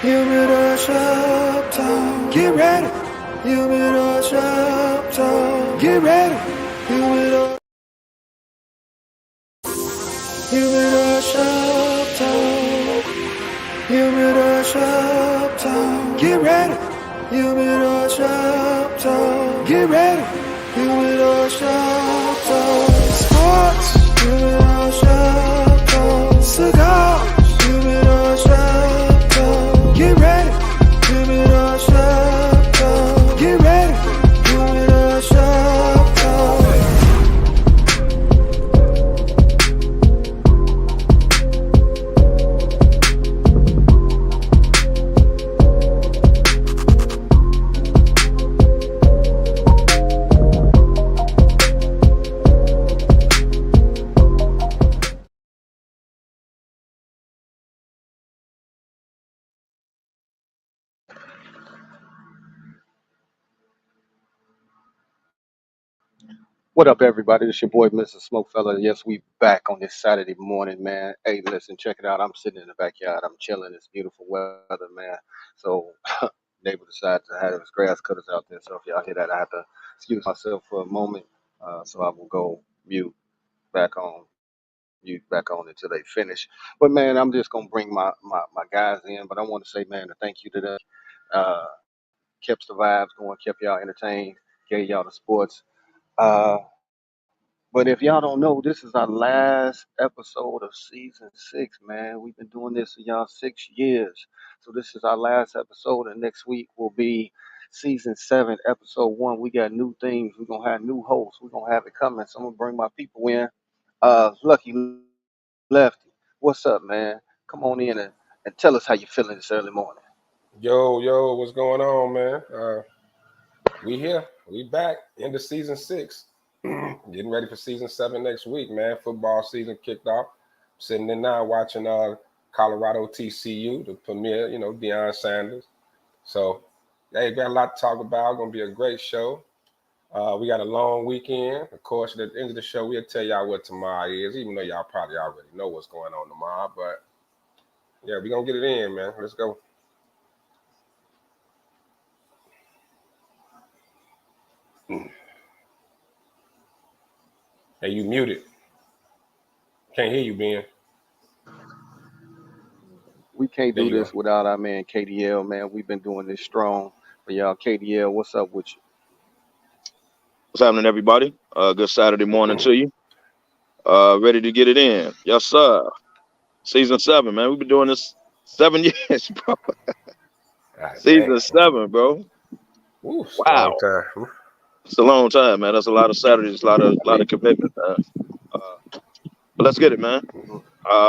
Humidor shop talk. Get ready. Humidor shop talk. Get ready. Humidor. Humidor shop talk. Humidor shop talk. Get ready. Humidor shop talk. Get ready. Humidor shop talk. Sports. Humidor shop talk. Cigars. Humidor shop talk. Get ready. Humidor shop talk. Get ready. Humidor shop talk. What up, everybody? This your boy, Mr. SmokeFellas. Yes, we back on this Saturday morning, man. Hey, listen, check it out. I'm sitting in the backyard. I'm chilling. It's beautiful weather, man. So, neighbor decided to have his grass cutters out there. So, if y'all hear that, I have to excuse myself for a moment. So, I will go back on, mute back on until they finish. But, man, I'm just going to bring my guys in. But I want to say, man, a thank you to them. Uh, kept the vibes going, kept y'all entertained, gave y'all the sports. Uh, But if y'all don't know, this is our last episode of season 6, man. We've been doing this for y'all 6 years. So this is our last episode, and next week will be season 7, episode 1. We got new things. We're gonna have new hosts. We're gonna have it coming. So I'm gonna bring my people in. Lucky Lefty, what's up, man? Come on in and tell us how you feeling this early morning. Yo, what's going on, man? We here. We back into season 6. Getting ready for season 7 next week, man. Football season kicked off. Sitting in now watching Colorado TCU, the premier, Deion Sanders. So, hey, got a lot to talk about. Gonna be a great show. We got a long weekend. Of course, at the end of the show, we'll tell y'all what tomorrow is, even though y'all probably already know what's going on tomorrow. But yeah, we gonna get it in, man. Let's go. Hey, you muted. Can't hear you, Ben. We can't There do you this go. without our man KDL, man. We've been doing this strong for y'all. KDL, what's up with you? What's happening, everybody? Good Saturday morning to you. Ready to get it in. Yes, sir. Season 7, man. We've been doing this 7 years, bro. God damn. Season 7, bro. Ooh, it's a long Wow. time. It's a long time, man. That's a lot of Saturdays, a lot of commitment, man. But let's get it, man.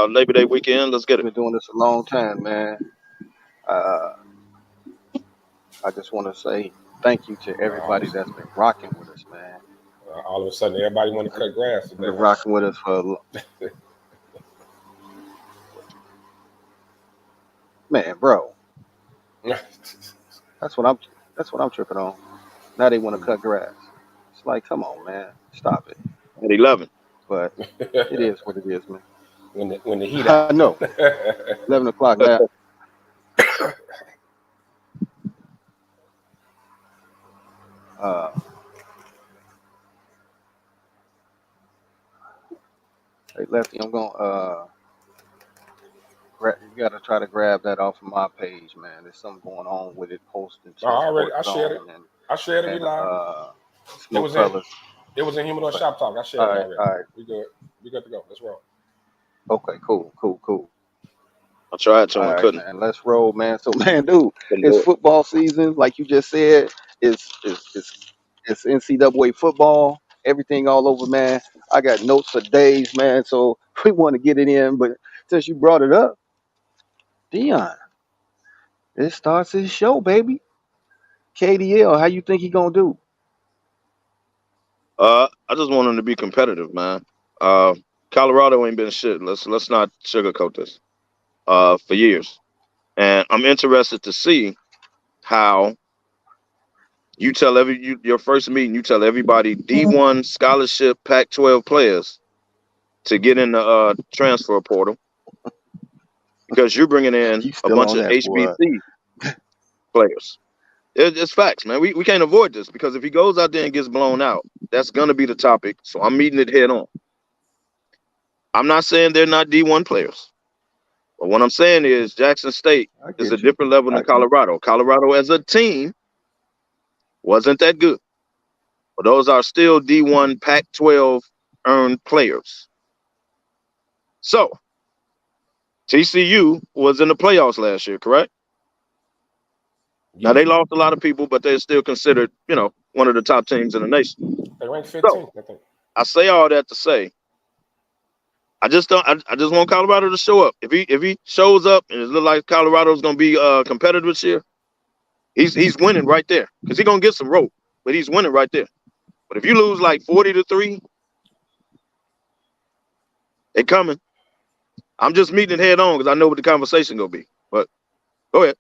Labor Day weekend, let's get We've it. been doing this a long time, man. Uh, I just want to say thank you to All, everybody that's been rocking with us, man. all of a sudden, everybody want to cut grass Been today, rocking with us for man, bro. huh? That's what I'm. That's what I'm tripping on. Now they want to cut grass. It's like, come on, man, stop it. At 11. But it is what it is, man. when the heat I out. know. 11 o'clock now. Uh, hey, Lefty, I'm gonna you gotta try to grab that off of my page, man. There's something going on with it posting I to already, Sports I shared it. Zone I shared it. We and live. It Smoke was in. Fellas. It was in Humidor But Shop Talk. I all shared it right, already. all right, We good. We good to go. Let's roll. okay, cool. I tried to All and right, couldn't. man, let's roll, man. So, man, dude, Couldn't it's do it. football season, like you just said. It's NCAA football. Everything all over, man. I got notes for days, man. So we want to get it in, but since you brought it up, Dion, it starts his show, baby. KDL, how you think he gonna do? I just want them to be competitive, man. Uh, Colorado ain't been shit. Let's not sugarcoat this. For years. And I'm interested to see how you tell your first meeting, you tell everybody D1 scholarship Pac-12 players to get in the transfer portal, because you're bringing in You a still bunch on of that, boy? HBC players. It's facts, man. We can't avoid this because if he goes out there and gets blown out, that's gonna be the topic. So I'm meeting it head on. I'm not saying they're not D1 players, but what I'm saying is Jackson State I is a get you. different level than Colorado. Colorado as a team wasn't that good, but those are still D1 Pac-12 earned players. So TCU was in the playoffs last year, correct? Now Yeah, they lost a lot of people, but they're still considered, one of the top teams in the nation. they ranked So 15th, I think. I say all that to say, I just don't. I just want Colorado to show up. If he shows up and it looks like Colorado's going to be competitive this year, he's winning right there because he's going to get some rope, but he's winning right there. But if you lose like 40-3, they coming. I'm just meeting it head on because I know what the conversation going to be. But go ahead.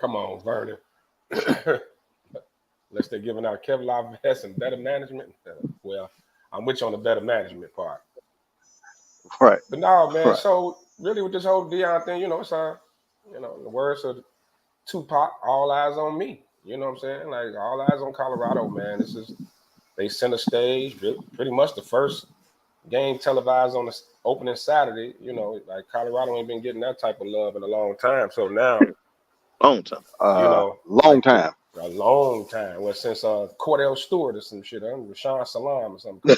Come on, Vernon. Unless they're giving out Kevlar vests and better management. Well, I'm with you on the better management part. Right. But no, man. Right. So really, with this whole Deion thing, it's in the words of Tupac, all eyes on me. You know what I'm saying? Like all eyes on Colorado, man. They center stage, pretty much the first game televised on the opening Saturday. Like Colorado ain't been getting that type of love in a long time. So now, Long time. Long time. A long time. Well, since Cordell Stewart or some shit, Rashawn Salam or something.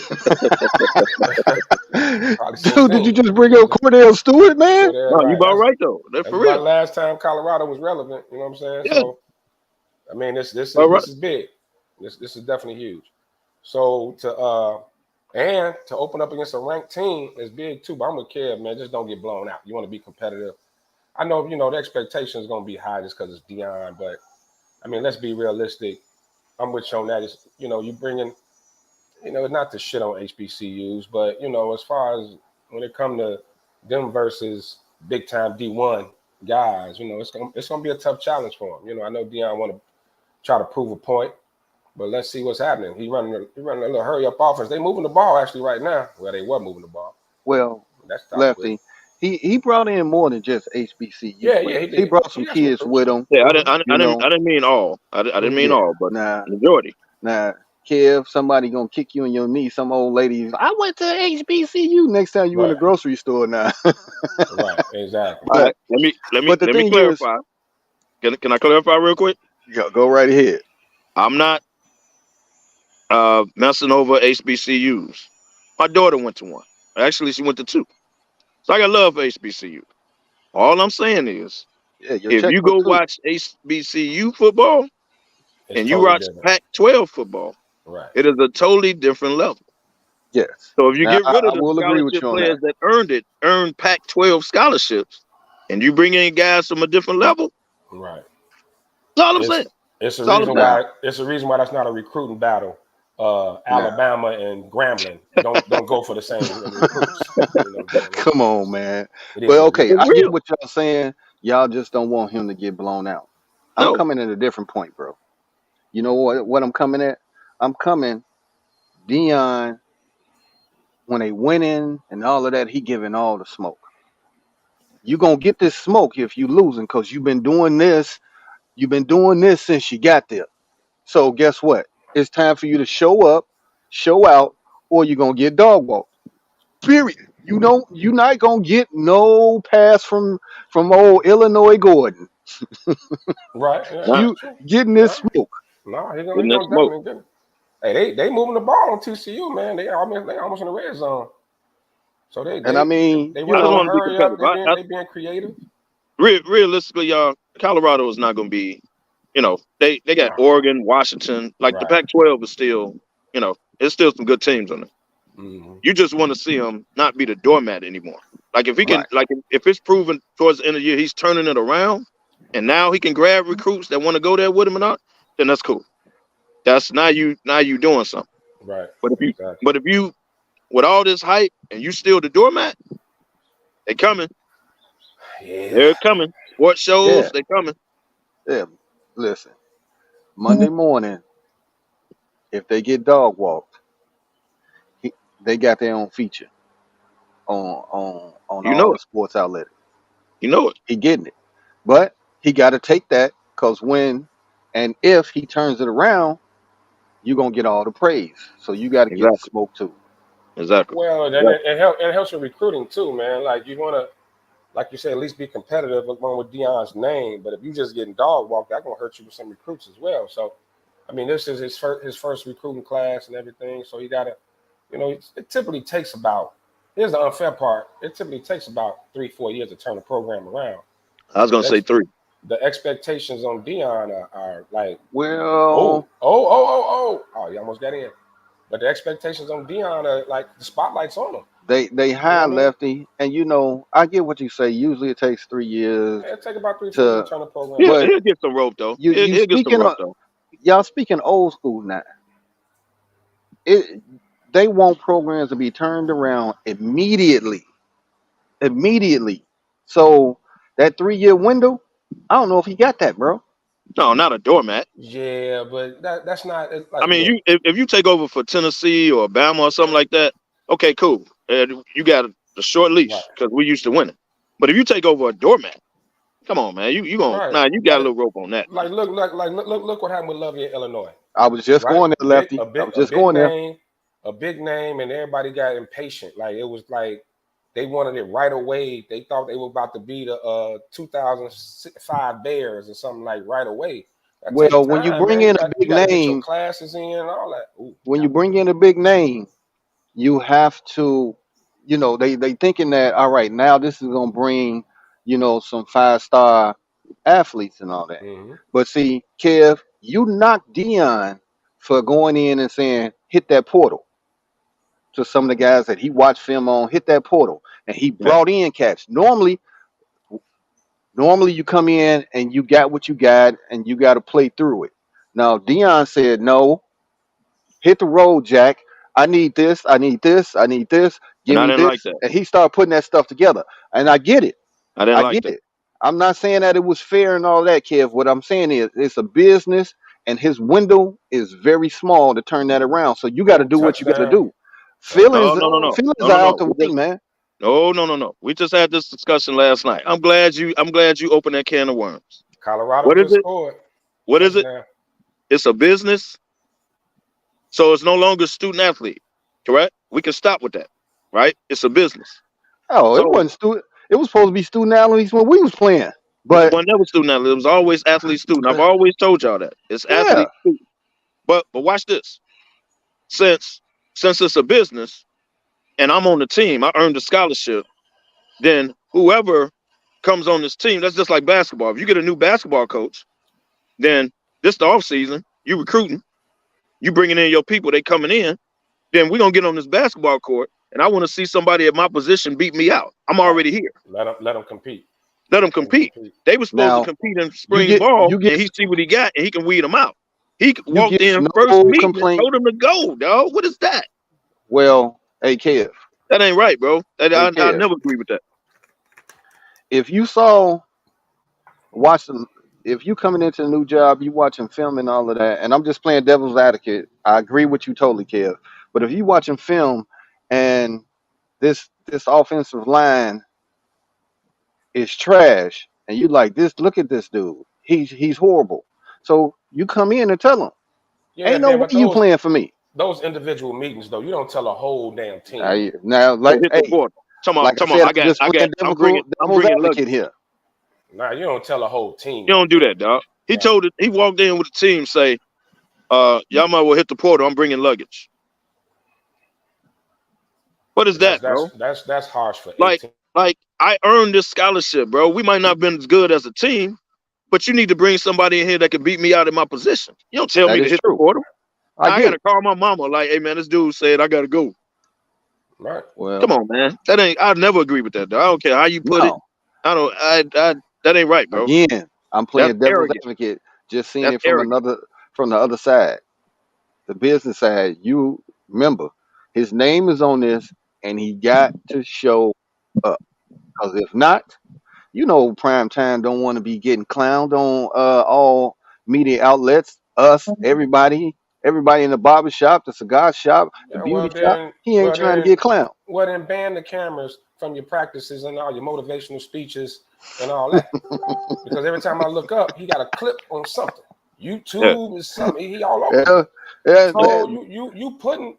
Dude, did you just bring up Cordell Stewart, man? Cordell, No, you about right though. That's for about real. the last time Colorado was relevant. You know what I'm saying? Yeah. So, I mean, this is big. This is definitely huge. So to open up against a ranked team is big too. But I'm with Kev, man. Just don't get blown out. You want to be competitive. I know, the expectation is going to be high just because it's Deion, but I mean, let's be realistic. I'm with you on that. It's, you bring in, not to shit on HBCUs, but, as far as when it comes to them versus big time D1 guys, it's going to be a tough challenge for them. I know Deion want to try to prove a point, but let's see what's happening. He running a little hurry up offense. They moving the ball actually right now. Well, they were moving the ball. Well, that's Lefty, he brought in more than just HBCU. Yeah, he brought some kids with him. Yeah, I didn't mean all. I didn't mean all, but majority. Now, Kev, somebody gonna kick you in your knee. Some old lady, I went to HBCU. Next time you in the grocery store now. Right, exactly. All right, let me clarify. Can I clarify real quick? Go right ahead. I'm not messing over HBCUs. My daughter went to one. Actually, she went to two. So I got love for HBCU. All I'm saying is, if you go watch HBCU football and you watch Pac-12 football, it is a totally different level. Yes. So if you get rid of the scholarship players that earned Pac-12 scholarships, and you bring in guys from a different level, right? That's all I'm saying. It's a reason why. It's a reason why that's not a recruiting battle. Alabama and Grambling don't go for the same recruits. Come on, man. Well, okay, I get what y'all saying. Y'all just don't want him to get blown out. I'm coming at a different point, bro. You know what I'm coming at? I'm coming, Deion, when they winning and all of that, he giving all the smoke. You gonna get this smoke if you losing, because you've been doing this since you got there. So guess what? It's time for you to show up, show out, or you're gonna get dog walked. Period. You're not gonna get no pass from old Illinois Gordon. Right. You getting this smoke. No, he's gonna definitely get it. Hey, they moving the ball on TCU, man. They almost in the red zone. So they want to hurry up. They being creative. Realistically, y'all, Colorado is not going to be, they got Oregon, Washington. Like the Pac-12 is still, there's still some good teams on it. Mm-hmm. You just want to see him not be the doormat anymore. Like if he can, if it's proven towards the end of the year he's turning it around, and now he can grab recruits that want to go there with him or not, then that's cool. That's now you doing something. Right. But if you with all this hype and you still the doormat, they coming. Yeah. They're coming. Sports shows, they coming. Yeah. Listen. Monday morning, if they get dog walked, they got their own feature. on You all know the it. sports outlets. You know it. He getting it, but he got to take that because when and if he turns it around, you gonna get all the praise. So you got to get the Exactly. smoke too. Exactly. Well, then Exactly. it helps with recruiting too, man. Like you want to, like you said, at least be competitive along with Dion's name. But if you just getting dog walked, that's gonna hurt you with some recruits as well. So, I mean, this is his first recruiting class and everything. So he got to, it typically takes about. Here's the unfair part. It typically takes about 3-4 years to turn the program around. I was gonna The, say ex, 3. the expectations on Dion are like, Well, you almost got in. But the expectations on Dion are like the spotlight's on him. they You know high what I mean? lefty, and I get what you say. Usually it takes 3 years It take about 3-4 years to, to turn the program He'll, but around. he'll get some rope though. you He'll get some speaking rope of though. y'all speaking old school now. It they want programs to be turned around immediately. So that 3 year window, I don't know if he got that, bro. No, not a doormat. Yeah, but that's not I like mean, look if you take over for Tennessee or Alabama or something like that, okay, cool. You got a short right, leash because we used to winning. But if you take over a doormat, come on, man, you gonna right. nah, you got a little rope on that, man. Look what happened with Lovey in Illinois, I was just right? going there, Lefty. I was A just big going there. name, and everybody got impatient. Like it was like they wanted it right away. They thought they were about to be the 2005 Bears or something like right away. That take Well, when you time, bring man. in a You big got to get your name, classes in and all that. Ooh, when you bring in a big name, you have to, they thinking that all right, now this is gonna bring, some 5 star athletes and all that. mm-hmm. But see, Kev, you knocked Dion for going in and saying hit that portal to some of the guys that he watched film on, hit that portal, and he Yeah. brought in cats. Normally you come in and you got what you got and you got to play through it. Now Dion said no, hit the road, Jack. I need this. I need this. I need this. And Give I me didn't like this. that. And he started putting that stuff together. And I get it. I didn't I like get that. it. I'm not saying that it was fair and all that, Kev. What I'm saying is it's a business and his window is very small to turn that around. So you got to Oh, do what you got to touchdown. do. Oh, No, Feelings no, no, no, feelings no, no, are out no. the way, man. No. We just had this discussion last night. I'm glad you opened that can of worms. Colorado What is just it? scored. What is it? Touchdown. It's a business. So it's no longer student athlete, correct? We can stop with that, right? It's a business. Oh, it So wasn't student. It was supposed to be student athletes when we was playing. it But was never student athlete. It was always athlete student. I've always told y'all that. It's yeah, athlete student. But watch this. Since since it's a business and I'm on the team, I earned a scholarship, then whoever comes on this team, that's just like basketball. If you get a new basketball coach, then this the off season, you recruiting, you bringing in your people, they coming in, then we're gonna get on this basketball court, and I want to see somebody at my position beat me out. I'm Right. already here. Let them compete. Let them Let them compete. compete. They were supposed to now compete in you spring get ball, you get and he see what he got, and he can weed them out. He you walked get in first no meeting and complaint. told him to go, dog. What is that? Well, hey Kev, That ain't right, bro. hey I Kev, never agree with that. if you saw watch them, if you coming into a new job, you watching film and all of that, and I'm just playing devil's advocate. I agree with you totally, Kev. But if you watching film and this offensive line is trash, and you like this, look at this dude. He's horrible. So you come in and tell him, Yeah, ain't no Dan, way but you playing for me. those individual meetings though, you don't tell a whole damn team. Now, So like, hit the hey, portal. like I Come on. said, I'm just playing I'm devil's bringing advocate luggage. here. Nah, you don't tell a whole team You don't like do that. that, dog. He Right. told it. He walked in with the team, say, y'all might well hit the portal. I'm bringing luggage. What is That's that, that's bro? that's that's harsh for Like, 18. like I earned this scholarship, bro. We might not have been as good as a team, but you need to bring somebody in here that can beat me out in my position. You don't tell That me to is hit the true. portal. I Now I get gotta it. call my mama, like, hey man, this dude said I gotta go. Right. Come Well, on, man. That ain't I never agree with that, though. I don't care how you put it. no. I don't I that ain't right, bro. Again, I'm That's playing devil's arrogant. advocate, just seeing That's it arrogant. from the other side, the business side. You remember, his name is on this, and he got to show up. Because if not, prime time don't want to be getting clowned on all media outlets. Us, everybody. Everybody in the barber shop, the cigar shop, the Yeah, beauty shop, he ain't trying to get clowned. well then ban the cameras from your practices and all your motivational speeches and all that. Because every time I look up, he got a clip on something. Yeah. YouTube is something. He all over. Yeah, yeah, So you putting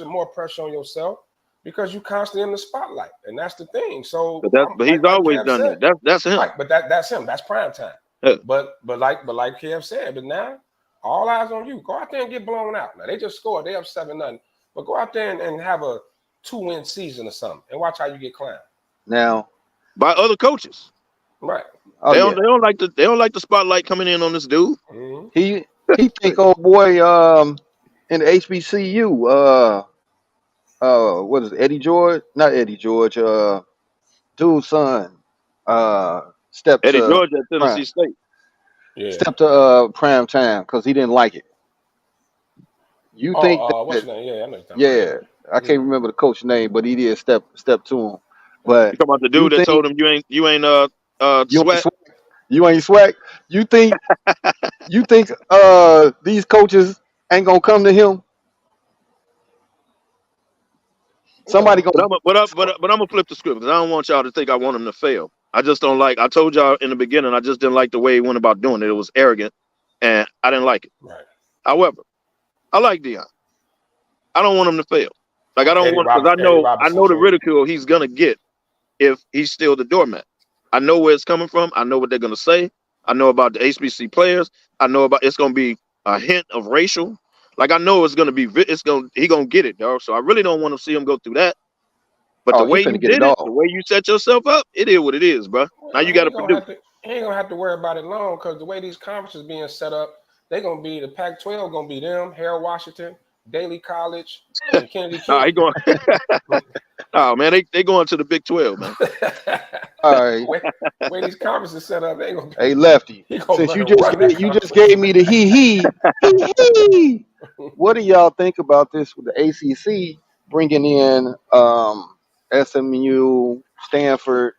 more pressure on yourself because you constantly in the spotlight, and that's the thing. So But he's like always Kev done said, that. That's him. right? But that's him. That's prime time. Yeah. But like Kev said, but now all eyes on you. Go out there and get blown out. Now they just scored. They up 7-0. But go out there and have a 2-win season or something, and watch how you get clowned. now, By other coaches. Right. oh They yeah, don't like the spotlight coming in on this dude. Mm-hmm. he think old boy in the HBCU what is it, Eddie George? Not Eddie George. Dude's son stepped Eddie to George at prime Tennessee State. Yeah. stepped to prime time because he didn't like it. You think What's that your name? Yeah, I know you're talking yeah, about. I Yeah. can't remember the coach name, but he did step to him. You But talking about the you dude that think told him you ain't you ain't sweat? swag? You ain't swag? You think these coaches ain't gonna come to him? Somebody Well, gonna But I'm gonna flip the script because I don't want y'all to think I want him to fail. I just don't like. I told y'all in the beginning. I just didn't like the way he went about doing it. It was arrogant, and I didn't like it. right. However, I like Dion. I don't want him to fail. Like I don't want because Eddie I Robinson know the Jr. ridicule he's gonna get if he's still the doormat. I know where it's coming from. I know what they're gonna say. I know about the HBC players. I know about it's gonna be a hint of racial. Like I know it's gonna be. He gonna get it, dog. So I really don't want to see him go through that. But the oh he way finna you get it did it, the all. way you set yourself up, it is what it is, bro. Now Well, you got to produce. he ain't gonna have to worry about it long because the way these conferences being set up, they're gonna be the Pac-12 gonna be them, Harold Washington, Daly College, and Kennedy Nah, King. he going. Oh man, they going to the Big 12, man. All right. way these conferences set up, they gonna be, Hey Lefty, he gonna since run that you just conference. gave me the he. What do y'all think about this with the ACC bringing in SMU, Stanford,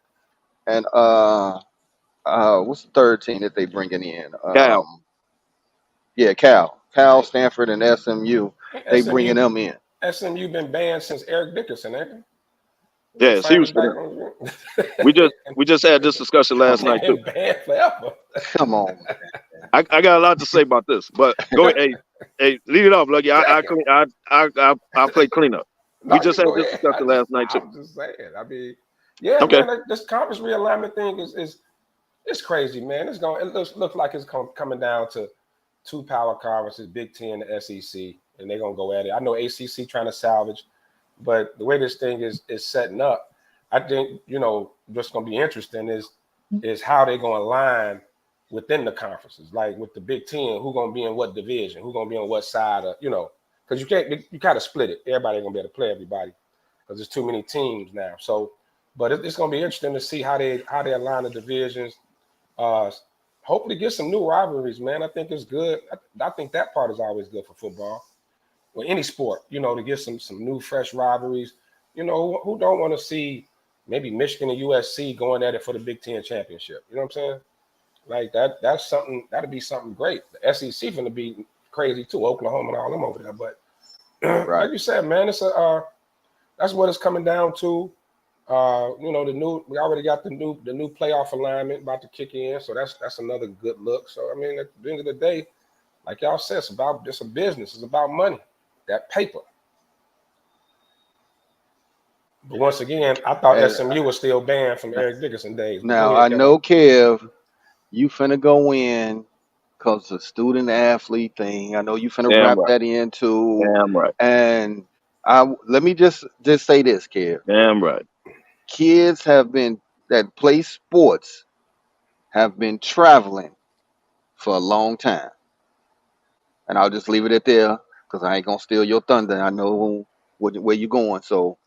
and what's the third team that they bringing in? Cal. Yeah, Cal, Stanford, and SMU. They bringing SMU them in. SMU been banned since Eric Dickerson, ain't it? They Yes, he was finally for back them. on. We just had this discussion last night too. Been banned forever. Come on, I got a lot to say about this, but go ahead. Hey, lead it off, Lucky. Second. I play cleanup. We No, just you had go this ahead. discussion last night too. I'm just saying. I mean, yeah, Okay. man, this conference realignment thing is it's crazy, man. It looks like it's coming down to two power conferences, Big Ten and SEC, and they're gonna go at it. I know ACC trying to salvage, but the way this thing is setting up, I think what's gonna be interesting is how they're gonna align within the conferences, like with the Big Ten, who gonna be in what division, who gonna be on what side of because you kind of split it. Everybody ain't gonna be able to play everybody because there's too many teams now. So, but it's gonna be interesting to see how they align the divisions. Hopefully get some new rivalries, man. I think it's good. I think that part is always good for football or any sport, to get some new fresh rivalries. Who don't want to see maybe Michigan and USC going at it for the Big Ten championship? You know what I'm saying? Like that's something that'd be something great. The SEC gonna be crazy too, Oklahoma and all them over there. But right? like you said, man, it's that's what it's coming down to. We already got the new playoff alignment about to kick in, so that's another good look. So I mean, at the end of the day, like y'all said, it's a business. It's about money, that paper. But once again, I thought And SMU was still banned from Eric Dickerson days. now Go I ahead, know Devo. Kev, you finna go in because the student athlete thing. I know you finna Damn wrap right. that into, Damn right. and let me just say this, Kev. Damn right. Kids that play sports have been traveling for a long time, and I'll just leave it at there because I ain't gonna steal your thunder. I know where you going, so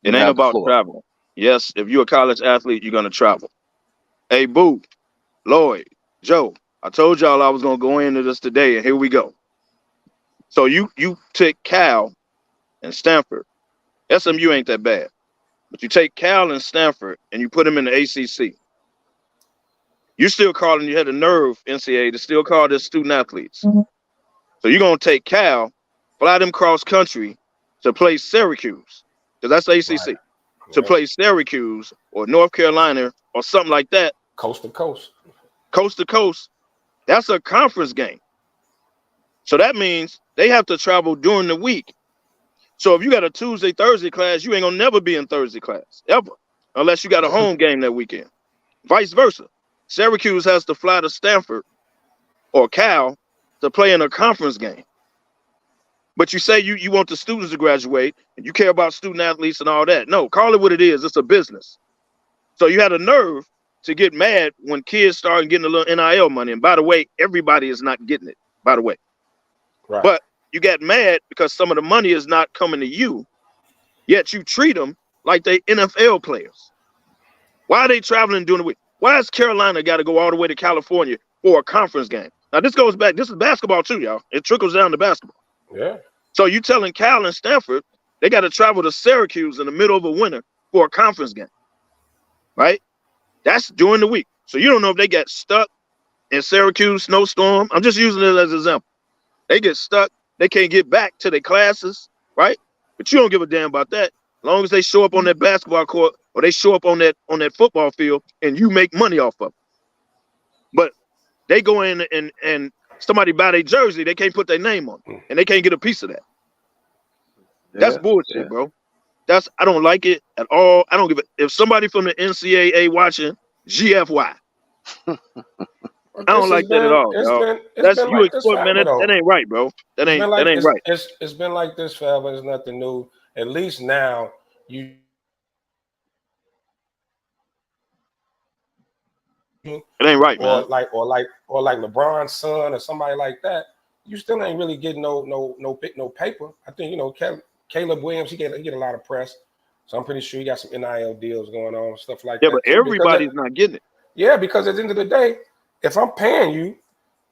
It you ain't have the about floor. traveling. Yes, if you're a college athlete, you're gonna travel. Hey, Boo, Lloyd, Joe, I told y'all I was gonna go into this today, and here we go. So you take Cal and Stanford. SMU ain't that bad, but you take Cal and Stanford and you put them in the ACC. You still calling? You had the nerve, NCAA, to still call this student athletes. So you're gonna take Cal, fly them cross country to play Syracuse, because that's Right. ACC, to Yep. play Syracuse or North Carolina or something like that, Coast to coast. coast to coast. That's a conference game. So that means they have to travel during the week. So if you got a Tuesday, Thursday class, you ain't gonna never be in Thursday class ever, unless you got a home game that weekend. Vice versa. Syracuse has to fly to Stanford or Cal to play in a conference game. But you say you want the students to graduate and you care about student athletes and all that. No, call it what it is. It's a business. So you had a nerve to get mad when kids started getting a little NIL money. And by the way, everybody is not getting it, by the way. Right. But you got mad because some of the money is not coming to you, yet you treat them like they NFL players. Why are they traveling during the week? Why has Carolina got to go all the way to California for a conference game? Now, this goes back. This is basketball too, y'all. It trickles down to basketball. Yeah. So you telling Cal and Stanford they got to travel to Syracuse in the middle of a winter for a conference game, right? That's during the week. So you don't know if they get stuck in Syracuse, snowstorm. I'm just using it as an example. They get stuck. They can't get back to their classes, right? But you don't give a damn about that. As long as they show up on that basketball court or they show up on that football field and you make money off of it. But they go in and somebody buy their jersey, they can't put their name on it, and they can't get a piece of that. That's bullshit, bro. I don't like it at all. I don't give a if somebody from the NCAA watching GFY. I don't like that at all. That's you like exploit, man. That ain't right, bro. That ain't right. It's been like this forever. It's nothing new. At least now you. It ain't right, man. Or like LeBron's son or somebody like that. You still ain't really getting no paper. I think Caleb Williams he get a lot of press, so I'm pretty sure he got some NIL deals going on, stuff like that. Yeah, but everybody's not getting it. Yeah, because at the end of the day, if I'm paying you,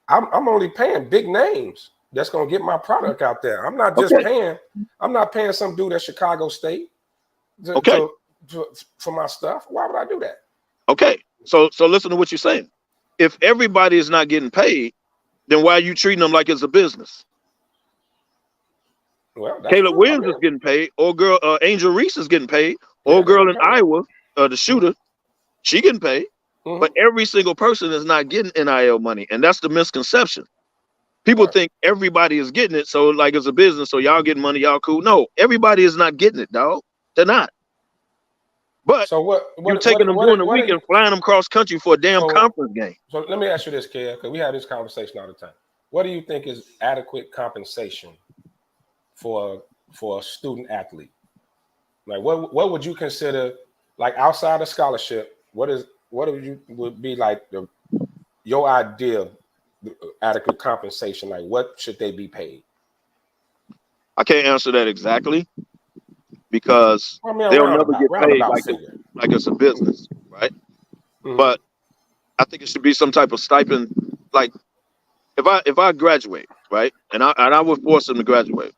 I'm only paying big names that's gonna get my product out there. I'm not just paying. I'm not paying some dude at Chicago State for my stuff. Why would I do that? Okay, so listen to what you're saying. If everybody is not getting paid, then why are you treating them like it's a business? Well, Caleb Williams is getting paid. Old girl Angel Reese is getting paid. Old girl in Iowa, the shooter, she getting paid. Mm-hmm. But every single person is not getting NIL money, and that's the misconception. People think everybody is getting it, so like it's a business, so y'all getting money, y'all cool. No, everybody is not getting it, dog. They're not. But so you're taking them during the week and flying them cross country for a damn conference game. So let me ask you this, Kev, because we have this conversation all the time. What do you think is adequate compensation for a student athlete? Like what would you consider, like outside of scholarship, what would be like your idea adequate compensation? Like what should they be paid? I can't answer that exactly because they'll never get paid like it's a business, right? Mm-hmm. But I think it should be some type of stipend. Like if I graduate, right, and I would force them to graduate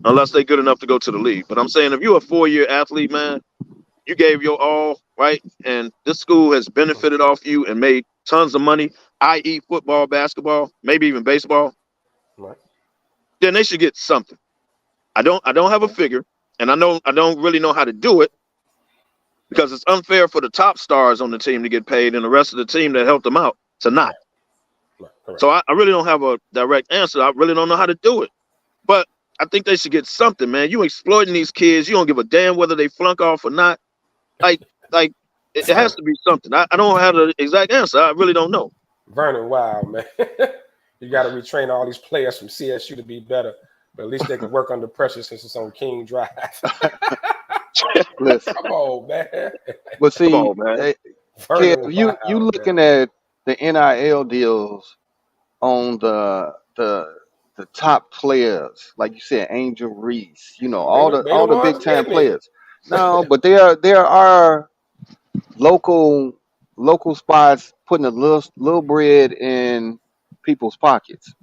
unless they're good enough to go to the league. But I'm saying if you're a 4-year athlete, man, you gave your all, right, and this school has benefited off you and made tons of money, i.e. football, basketball, maybe even baseball. Right. Then they should get something. I don't have a figure, and I don't really know how to do it because it's unfair for the top stars on the team to get paid and the rest of the team that helped them out to not. Right. So I really don't have a direct answer. I really don't know how to do it. But I think they should get something, man. You exploiting these kids. You don't give a damn whether they flunk off or not. Like it has to be something. I don't have the exact answer. I really don't know. Vernon, wow, man. You got to retrain all these players from CSU to be better. But at least they can work under pressure since it's on King Drive. Listen. Come on, man. But see, Kev, you looking at the NIL deals on the top players, like you said, Angel Reese, all the big time players. No, but there are local spots putting a little bread in people's pockets.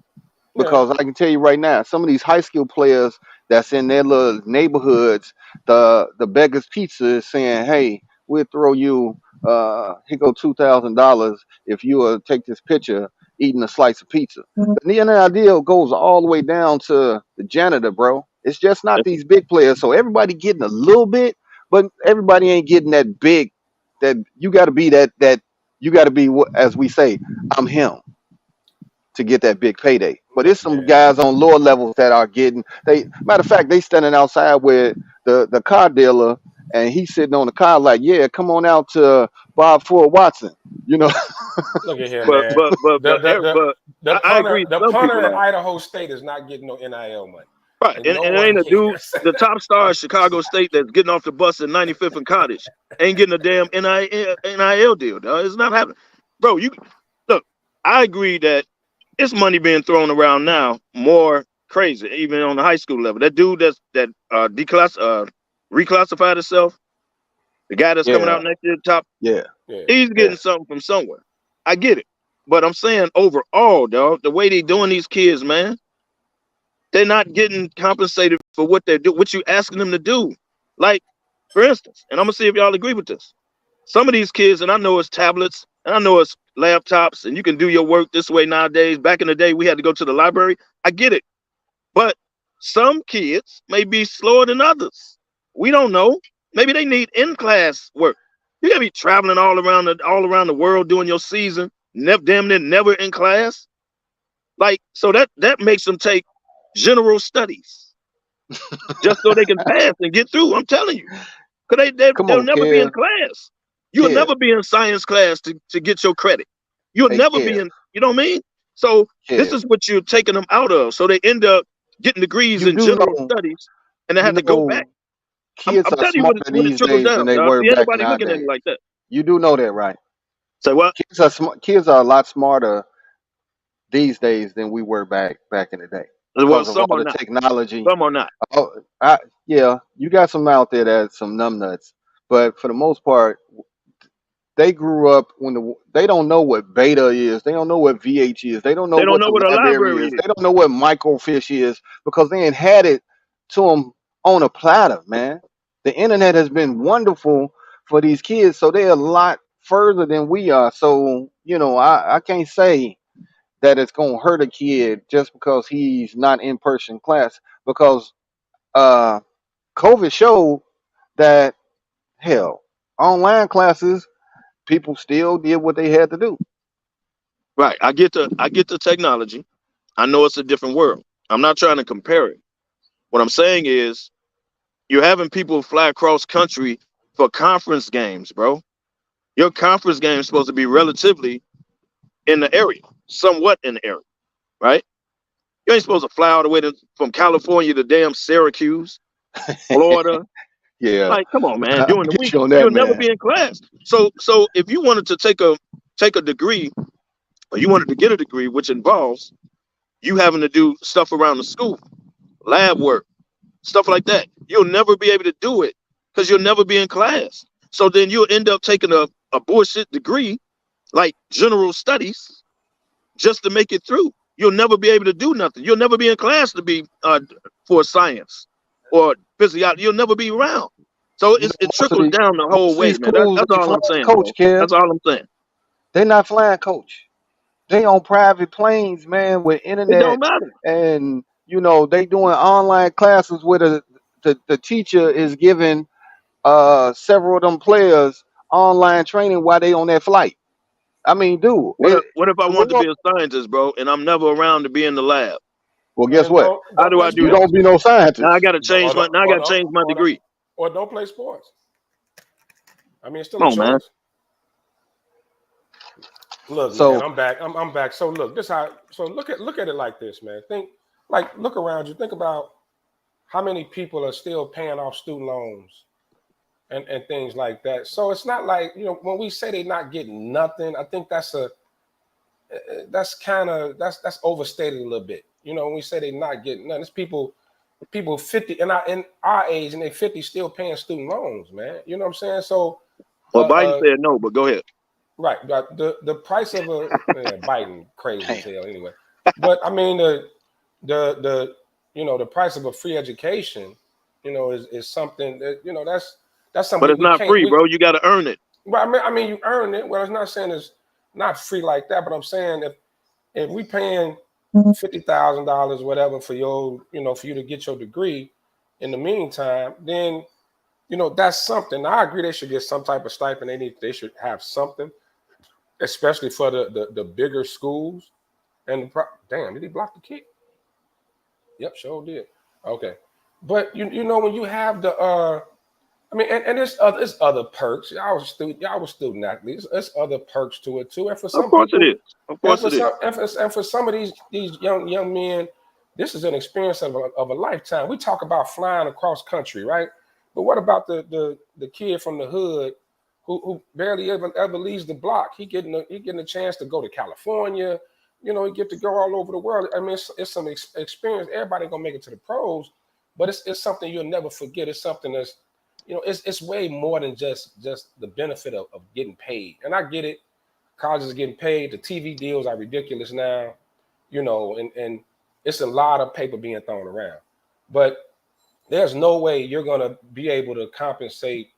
Because I can tell you right now, some of these high school players that's in their little neighborhoods, the Beggar's Pizza is saying, "Hey, we'll throw you here go $2,000 if you take this picture eating a slice of pizza. The NIL deal goes all the way down to the janitor, bro. It's just not these big players. So everybody getting a little bit, but everybody ain't getting that big. That you got to be that you got to be, as we say, I'm him to get that big payday. But Look, it's some man. guys on lower levels that are getting. They matter of fact, they standing outside with the car dealer, and he's sitting on the car like, yeah, come on out to Bob Ford Watson. You know, Look at here, But man. but but The but the the but the I punter agree. the Some punter people at are Idaho State is not getting no NIL money, right, and no and it one ain't a dude. cares. The top star of Chicago State that's getting off the bus at 95th and Cottage ain't getting a damn NIL deal. Dog. It's not happening, bro. You look. I agree that it's money being thrown around now more crazy, even on the high school level. That dude reclassified himself, the guy that's coming yeah, out next year, top, yeah, Yeah, he's yeah. getting something from somewhere. I get it. But I'm saying overall, dog, the way they doing these kids, man, they're not getting compensated for what they're doing, what you asking them to do. Like, for instance, and I'm gonna see if y'all agree with this. Some of these kids, and I know it's tablets, and I know it's laptops, and you can do your work this way nowadays. Back in the day, we had to go to the library. I get it. But some kids may be slower than others. We don't know. Maybe they need in-class work. You gotta be traveling all around the world doing your season, damn near never in class. Like, so that makes them take general studies just so they can pass and get through. I'm telling you, because Come they'll on, never be in Kev, class. You'll Kev, never be in science class to get your credit. You'll hey, never be Kev, in. You know what I mean? So this Kev. is what you're taking them out of. So they end up getting degrees You in do general know, studies, and they you had to go back. know, kids I'm are telling you what smarter what it these trickles days down, than they dog. were See, ain't back nobody looking at it nowadays. like that. You do know that, right? Say what? Kids are a lot smarter these days than we were back in the day Well, because of some all are the not. technology. Some are not. Oh, yeah, you got some out there that's some numbnuts, but for the most part, they grew up they don't know what beta is, they don't know what VH is, they don't know They don't what know the what a library library is, is. they don't know what microfiche is because they ain't had it to them on a platter, man. The internet has been wonderful for these kids, so they're a lot further than we are. So I can't say that it's gonna hurt a kid just because he's not in person class because uh COVID showed that hell, online classes, people still did what they had to do. Right. I get the technology. I know it's a different world. I'm not trying to compare it. What I'm saying is you're having people fly across country for conference games, bro. Your conference game is supposed to be relatively in the area, somewhat in the area, right? You ain't supposed to fly all the way from California to damn Syracuse, Florida. Yeah, Like, come on, man. I During the get week, you on that, you'll never man. be in class. So if you wanted to take a degree, or you wanted to get a degree, which involves you having to do stuff around the school, lab work, stuff like that, you'll never be able to do it because you'll never be in class. So then you'll end up taking a bullshit degree like general studies just to make it through. You'll never be able to do nothing. You'll never be in class to be for science or physiology. You'll never be around. So You know, it most of trickles the down the whole most of way, these man. schools That's ain't all flying I'm saying, coach, bro. Kev. That's all I'm saying. They not flying coach. They on private planes, man, with It internet, don't matter. and they doing online classes where the teacher is giving several of them players online training while they on that flight. I mean, dude, What if I the want to world. be a scientist, bro, and I'm never around to be in the lab? Well, guess man, what? How don't do play I do You that? don't sports, be no Now I scientist. gotta change my degree. or don't play sports. I mean, it's still a Come on, man. choice. Look, man, So I'm back. I'm back. So look, this how. So look at it like this, man. Look around you. Think about how many people are still paying off student loans and things like that. So it's not like when we say they're not getting nothing. I think that's kind of that's overstated a little bit. When we say they're not getting nothing, it's people 50 in our age and they 50 still paying student loans, man. You know what I'm saying? So Well, Biden uh said no, but go ahead. right, the price of Biden crazy damn, as hell anyway. But I mean the the price of a free education, is something that that's But something it's we not can't free, we bro. You gotta earn it. well, I mean you earn it. Well, it's not saying it's not free like that, but I'm saying if we paying $50,000, whatever, for your, for you to get your degree, in the meantime, then that's something. Now, I agree they should get some type of stipend. They should have something, especially for the bigger schools. And damn, did he block the kick? Yep, sure did. Okay, but when you have the and there's other perks. Y'all was student athletes. There's other perks to it too. And for some Of course people, it is. Of course it is. And for some of these young men, this is an experience of a lifetime. We talk about flying across country, right? But what about the kid from the hood who barely ever leaves the block? He getting a chance to go to California. He get to go all over the world. I mean, it's some experience. Everybody gonna make it to the pros, but it's something you'll never forget. It's something that's it's way more than just the benefit of getting paid. And I get it. Colleges are getting paid. The TV deals are ridiculous now, and it's a lot of paper being thrown around. But there's no way you're going to be able to compensate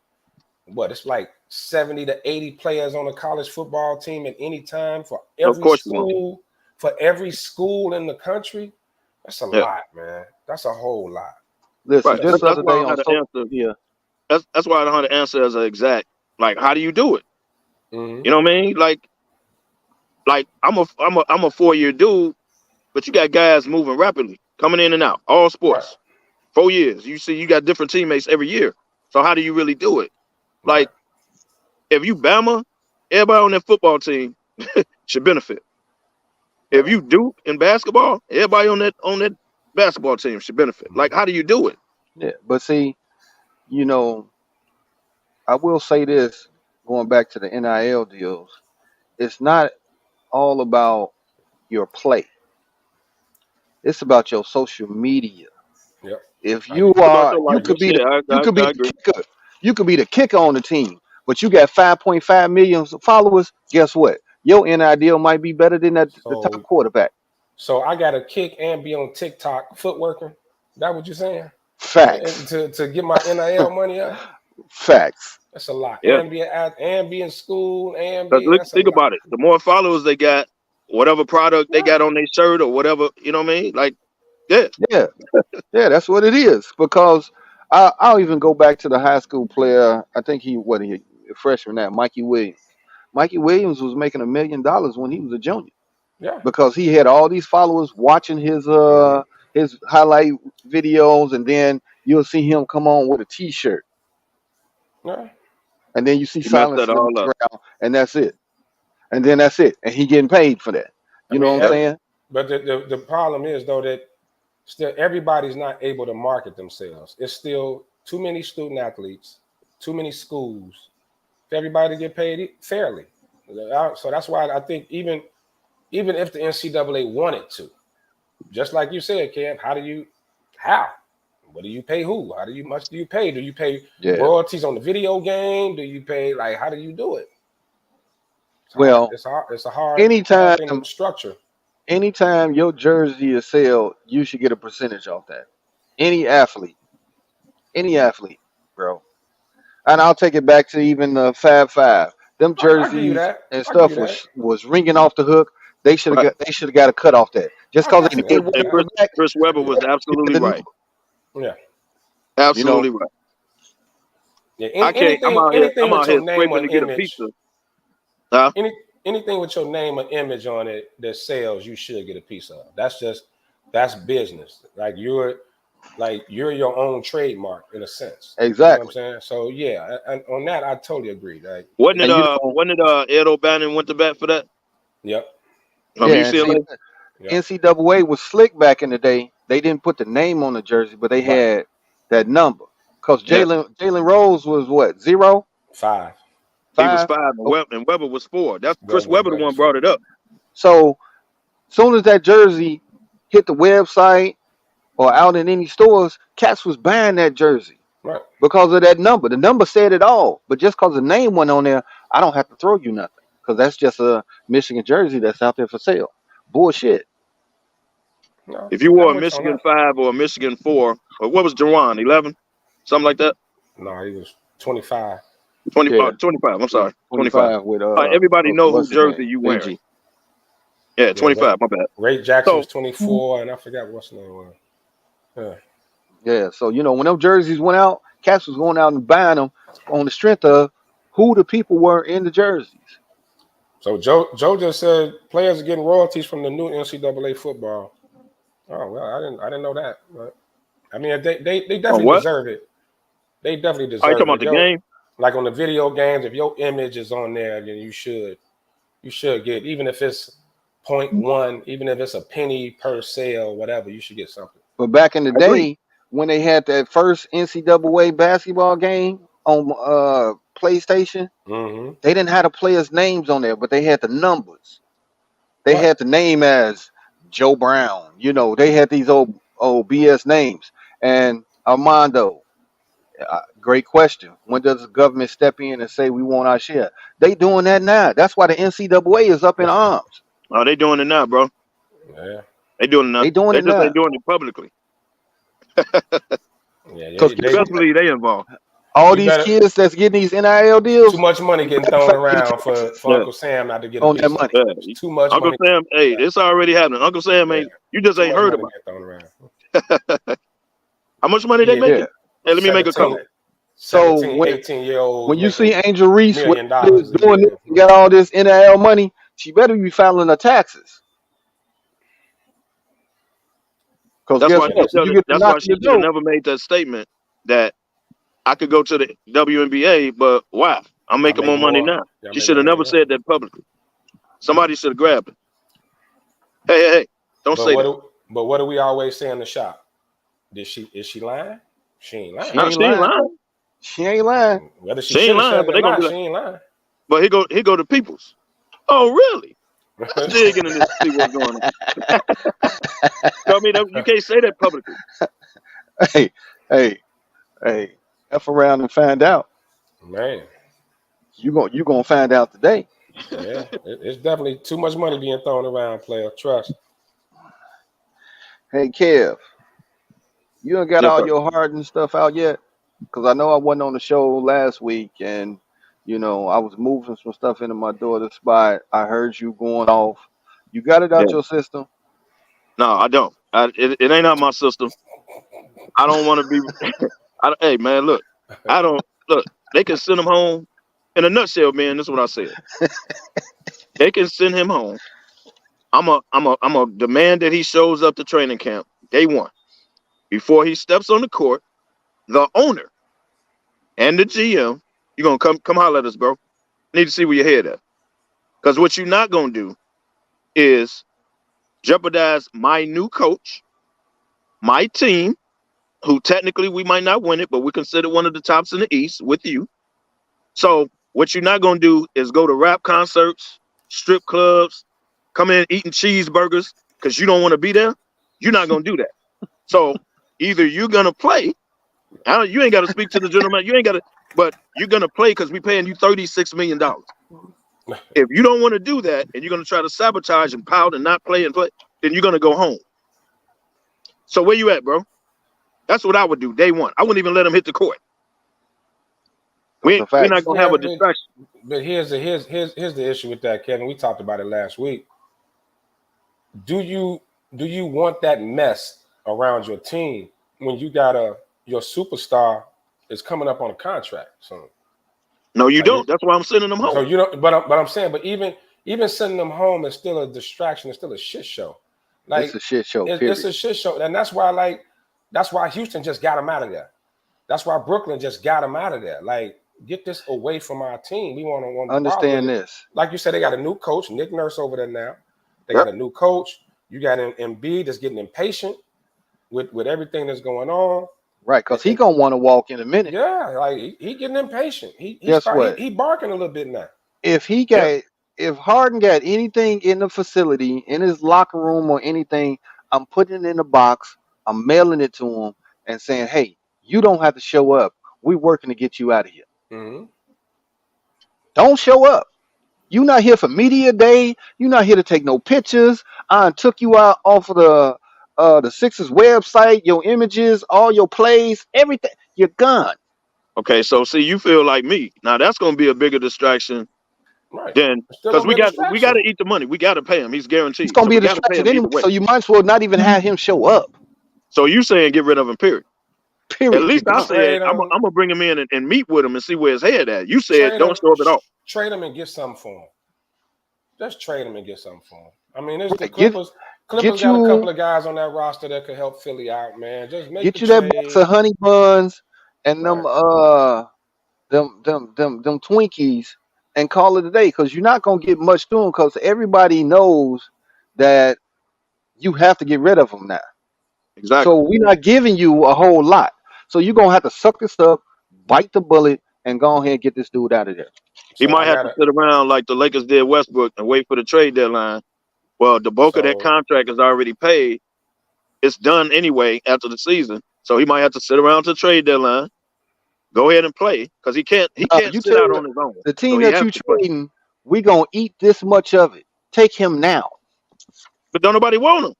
it's like 70 to 80 players on a college football team at any time for every school, in the country. That's a lot, man. That's a whole lot. Listen, Right. just the other day on That's why I don't know how to answer as an exact. Like, how do you do it? Mm-hmm. You know what I mean? Like I'm a 4-year dude, but you got guys moving rapidly, coming in and out, all sports. Right. 4 years. You see, you got different teammates every year. So how do you really do it? Right. Like, if you Bama, everybody on that football team should benefit. If you Duke in basketball, everybody on that basketball team should benefit. Like, how do you do it? Yeah, but see, I will say this, going back to the NIL deals, it's not all about your play. It's about your social media. Yep. If you could be the kicker. You could be the kicker on the team, but you got 5.5 million followers. Guess what? Your NIL might be better than the top quarterback. So I got to kick and be on TikTok footworking. That what you're saying? Facts. To get my NIL money up. Facts. That's a lot. Yeah. And be in school and think about it. The more followers they got, whatever product they got on their shirt or whatever, you know what I mean? Like, yeah, that's what it is. Because I'll even go back to the high school player. I think he a freshman now, Mikey Williams. Mikey Williams was making $1 million when he was a junior. Yeah. Because he had all these followers watching his highlight videos, and then you'll see him come on with a T-shirt. Yeah. And then you see silence in the ground, and that's it. And then that's it. And he getting paid for that. You know what I'm saying? But the problem is, though, that still everybody's not able to market themselves. It's still too many student athletes, too many schools for everybody to get paid fairly. So that's why I think even if the NCAA wanted to, just like you said, Cam, how? What do you pay who? How much do you pay? Do you pay royalties on the video game? Do you pay, how do you do it? It's a hard structure. Anytime your jersey is sold, you should get a percentage off that. Any athlete, bro. And I'll take it back to even the Fab Five. Them jerseys and stuff was ringing off the hook. They should have got a cut off that. Just because they did Chris Webber was absolutely right. Yeah, absolutely right. Yeah, I'm out here scraping to get a pizza. Huh? Anything with your name or image on it that sells, you should get a piece of. That's business. Like you're your own trademark in a sense. Exactly. You know what I'm saying? So yeah, and on that I totally agree. Like, wasn't it Ed O'Bannon went to bat for that? Yep. NCAA was slick back in the day. They didn't put the name on the jersey, but they had that number. Because Jalen Rose was what, 0? 5. He was 5, and Webber was 4. That's Chris Webber, the one brought it up. So, soon as that jersey hit the website or out in any stores, cats was buying that jersey. Right. Because of that number. The number said it all. But just because the name went on there, I don't have to throw you nothing. Because that's just a Michigan jersey that's out there for sale. Bullshit. No, if you wore a Michigan 5 or a Michigan 4, or what was Jawan, 11? Something like that? No, he was 25. 25. I'm sorry. 25. With everybody know who jersey you wearing. Yeah, 25. My bad. Ray Jackson So was 24, and I forgot what's the name was. Yeah. Yeah, so when them jerseys went out, Caps was going out and buying them on the strength of who the people were in the jerseys. So Joe just said players are getting royalties from the new NCAA football. Oh well, I didn't know that. But, I mean, they definitely what? deserve it. They definitely Are you deserve talking it. about the game? Like on the video games, if your image is on there, then you should get, even if it's 0.1, even if it's a penny per sale, whatever, you should get something. But back in the I agree. day, when they had that first NCAA basketball game on PlayStation, Mm-hmm. they didn't have the players' names on there, but they had the numbers. They What? had the name as Joe Brown. They had these old BS names. And Armando, great question. When does the government step in and say we want our share? They doing that now. That's why the NCAA is up in arms. Oh, they doing it now, bro. Yeah. They doing it now. They doing They it just now. ain't doing it publicly. Yeah. Because Best believe they involved. all You these better. kids that's getting these NIL Too deals, much money you getting better thrown pay your around for taxes Yeah. Uncle Sam not to get a on that piece of money. it. Yeah. It's too much Uncle money. Sam, hey, it's already happening. Uncle Sam Yeah. ain't, you just Too ain't much heard money about getting thrown around. it. How much money they Yeah. making? Yeah. Hey, let me make a 17, couple. So 17, 18-year-olds when you see making Angel $1 Reese million a doing this year. and got all this NIL money, she better be filing her taxes. Because That's guess why Yeah, she what? that's When should you have, get the that's why knock on she your should have door, never made that statement that I could go to the WNBA, but why? I'm y'all making make more money more. now. Y'all She make should more have money never now. said that publicly. Somebody should have grabbed it. Hey, don't But say that. what do we always say in the shop? Is she lying? She ain't she lying. No, ain't she ain't lying. lying. She ain't lying. Whether she She ain't should have lying, said it but or they gonna be not, she like, ain't lying. but he go to Peoples. Oh, really? Let's dig into this and see what's going on. I mean, you can't say that publicly. Hey, hey, hey, F around and find out. Man, You gonna find out today. yeah, it's definitely too much money being thrown around, player. Trust. Hey, Kev, you done got Yes, all sir. your hardened stuff out yet? Because I know I wasn't on the show last week, and I was moving some stuff into my daughter's spot. I heard you going off. You got it out Yeah. your system. No, I don't. It ain't out my system. I don't want to be. Hey, man, look. I don't look. They can send him home. In a nutshell, man, this is what I said. They can send him home. I'm a demand that he shows up to training camp day one before he steps on the court. The owner and the GM, you're gonna come holler at us, bro. Need to see where your head at. Because what you're not gonna do is jeopardize my new coach, my team, who technically we might not win it, but we consider one of the tops in the East with you. So what you're not gonna do is go to rap concerts, strip clubs, come in eating cheeseburgers because you don't want to be there. You're not gonna do that. So either you're gonna play. You ain't got to speak to the gentleman. You ain't got to, but you're gonna play because we paying you $36 million. If you don't want to do that and you're gonna try to sabotage and pout and not play and play, then you're gonna go home. So where you at, bro? That's what I would do day one. I wouldn't even let him hit the court. That's a We're fact. not gonna have Yeah, a distraction. but here's the issue with that, Kevin. We talked about it last week. Do you want that mess around your team when your superstar is coming up on a contract soon? No, you Like don't. That's why I'm sending him so home. you don't. But I'm saying, but even sending them home is still a distraction. It's still a shit show. It's Like a shit show. it's Period. a shit show, and that's why Houston just got him out of there. That's why Brooklyn just got him out of there. Like, get this away from our team. We want to bother with Understand it. this. Like you said, they got a new coach, Nick Nurse over there now. They got Yep. a new coach. You got an Embiid that's getting impatient with everything that's going on. Right, And, because he gonna want to walk in a minute. yeah, like he getting impatient. Guess what? He barking a little bit now. If he Yep. got if Harden got anything in the facility, in his locker room or anything, I'm putting it in a box, I'm mailing it to him and saying, hey, you don't have to show up. We're working to get you out of here. Mm-hmm. Don't show up. You not here for media day. You not here to take no pictures. I took you out off of the Sixers website, your images, all your plays, everything. You're gone. Okay, so see, you feel like me. Now that's gonna be a bigger distraction Right. then Still because gonna be a we got to distraction. eat the money. We got to pay him. He's It's guaranteed. gonna So be a we got to pay distraction him either anyway. way. So you might as well not even have him show up. So you saying get rid of him? Period. At Period. least I said Trade I'm him, gonna bring him in and meet with him and see where his head at. You said trade don't him, show up at all. trade him and get something for him. Just trade him and get something for him. I mean, it's the Right. Clippers. Get Got a couple you of guys on that roster that could help Philly out, man. Just make the get you that box trade. of honey buns and Right. them Twinkies and call it a day, because you're not gonna get much to them, because everybody knows that you have to get rid of them now. Exactly. So we're not giving you a whole lot. So you're gonna have to suck this up, bite the bullet, and go ahead and get this dude out of there. He So might I have to got sit around like the Lakers did Westbrook and wait for the trade deadline. Well, the bulk of that So contract is already paid. It's done anyway after the season. So he might have to sit around to the trade deadline. Go ahead and play because he can't You sit tell out on his own. the So team he that has you to play. trading, we gonna eat this much of it. Take him now. But don't nobody want him.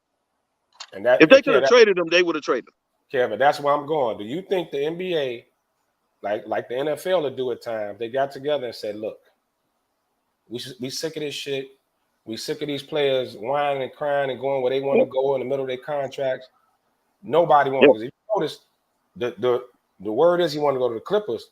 and that If they could okay, have traded him, they would have traded him. Kevin, that's where I'm going. Do you think the NBA, like the NFL, would do at times? They got together and said, "Look, we sick of this shit. We sick of these players whining and crying and going where they want to go in the middle of their contracts. Nobody wants." Yep. Because if you notice, the word is he want to go to the Clippers.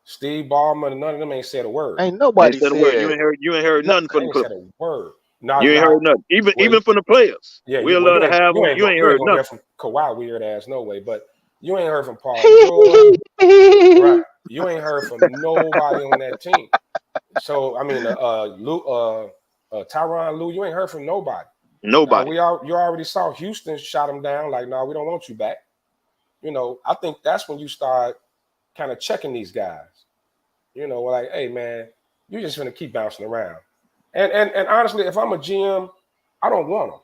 Steve Ballmer and none of them ain't said a word. Ain't They nobody said a word. You said ain't heard no, nothing They from the ain't said Clippers. a word. You ain't heard nothing. Even from the players. Yeah, We'll love to have you them. ain't You ain't gonna heard hear nothing. from Kawhi weird ass no way, but you ain't heard from Paul George, right? You ain't heard from nobody on that team. So I mean, Tyronn Lue, you ain't heard from nobody. Now Nobody. you already saw Houston shot him down. Like, no, we don't want you back. You know, I think that's when you start kind of checking these guys. You know, like, hey man, you're just gonna keep bouncing around. And honestly, if I'm a GM, I don't want him.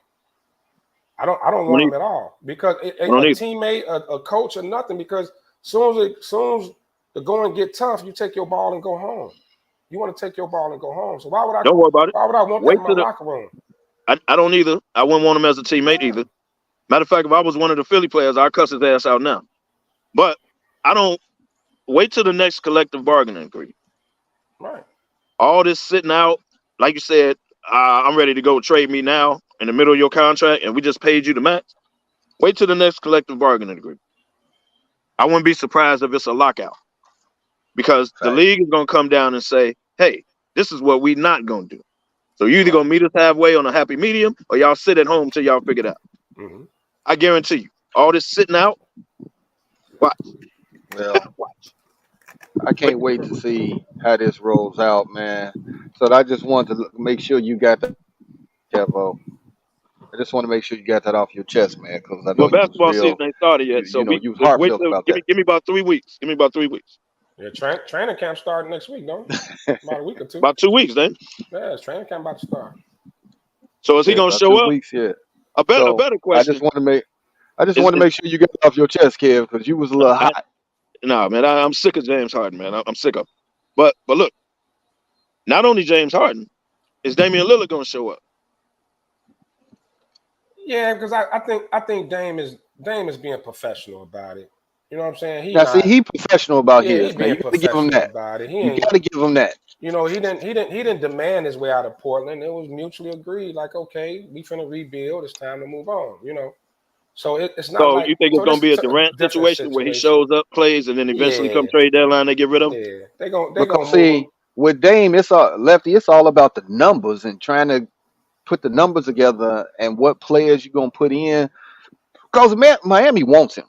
I don't want him at all, because a teammate, a coach, or nothing. Because soon as the going get tough, you take your ball and go home. You want to take your ball and go home. So why would Don't worry about it. I want that Wait in my till the. locker room? I don't either. I wouldn't want him as a teammate either. Matter of fact, if I was one of the Philly players, I'd cuss his ass out now. But I don't wait till the next collective bargaining agreement. Right. All this sitting out, like you said, I'm ready to go trade me now in the middle of your contract, and we just paid you the max. Wait till the next collective bargaining agreement. I wouldn't be surprised if it's a lockout, because the league is going to come down and say, hey, this is what we not going to do. So you either going to meet us halfway on a happy medium, or y'all sit at home till y'all figure it out. Mm-hmm. I guarantee you, all this sitting out, watch. Well, I can't wait to see how this rolls out, man. So I just wanted to make sure you got that, Kevo. I just want to make sure you got that off your chest, man, because I know Well, you was basketball season real, ain't started yet, so you was wait heartfelt till about give that. me about 3 weeks. Give me about 3 weeks. Yeah, training camp starting next week, don't it? About a week or two. About 2 weeks, then. Yeah, training camp about to start. So is he Yeah, gonna about show 2 up? weeks, yeah. A So better I just question want to make is, make sure you got it off your chest, Kev, because you was a little hot. nah, man. I'm sick of James Harden, man. I'm sick of him. But look, not only James Harden, is Damian Lillard gonna show up? Yeah, because I think Dame is being professional about it. You know what I'm saying? Now, see, he professional about Yeah, his, he's man. being You got to give him professional that. about it. You got to give him that. You know, he didn't demand his way out of Portland. It was mutually agreed. Like, okay, we finna rebuild. It's time to move on. You know, so it's not So like. you think it's So gonna this be a is a Durant different situation where he shows up, plays, and then eventually come Yeah, trade deadline they get rid of him? yeah. They gonna Because, move him. see, with Dame, it's all lefty. It's all about the numbers and trying to put the numbers together and what players you're gonna put in. Because Miami wants him.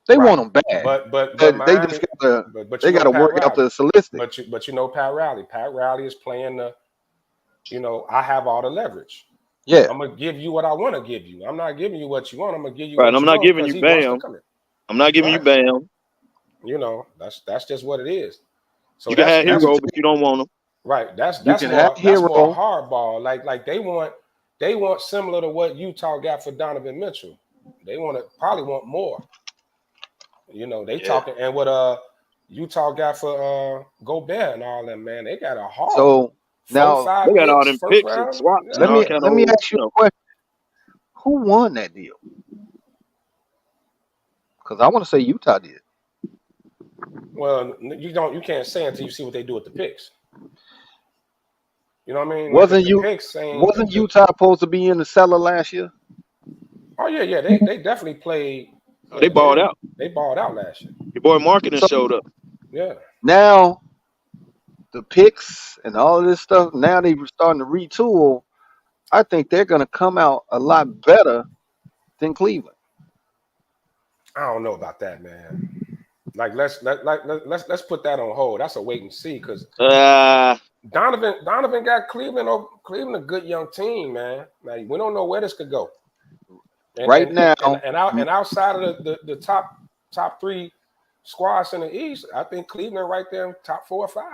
They Right. want him bad. But They just Miami. gotta But they you know gotta Pat work out Riley. the solicit. But you know Pat Riley. Pat Riley is playing the. You know, I have all the leverage. Yeah. I'm gonna give you what I want to give you. I'm not giving you what you want. I'm gonna give you Right. what I'm you not want giving because you he wants to Bam. come in. I'm not giving you Right. Bam. You know, that's just what it is. So You can have That's Hero, but you don't want him. right. That's you can have more Hero. hardball. Like they want similar to what Utah got for Donovan Mitchell. They probably want more. You know, they talking and what Utah got for Gobert and all them, man. They got a haul. So now 4-5 They got all picks, them first picks and round. swaps and Yeah. all kind of let me old, ask you a question. Who won that deal? Because I want to say Utah did. Well, you can't say until you see what they do with the picks. You know what I mean? Like Wasn't the you picks saying wasn't Utah supposed to be in the cellar last year? oh yeah, they definitely played. Oh, they Yeah, balled out. they balled out last year. Your boy Marketing So showed up. Yeah. now the picks and all of this stuff, now they were starting to retool. I think they're gonna come out a lot better than Cleveland. I don't know about that, man. Like let's put that on hold. That's a wait and see because Uh, Donovan got Cleveland. Cleveland a good young team, man. Now we don't know where this could go. And Right and and, now, and, and, out, and outside of the top three squads in the East, I think Cleveland right there in top 4 or 5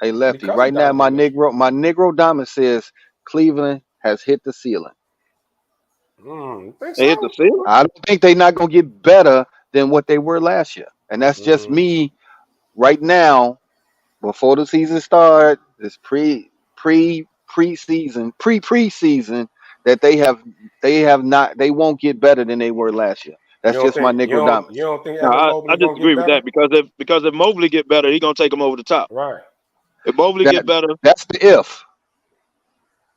hey Lefty, because of right now my Donovan Mitchell. Negro Diamond says Cleveland has hit the ceiling. Think they hit the so? ceiling. I don't think they're not gonna get better than what they were last year. And that's just Mm, me right now, before the season started, this preseason that they won't get better than they were last year. you That's don't just my think Negro Diamonds. No, Evan I Mobley gonna get disagree with better? that because if Mobley get better, he gonna take him over the top. Right. If Mobley That get better, that's the if.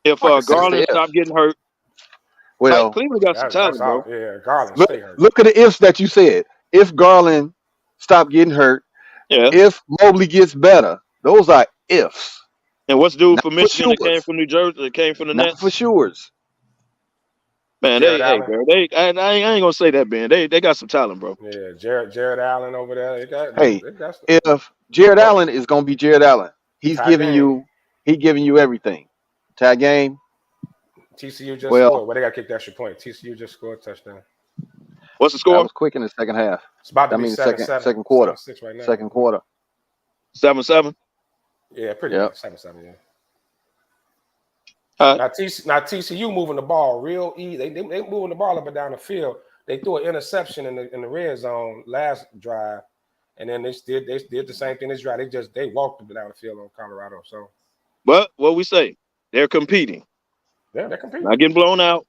if I can see That's that. the Garland if. stop getting hurt, like Well, Cleveland got some That's talent, bro. all. Yeah, Garland look stay hurt. look at the ifs that you said. If Garland stop getting hurt, Yeah. if Mobley gets better, those are ifs, And what's dude not from for Michigan that came sures, from New Jersey, that came from the not for Nets? sures. Man, Jared hey, Allen. bro, I ain't gonna say that, man. They got some talent, bro. Yeah, Jared Allen over there. Hey, They got if Jared oh, Allen is gonna be Jared Allen, he's tie giving game. you everything. Tag game. TCU just Well, scored. Well, they got kicked extra point. TCU just scored a touchdown. What's the that score? was quick in the second half. It's about to I be mean, the 7-7, second quarter, 7-6 right now. second quarter. 7-7. Yeah, pretty Yep. much 7-7. Yeah. Uh, Now TCU moving the ball real easy. They moving the ball up and down the field. They threw an interception in the red zone last drive, and then they did the same thing this drive. They walked them down the field on Colorado. So but what we say, they're competing, yeah, they're competing. not getting blown out.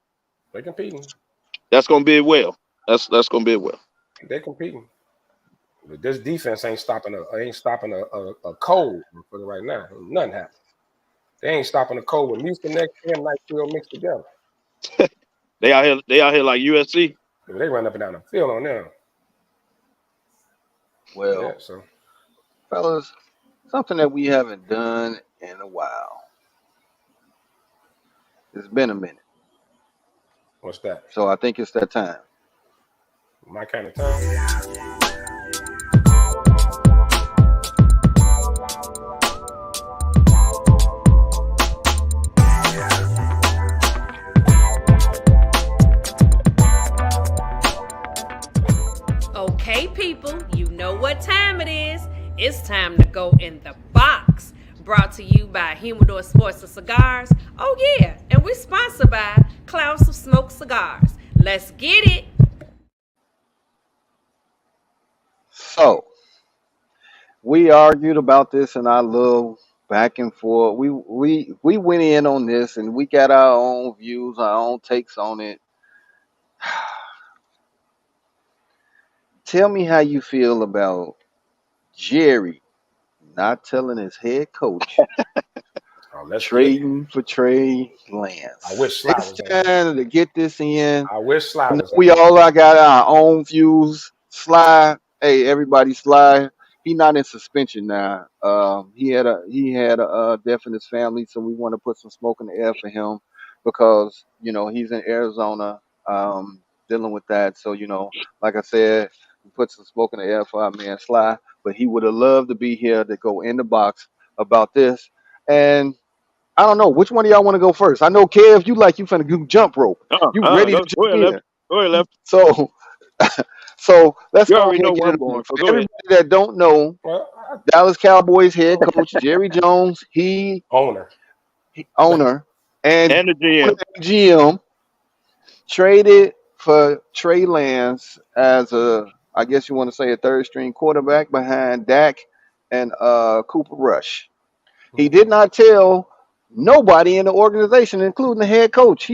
They're competing. That's gonna be well. That's gonna be well. They're competing. But this defense ain't stopping a cold for right now. Nothing happened. They ain't stopping a cold with Houston next year and Knightfield mixed together. They out here like USC. They run up and down the field on them. Well, Yeah, so fellas, something that we haven't done in a while. It's been a minute, what's that? so I think it's that time. My kind of time. Okay, people, you know what time it is. It's time to go in the box. Brought to you by Humidor Sports and Cigars. Oh yeah, and we're sponsored by Clouds of Smoke Cigars. Let's get it. So we argued about this in our little back and forth. We went in on this and we got our own views, our own takes on it. Tell me how you feel about Jerry not telling his head coach Oh, let's get it. trading for Trey Lance. I wish Sly It's was on. time to get this in. I wish Sly I know was on. we all got our own views. Sly, hey, everybody, Sly. He not in suspension now. He had a death in his family, so we want to put some smoke in the air for him because he's in Arizona, dealing with that. So like I said, we put some smoke in the air for our man Sly. But he would have loved to be here to go in the box about this. And I don't know which one of y'all want to go first. I know Kev, you finna do jump rope. You ready to Go jump ahead, in? left. Go ahead, left. So, so let's You go already ahead know and get where it I'm on. going. For So go ahead. everybody that don't know, Well, Dallas Cowboys head coach Jerry Jones, owner. owner and And the GM. GM traded for Trey Lance as I guess you want to say a third string quarterback behind Dak and Cooper Rush. He did not tell nobody in the organization, including the head coach.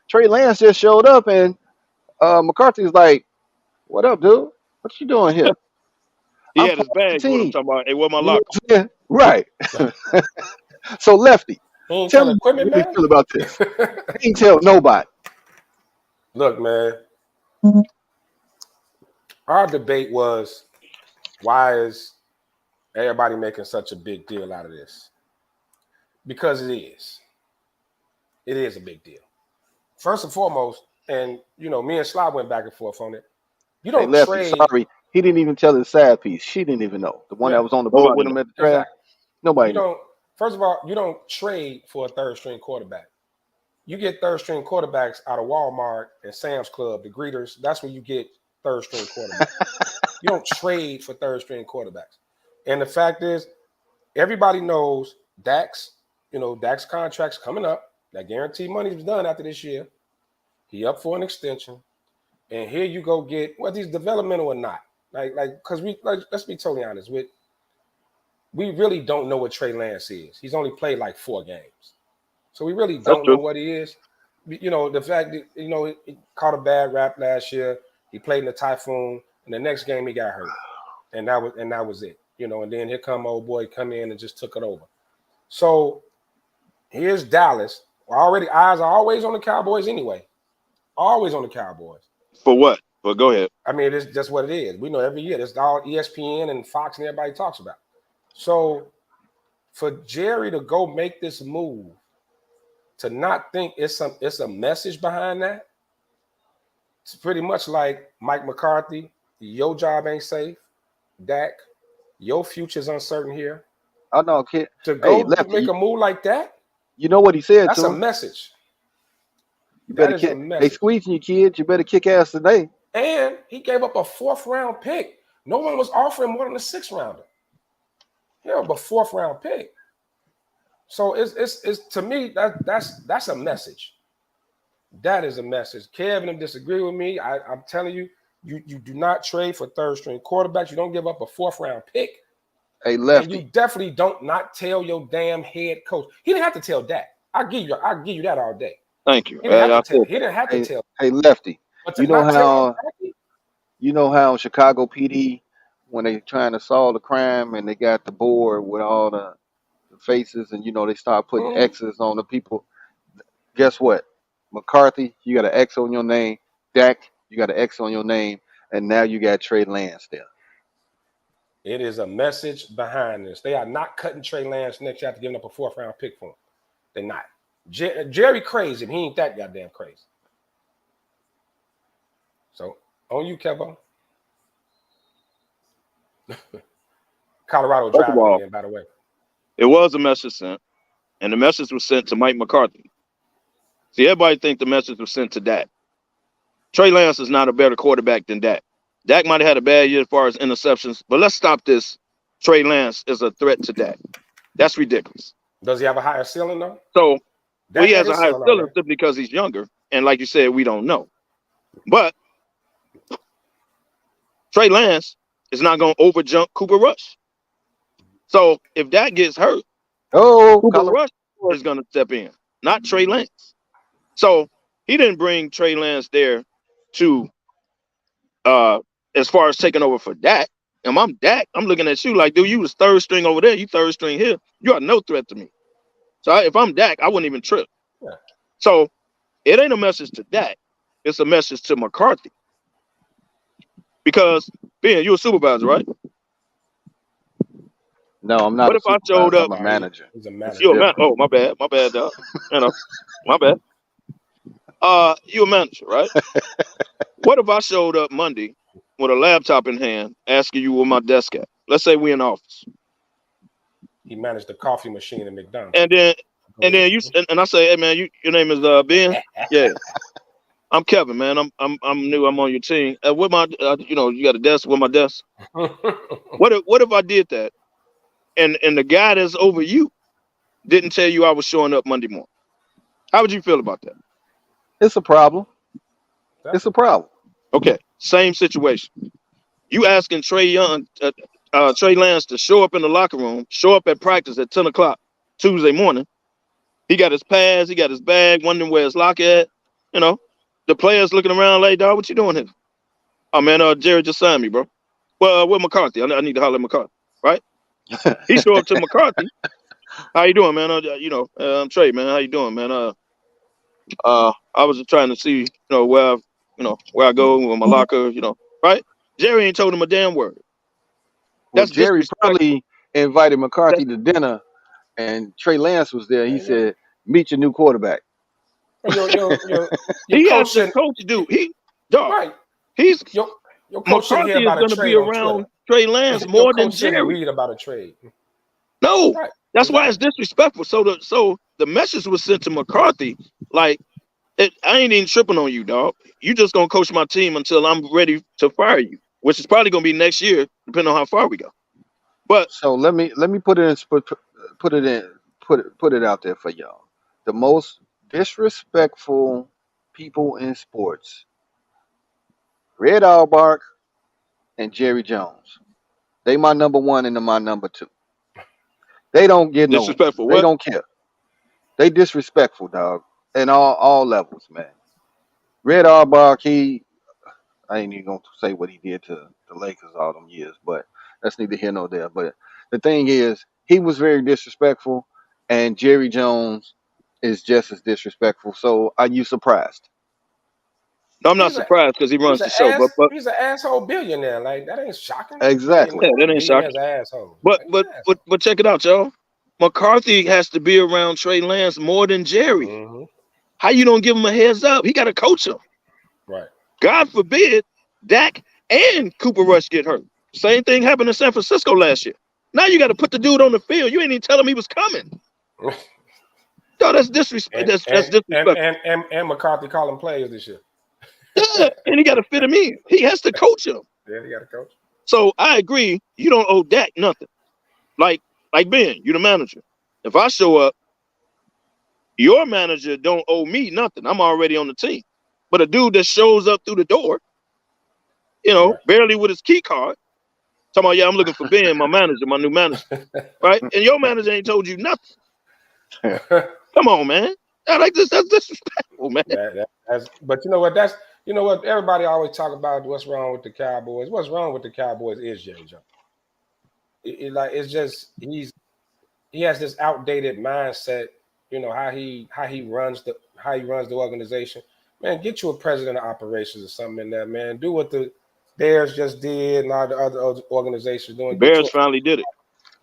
Trey Lance just showed up and McCarthy's like, "What up, dude? What you doing here? He I'm had his part of the bags with him team." talking about, hey, where my You know locker? what I'm saying? Right. So Lefty, He ain't Tell tell me equipment what you man. feel about this. He ain't tell nobody. Look, man, our debate was why is everybody making such a big deal out of this? Because it is. It is a big deal. First and foremost, and me and Sly went back and forth on it. You Hey, don't Lefty, trade. sorry. He didn't even tell his side piece. She didn't even know. The one Yeah, that was on the boat Nobody with knows. him at the draft. exactly. Nobody You knew. don't. First of all, you don't trade for a third string quarterback. You get third string quarterbacks out of Walmart and Sam's Club, the greeters. That's where you get third string quarterbacks. You don't trade for third string quarterbacks. And the fact is, everybody knows Dak's contract's coming up. That guaranteed money is done after this year. He up for an extension. And here you go get whether he's developmental or not. Because let's be totally honest, we really don't know what Trey Lance is. He's only played like 4 games. So we really That's don't know true. what he is. The fact that, he caught a bad rap last year. He played in the Typhoon, and the next game he got hurt. And that was it. And then here come old boy come in and just took it over. So here's Dallas. Already eyes are always on the Cowboys anyway. Always on the Cowboys. For what? Well, go ahead. I mean, it's just what it is. We know every year. That's all ESPN and Fox and everybody talks about. So for Jerry to go make this move, to not think it's a message behind that, it's pretty much like Mike McCarthy. Your job ain't safe. Dak, your future's uncertain here. I know, kid. To Hey, go to make Lefty, a move like that, you know what he said that's to a him? message. You That better is a kick. They message. squeezing you, kids. You better kick ass today. And he gave up a 4th round pick. No one was offering more than a 6th rounder. He gave up a 4th round pick. So it's to me that's a message. That is a message. Kevin and disagree with me. I'm telling you, you do not trade for third string quarterbacks. You don't give up a 4th round pick. Hey, And you Lefty. definitely don't not tell your damn head coach. He didn't have to tell Dak. I'll give you that all day. Thank you. He didn't have I to tell. said He didn't have to Hey, tell. hey, Lefty. But to You know not tell how McCarthy, Chicago PD when they trying to solve the crime and they got the board with all the faces and they start putting X's on the people. Guess what? McCarthy, you got an X on your name. Dak, you got an X on your name, and now you got Trey Lance there. it is a message behind this. They are not cutting Trey Lance next year after giving up a 4th round pick for him. They're not. Jerry crazy, but he ain't that goddamn crazy. So on you, Kevo. Colorado First of driving all, again, by the way. it was a message sent, and the message was sent to Mike McCarthy. See, everybody think the message was sent to Dak. Trey Lance is not a better quarterback than Dak. Dak might have had a bad year as far as interceptions, but let's stop this. Trey Lance is a threat to Dak. That's ridiculous. Does he have a higher ceiling though? So Dak he got has a his higher ceiling ceiling already. simply because he's younger, and like you said, we don't know. But Trey Lance is not going to overjump Cooper Rush. So if Dak gets hurt, Oh, Cooper Colorado. Rush is going to step in, not Trey Lance. So he didn't bring Trey Lance there to as far as taking over for Dak. And I'm Dak. I'm looking at you like, dude, you was third string over there. You third string here. You are no threat to me. So if I'm Dak, I wouldn't even trip. Yeah. So it ain't a message to Dak. It's a message to McCarthy. Because, Ben, you're a supervisor, right? No, I'm not What a if I showed supervisor. up? I'm a manager. He's a It's manager. You're a man. different. Oh, my bad. My bad, dog. My bad. You're a manager, right? What if I showed up Monday with a laptop in hand asking you where my desk at? Let's say we in office. He managed the coffee machine at McDonald's. And then you and I say, hey man, your name is Ben? Yeah. I'm Kevin, man. I'm new. I'm on your team. With my you got a desk with my desk. What if I did that and the guy that's over you didn't tell you I was showing up Monday morning? How would you feel about that? It's a problem. It's a problem. Okay, same situation. You asking Trey Lance to show up in the locker room, show up at practice at 10 o'clock Tuesday morning. He got his pads, he got his bag, wondering where his locker at. The players looking around like, dog, what you doing here? Oh, man, Jerry just signed me, bro. Well, where McCarthy? I need to holler at McCarthy, right? He show up to McCarthy, How you doing, man? I'm Trey, man. How you doing, man? I was just trying to see, where I go with my locker, right? Jerry ain't told him a damn word. Well, That's Jerry disrespect. probably invited That's McCarthy to dinner, and Trey Lance was there. He Man, said, "Meet your new quarterback." your he has coach the should coach do. Dog. right. He's Your coach shouldn't hear McCarthy is about a going to be trade on Twitter. around Trey Lance Your more than coach shouldn't Jerry. read about a trade. No, Right. that's why it's Exactly. disrespectful. So the message was sent to McCarthy, like I ain't even tripping on you, dog. You just gonna coach my team until I'm ready to fire you, which is probably gonna be next year, depending on how far we go. But So let me put it out there for y'all. The most disrespectful people in sports: Red Auerbach and Jerry Jones. They my number one and my number two. They don't get no. disrespectful, They what? don't care. They disrespectful, dog, in all levels, man. Red Auerbach, I ain't even gonna say what he did to the Lakers all them years, but that's neither here nor there. But the thing is, he was very disrespectful, and Jerry Jones is just as disrespectful. So are you surprised? No, I'm not He's a surprised because he runs the show. But he's an asshole billionaire. Like that ain't shocking. Exactly. yeah, that ain't Billionaires shocking. are assholes. But Like, he's but an but asshole. but check it out, y'all. McCarthy has to be around Trey Lance more than Jerry. Mm-hmm. How you don't give him a heads up? He got to coach him. Right. God forbid Dak and Cooper Rush get hurt. Same thing happened in San Francisco last year. Now you got to put the dude on the field. You ain't even tell him he was coming. No, that's disrespect. and, That's and and disrespectful. and and and McCarthy calling plays this year. Yeah, and he got to fit him in. He has to coach him. Yeah, he got a coach. So I agree. You don't owe Dak nothing. Like Ben, you the manager. If I show up, your manager don't owe me nothing. I'm already on the team. But a dude that shows up through the door, Right. barely with his key card, talking about, yeah, I'm looking for Ben, my manager, my new manager, right? And your manager ain't told you nothing. Come on, man. I like this. That's disrespectful, man. But you know what? You know what? Everybody always talk about what's wrong with the Cowboys. What's wrong with the Cowboys is Jerry Jones. It's just he has this outdated mindset. You know how he runs the organization. Man, get you a president of operations or something in there, man. Do what the Bears just did and all the other organizations doing. Bears finally did it.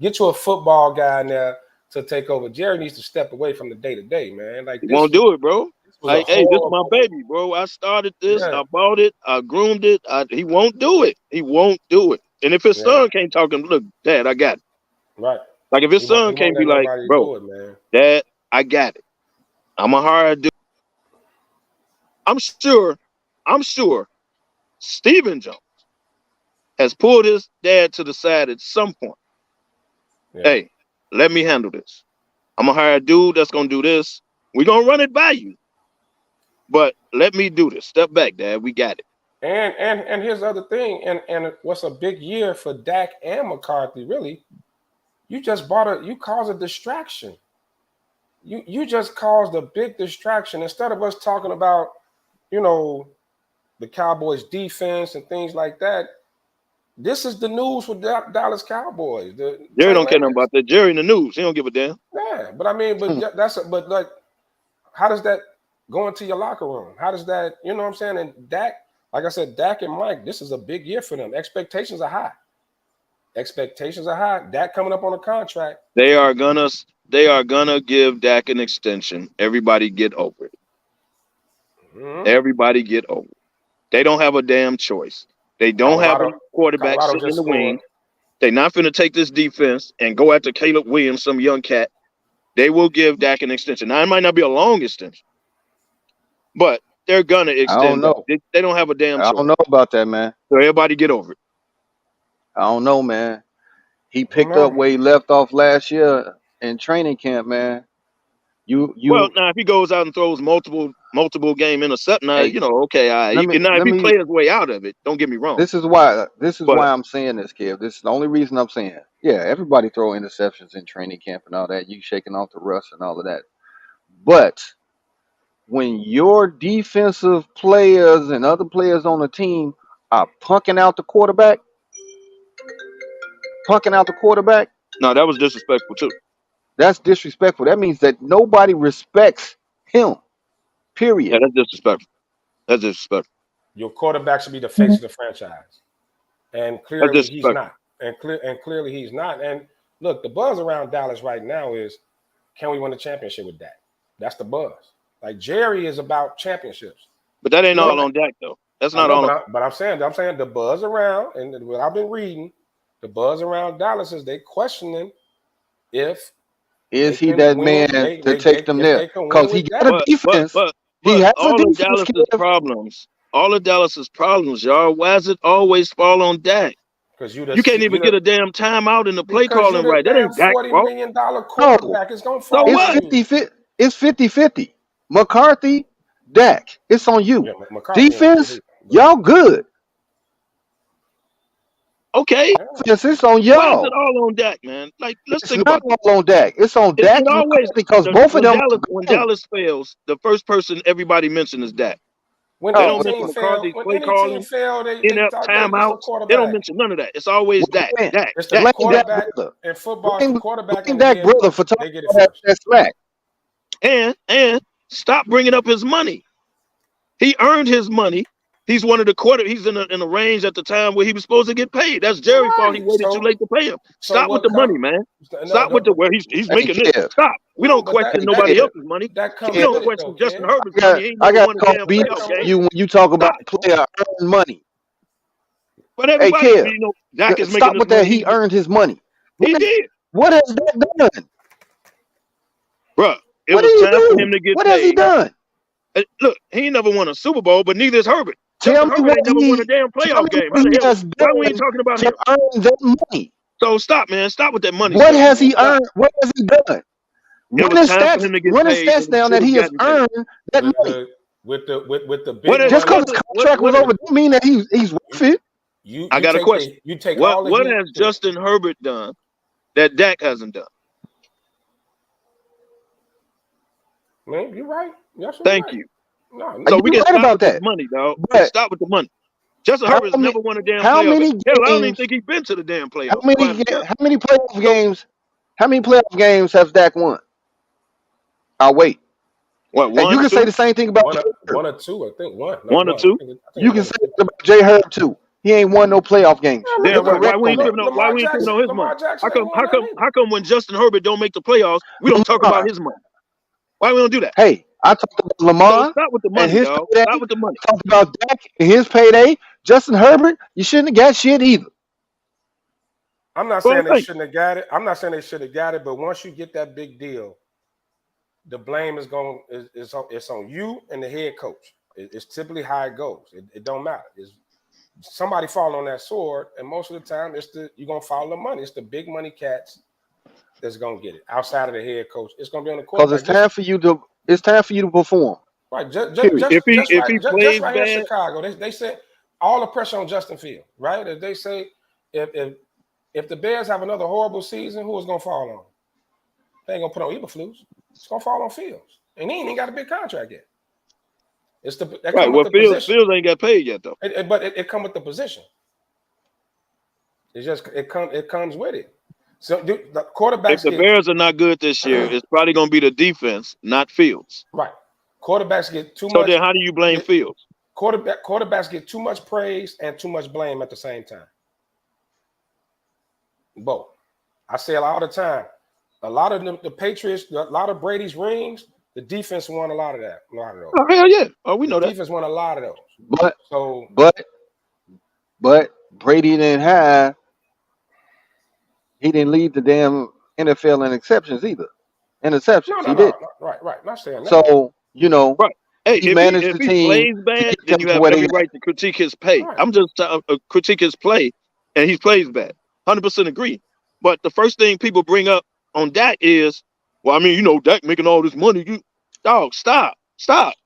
Get you a football guy in there to take over. Jerry needs to step away from the day to day, man. Like He won't do it, bro. this was a Like, hey, this is my horrible. baby, bro. I started this. Yeah, I bought it. I groomed it. He won't do it. He won't do it. And if his yeah, son can't talk to him, look, Dad, I got it. right. Like, if his He son won't can't be let like, nobody bro, do it, man. Dad, I got it. I'm a hard dude. I'm sure Stephen Jones has pulled his dad to the side at some point. Yeah. Hey, let me handle this. I'm gonna hire a dude that's gonna do this. We're gonna run it by you. But let me do this. Step back, Dad. We got it. And here's the other thing, and what's a big year for Dak and McCarthy, really, you caused a distraction. You just caused a big distraction. Instead of us talking about, you know, the Cowboys defense and things like that, this is the news for Dallas Cowboys. The Jerry Trey don't care nothing Lance. about that. Jerry in the news. He don't give a damn. Yeah, but I mean, but like, how does that go into your locker room? How does that, you know what I'm saying? And Dak, like I said, Dak and Mike, this is a big year for them. Expectations are high. Dak coming up on a contract. They are gonna give Dak an extension. Everybody get over it. Mm-hmm. Everybody get over it. They don't have a damn choice. They don't have a quarterback Colorado sitting in just the scored. wings. They're not finna take this defense and go after Caleb Williams, some young cat. They will give Dak an extension. Now, it might not be a long extension, but they're gonna I don't extend Dak. know. They don't have a damn I choice. don't know about that, man. So everybody get over it. I don't know, man. He I don't picked up know. where he left off last year in training camp, man. You Well, you now if he goes out and throws multiple game intercept, now hey, okay, all right. let me Now if let he me plays his way out of it, don't get me wrong. this is why But I'm saying this, Kev. This is the only reason I'm saying it. Yeah, everybody throw interceptions in training camp and all that. You shaking off the rust and all of that. But when your defensive players and other players on the team are punking out the quarterback, no, that was disrespectful too. That's disrespectful. That means that nobody respects him. Yeah, Period. that's disrespectful. That's disrespectful. Your quarterback should be the face of the franchise, and That's clearly he's disrespectful. not. And clearly he's not. And look, the buzz around Dallas right now is, can we win the championship with Dak? That's the buzz. Like Jerry is about championships. But that ain't You know, all on Dak though. That's I not know, all. On, but I'm saying the buzz around, and what I've been reading, the buzz around Dallas is they questioning if they Is he can that win. man to take them If there? they can win Because he with got Dak. a defense. but He has a all of defense, Dallas's Kev. problems, y'all. Why does it always fall on Dak? Because You can't even get a damn timeout in the play because you're calling the right. That damn ain't Dak's $40 fault. million No, quarterback. It's gonna So fall it's what? on you. 50. It's 50-50. McCarthy, Dak. It's on you. Yeah, McCarthy ain't Defense, good, but y'all good. Okay. Defense, it's on Why is it y'all. all on Dak, man? Like, let's It's think not about this. all on Dak. It's on It Dak and always McCarthy because both of them are when good. Dallas fails, the first person everybody mentions is Dak. when They any Oh, don't team mention fail, McCarthy's when play any team calling, fail, they in-app talk. It's the timeouts. They don't quarterback. mention none of that. It's always Dak, blame, Dak, It's the Dak, blame Dak. Dak quarterback brother. in football. It's the quarterback Blame and the Dak head brother coach. for talking They get it all first. that smack. And stop bringing up his money. He earned his money. He's one of the quarter. He's in a range at the time where he was supposed to get paid. That's Jerry's fault. He Right. waited too late to pay him. So Stop with what the money, come? man. No, Stop with the where he's Hey, making this. Kev. Stop. We no, don't but question Hey, nobody Kev. else's money. that We comes don't with Kev. it though, question Justin kid. Herbert's money. He ain't I never got won a to call damn beat That playoff come on with game. you it. when you talk about Stop. a player earning money. But Hey, everybody, Kev, Dak is making stop this with that. money. He earned his money. He did, What has Dak done? bruh. It What was did he time for do? him to get What has he paid. done? Look, he ain't never won a Super Bowl, but neither is Herbert. Tell Justin me Herbert what ain't never won a he. damn Tell playoff me game. How what he the hell? has Why we ain't done talking about to him? earn that money. So stop, man. Stop with that money What stuff, has man. he Stop. earned? What has he done? It was time for him to get Running paid, stats and he down that should have he has gotten paid. earned that With money. the What big has Just money. because his contract was over, don't mean that he's worth it. I You got a take question. you take What all the what heat. has Justin Herbert done that Dak hasn't done? Man, you're right. You're absolutely Thank right. you. No, So You're we can right stop about with this that. money, dog. But Stop with the money. Justin how Herbert's many never won a damn how playoff. many Hell, I don't even games? think he's been to the damn How playoffs. many Quiet as kept. how many playoff So games? How many playoff games has Dak won? I'll wait. what? And you One, can say two, the same thing about Jay Herb. one or two. I think one. No, one or one. two. I think You it's can one or say two. that about Jay Herb too. He ain't won no playoff games. Yeah, You're Damn right. look, Why correct we on ain't that. tripping on? Why we ain't tripping on his money? Lamar Jackson ain't won How none come? either. How come when Justin Herbert don't make the playoffs, we don't talk about Lamar. his money? Why we don't do that? Hey, I talked about So Lamar stop with the and money, his dog. payday. Stop with the money. I talked about Dak and his payday. Justin Herbert, you shouldn't have got shit either. I'm not Well, saying they thank you. shouldn't have got it. I'm not saying they should have got it, but once you get that big deal, the blame is going it's on you and the head coach. It's typically how it goes. It don't matter. It's somebody fall on that sword, and most of the time you're gonna follow the money. It's the big money cats that's gonna get it. Outside of the head coach, it's gonna be on the Because quarterback. it's time for you to perform. Right, Period. If he just plays right here in bad, Chicago, they said all the pressure on Justin Fields, right? If they say if the Bears have another horrible season, who is gonna fall on? They ain't gonna put on Eberflus. It's gonna fall on Fields, and he ain't even got a big contract yet. That right? come with Well, the Fields position, ain't got paid yet though. but it come with the position. It's just it comes with it. So the If quarterbacks the get Bears are not good this year, it's probably going to be the defense, not Fields. right. Quarterbacks get too So much. then, how do you blame Fields? Quarterbacks get too much praise and too much blame at the same time. Both. I say it all the time. A lot of the Patriots, a lot of Brady's rings, the defense won a lot of that. A lot of those. Oh hell yeah! Oh, we know The that. defense won a lot of those. But So Brady he didn't lead the damn NFL in exceptions either. Interceptions. He did. right. Not saying that. So, Right. Hey, he if he managed if the he team plays to bad, get then them you to have where they every got. right to critique his play. Right. I'm just critique his play, and he plays bad. 100% agree. But the first thing people bring up on Dak is, well, I mean, Dak making all this money. Dog, stop.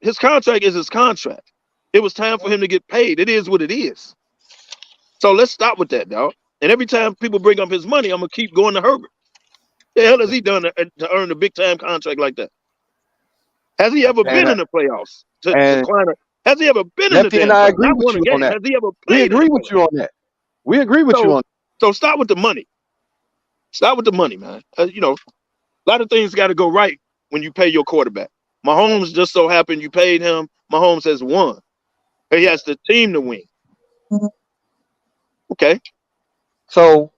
His contract is his contract. It was time for him to get paid. It is what it is. So let's stop with that, dog. And every time people bring up his money, I'm gonna keep going to Herbert. The hell has he done to earn a big time contract like that? Has he ever been And in the playoffs to and climb it? Has he ever been in the Lefty and damn I playoffs? agree Not with won a you on game. that. Has he ever We played in agree the with playoffs? you on that. We agree with you on So stop with the money. Stop with the money, man. A lot of things got to go right when you pay your quarterback. Mahomes just so happened you paid him. Mahomes has won. He has the team to win. Okay. So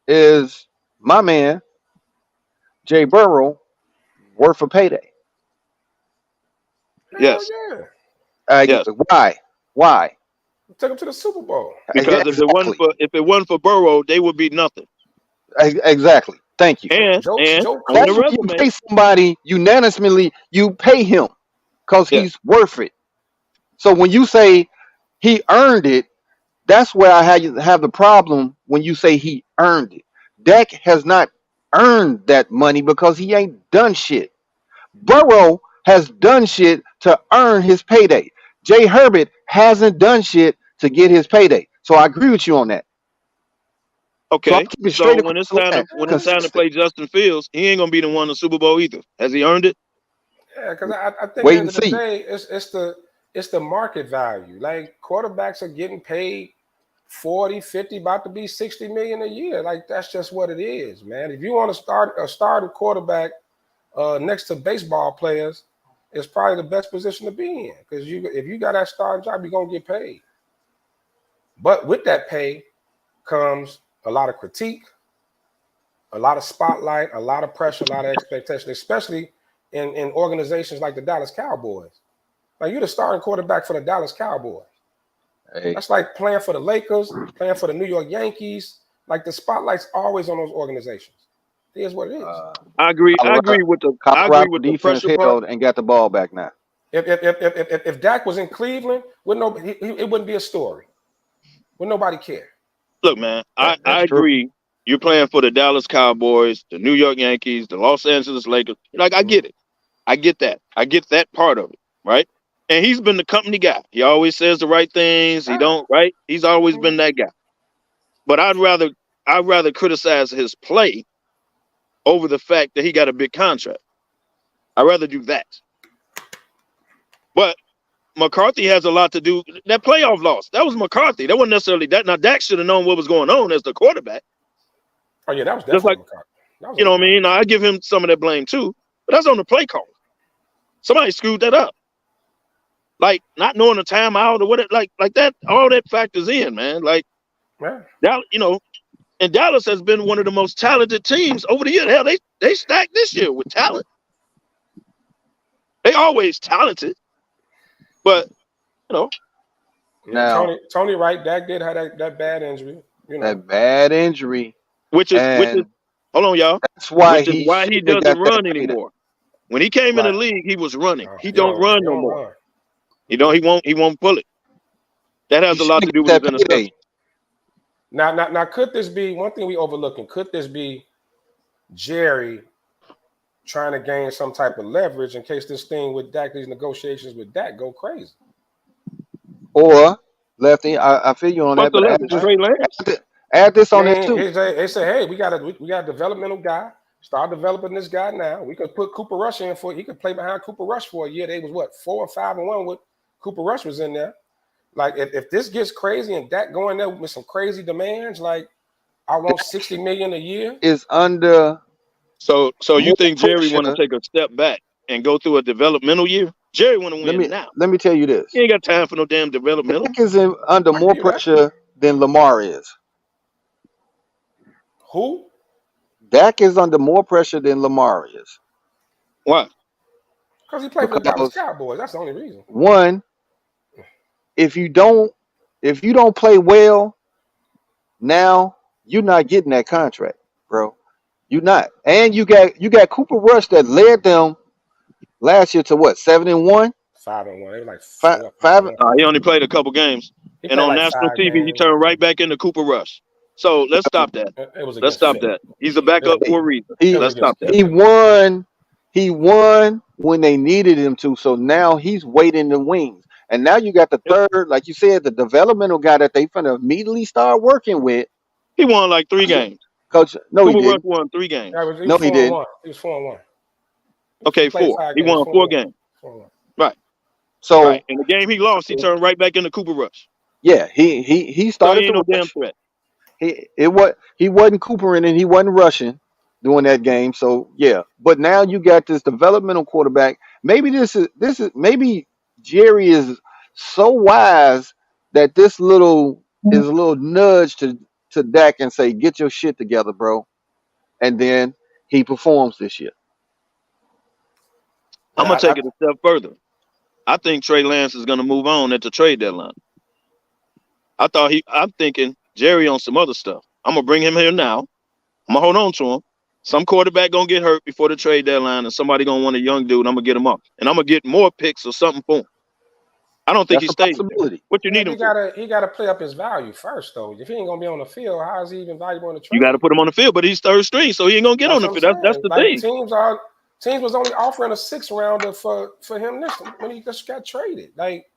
is my man Jay Burrow worth a payday? Hell Yes. yeah. Yes. Why? Why? Took him to the Super Bowl. Because Exactly. if it wasn't for Burrow, they would be nothing. Exactly. Thank you. And Joe on the That's Cool. when you resume, pay somebody unanimously. You pay him because yes. he's worth it. So when you say he earned it, that's where I have the problem when you say he earned it. Dak has not earned that money because he ain't done shit. Burrow has done shit to earn his payday. Jay Herbert hasn't done shit to get his payday. So I agree with you on that. So I'm Okay. keeping So straight across the line, when it's time to consistent. play Justin Fields, he ain't gonna be the one in the Super Bowl either. Has he earned it? Yeah, because I think at the Wait end and of the see. day, it's the market value. Like quarterbacks are getting paid 40, 50, about to be 60 million a year. Like that's just what it is, man. If you want to start a starting quarterback next to baseball players, it's probably the best position to be in. Because if you got that starting job, you're gonna get paid. But with that pay comes a lot of critique, a lot of spotlight, a lot of pressure, a lot of expectation, especially in organizations like the Dallas Cowboys. Like you're the starting quarterback for the Dallas Cowboys. Hey, That's like playing for the Lakers, playing for the New York Yankees. Like the spotlight's always on those organizations. It is what it is. uh, I agree. Colorado, I agree Colorado with the defense pressure part. held and got the ball back now. If Dak was in Cleveland, it wouldn't be a story. Would nobody care? Look, man, I That's true. agree. You're playing for the Dallas Cowboys, the New York Yankees, the Los Angeles Lakers. Like, I get it. I get that. I get that part of it, right? And he's been the company guy. He always says the right things. He Ah, don't, right? He's always been that guy. But I'd rather criticize his play over the fact that he got a big contract. I'd rather do that. But McCarthy has a lot to do. That playoff loss, that was McCarthy. That wasn't necessarily that. Now, Dak should have known what was going on as the quarterback. oh yeah, that was Just definitely like, McCarthy. That was you on know what I McCarthy. mean? Now, I give him some of that blame too. But that's on the play call. Somebody screwed that up. Like not knowing the timeout or what it like that, all that factors in, man. Like Yeah. Dallas, and Dallas has been one of the most talented teams over the years. Hell, they stacked this year with talent. They always talented, but you know, Yeah, Now Tony Wright, Dak did have that bad injury, that bad injury, which is and hold on, y'all, that's why which is he why he shouldn't have doesn't got that run payday. anymore. When he came in the Right. league, he was running. No, He don't run he no don't more. run. He won't pull it. That He has a lot to shouldn't do get with his that interception. payday. Now, could this be one thing we overlooking? Could this be Jerry trying to gain some type of leverage in case this thing with Dak, these negotiations with Dak go crazy? Or Lefty, I feel you on What's that, the but leverage? Huh? Trey Lance? add this I on this mean, too. they say, hey, we got a developmental guy. Start developing this guy now. We could put Cooper Rush in he could play behind Cooper Rush for a year. They was what 4-5-1 with Cooper Rush was in there. Like if this gets crazy and Dak going there with some crazy demands, like I want $60 million a year. Is under So you more think Jerry want to pressure. take a step back and go through a developmental year? Jerry want to Let win me now. let me tell you this. He ain't got time for no damn developmental. Dak is under I give more you that. pressure than Lamar is. Who? Dak is under more pressure than Lamar is. Why? Because he played for the Dallas Because Cowboys. That's the only reason. one, if you don't play well now, you're not getting that contract, bro. You're not. And you got Cooper Rush that led them last year to what, 7-1? 5-1. They were like Five, 4 five 5-1. He only played a couple games, He and played on like national 5 TV, he games. turned right back into Cooper Rush. So let's stop that. It was Let's against stop Philly. that. He's a backup for a reason. he It was Let's stop against that. he won when they needed him to. So now he's waiting in the wings. And now you got the Yep. third, like you said, the developmental guy that they finna immediately start working with. He won like 3 games. Coach, no, he Cooper Rush didn't. won 3 games. He No, was he 4 and didn't. 1. He was 4 and 1. He Okay, played 4. 5 He games. won 4 4 and 1. games. 4 and 1. Right, So right. And the game he lost, he turned right back into Cooper Rush. yeah, he So he started ain't to no damn rush. threat. He wasn't Coopering and he wasn't rushing. during that game. So yeah, but now you got this developmental quarterback. Maybe this is maybe Jerry is so wise that this little is a little nudge to Dak and say, get your shit together, bro. And then he performs this year. I'm Yeah, gonna take it a step further. I think Trey Lance is gonna move on at the trade deadline. I'm thinking Jerry on some other stuff. I'm gonna bring him here now. I'm gonna hold on to him. Some quarterback gonna get hurt before the trade deadline, and somebody gonna want a young dude. I'm gonna get him up, and I'm gonna get more picks or something for him. I don't think he That's a stays there. possibility. What you yeah, need him for? he gotta play up his value first though. If he ain't gonna be on the field, how is he even valuable in the You got to trade? put him on the field, but he's third string, so he ain't gonna get That's on what the I'm field. That's saying. the Like thing. teams was only offering a 6th rounder for him this when he just got traded. Like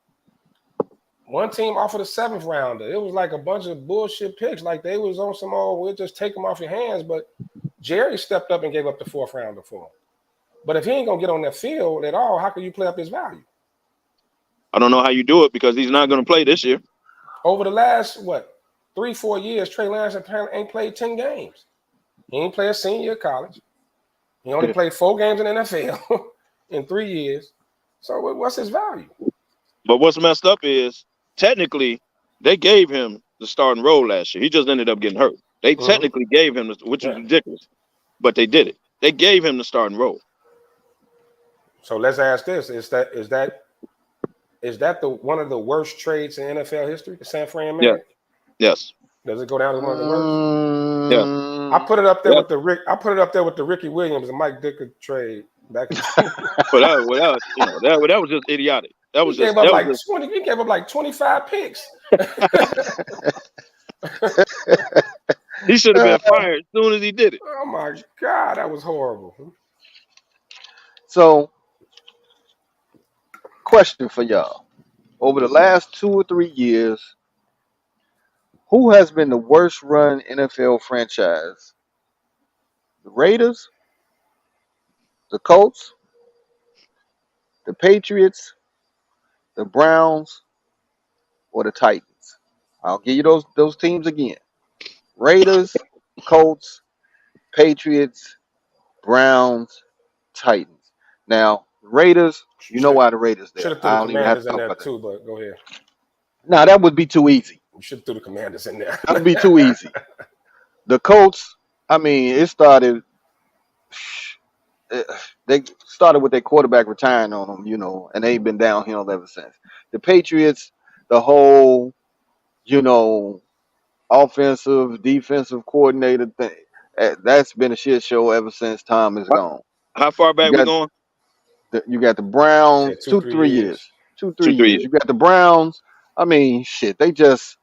one team offered a 7th rounder. It was like a bunch of bullshit picks. Like they was on some we'll just take them off your hands. But Jerry stepped up and gave up the 4th rounder for him. But if he ain't gonna get on that field at all, how can you play up his value? I don't know how you do it because he's not gonna play this year. Over the last 3-4 years, Trey Lance ain't played 10 games. He ain't played a senior year of college. He only played 4 games in the NFL in 3 years. So what's his value? But what's messed up is technically they gave him the starting role last year. He just ended up getting hurt. They technically gave him, which is ridiculous, but they did it. They gave him the starting role. So let's ask this: Is that the one of the worst trades in NFL history? The San Fran Yeah. made? Yes. Does it go down as one of the worst? Yeah. I put it up there Yeah. with the Ricky Williams and Mike Dicker trade back in. But that was just idiotic. That was He just gave up that like was just, 20. He gave up like 25 picks. he should have been fired as soon as he did it. Oh my God, that was horrible. So, question for y'all: over the last 2 or 3 years, who has been the worst run NFL franchise? The Raiders, the Colts, the Patriots, the Browns, or the Titans? I'll give you those teams again: Raiders, Colts, Patriots, Browns, Titans. Now, Raiders, you know why the Raiders Should there. have threw I the don't even have to Commanders in talk there about that. too, but go ahead. Now, that would be too easy. You should have threw the Commanders in there. That would be too easy. The Colts, I mean, they started with their quarterback retiring on them, and they've been downhill ever since. The Patriots, the whole, you know, offensive, defensive coordinator thing, that's been a shit show ever since Tom is gone. How far You back we got going? you got the You said Browns, 2, 3 years. 3 2-3 years. years. You got the Browns. I mean, shit, they just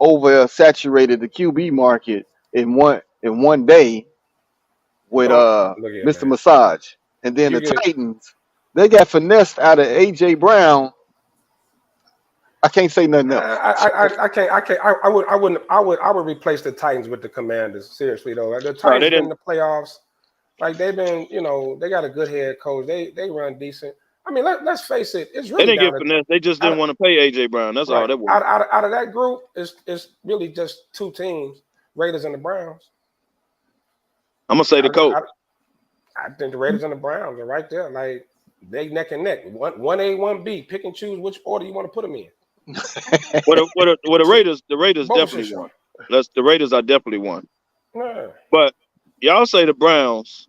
oversaturated the QB market in one day with Look here, Mr. man. Massage. And then You the get. Titans, they got finessed out of AJ Brown. I can't say nothing else. I can't. I would replace the Titans with the Commanders. Seriously though, the No, Titans they been in didn't. the playoffs. Like they've been, they got a good head coach. They run decent. I mean, let's face it. It's They really didn't down get to finesse. They just out didn't of, want to pay AJ Brown. That's all right that was. out of that group. It's really just 2 teams: Raiders and the Browns. I'm gonna say the coach. I think the Raiders and the Browns are right there. Like they neck and neck. One A, 1B. Pick and choose which order you want to put them in. The Raiders Both definitely should won. The Raiders are definitely won. Yeah. But y'all say the Browns,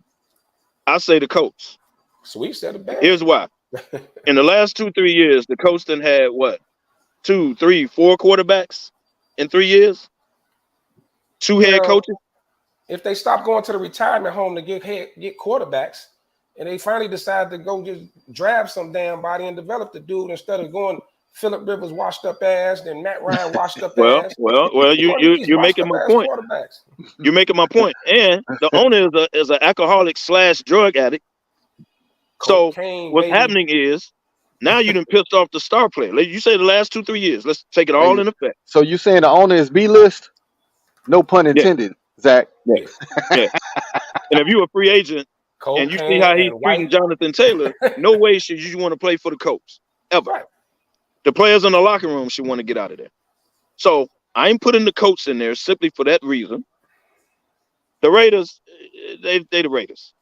I say the Colts. Sweet said it best. Here's why. In the last 2-3 years, the Colts done had what? 2, 3, 4 quarterbacks in 3 years? 2 head coaches? If they stop going to the retirement home to get quarterbacks, and they finally decide to go just draft some damn body and develop the dude instead of going Phillip Rivers washed up ass, then Matt Ryan washed up ass. Well, you're making my point. Quarterbacks. You're making my point. And the owner is an alcoholic / drug addict. So Cocaine, what's baby. happening is now you done pissed off the star player. Like you say the last 2-3 years. Let's take it all in effect. So you saying the owner is B list? No pun Yeah. intended, Zach. Yeah. And if you're a free agent and you see how he's treating Jonathan Taylor, no way should you want to play for the Colts. Ever. Right. The players in the locker room should want to get out of there. So I ain't putting the Colts in there simply for that reason. The Raiders, they the Raiders.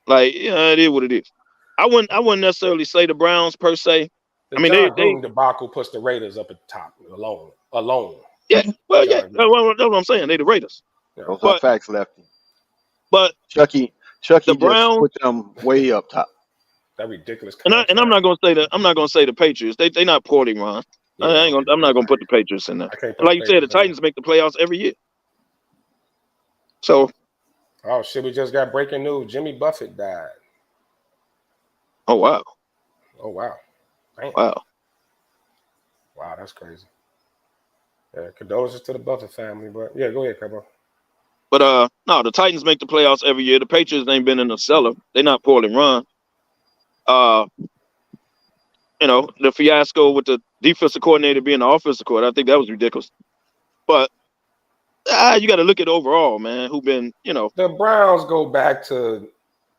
Like, yeah, it is what it is. I wouldn't necessarily say the Browns per se. The I mean, John they Gruden debacle puts the Raiders up at the top alone. Alone. yeah, The well, yeah, John Gruden. that's what I'm saying. They the Raiders, Yeah. Those are but facts, Lefty. but Chucky the just Browns, put them way up top. That ridiculous and I'm contract. not gonna say that. I'm not gonna say the Patriots. They not poorly run. Yeah, I don't I'm not gonna put the Patriots in there. I can't And put the like you said, the Patriots in there. Titans make the playoffs every year. So, Oh shit, we just got breaking news. Jimmy Buffett died. oh wow, Oh wow. Damn. wow. Wow, that's crazy. Yeah, condolences to the Buffett family, but yeah, go ahead, Cabo. But no, the Titans make the playoffs every year. The Patriots ain't been in the cellar. They not poorly run. Uh, the fiasco with the defensive coordinator being the offensive coordinator, I think that was ridiculous. But you got to look at overall, man. Who been, The Browns go back to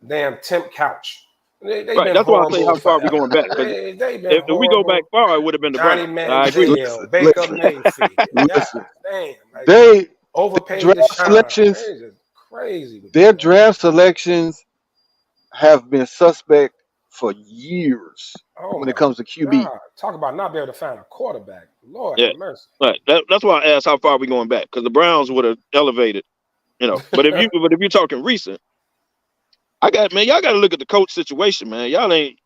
damn Tim Couch. They've right? been That's why I say horrible how far we forever. going back. Because They've been if we go back horrible. far, it would have been the Johnny Browns. I agree. Manziel, Baker Listen, Mayfield. listen. God damn. Like, They overpaid draft Deshaun. selections, They just crazy. with their that. draft selections have been suspect for years Oh when it my comes to QB. God. Talk about not being able to find a quarterback. Lord Yeah, have mercy. right. That's why I asked how far we going back, because the Browns would have elevated. But if you're talking recent, y'all got to look at the coach situation, man. Y'all ain't,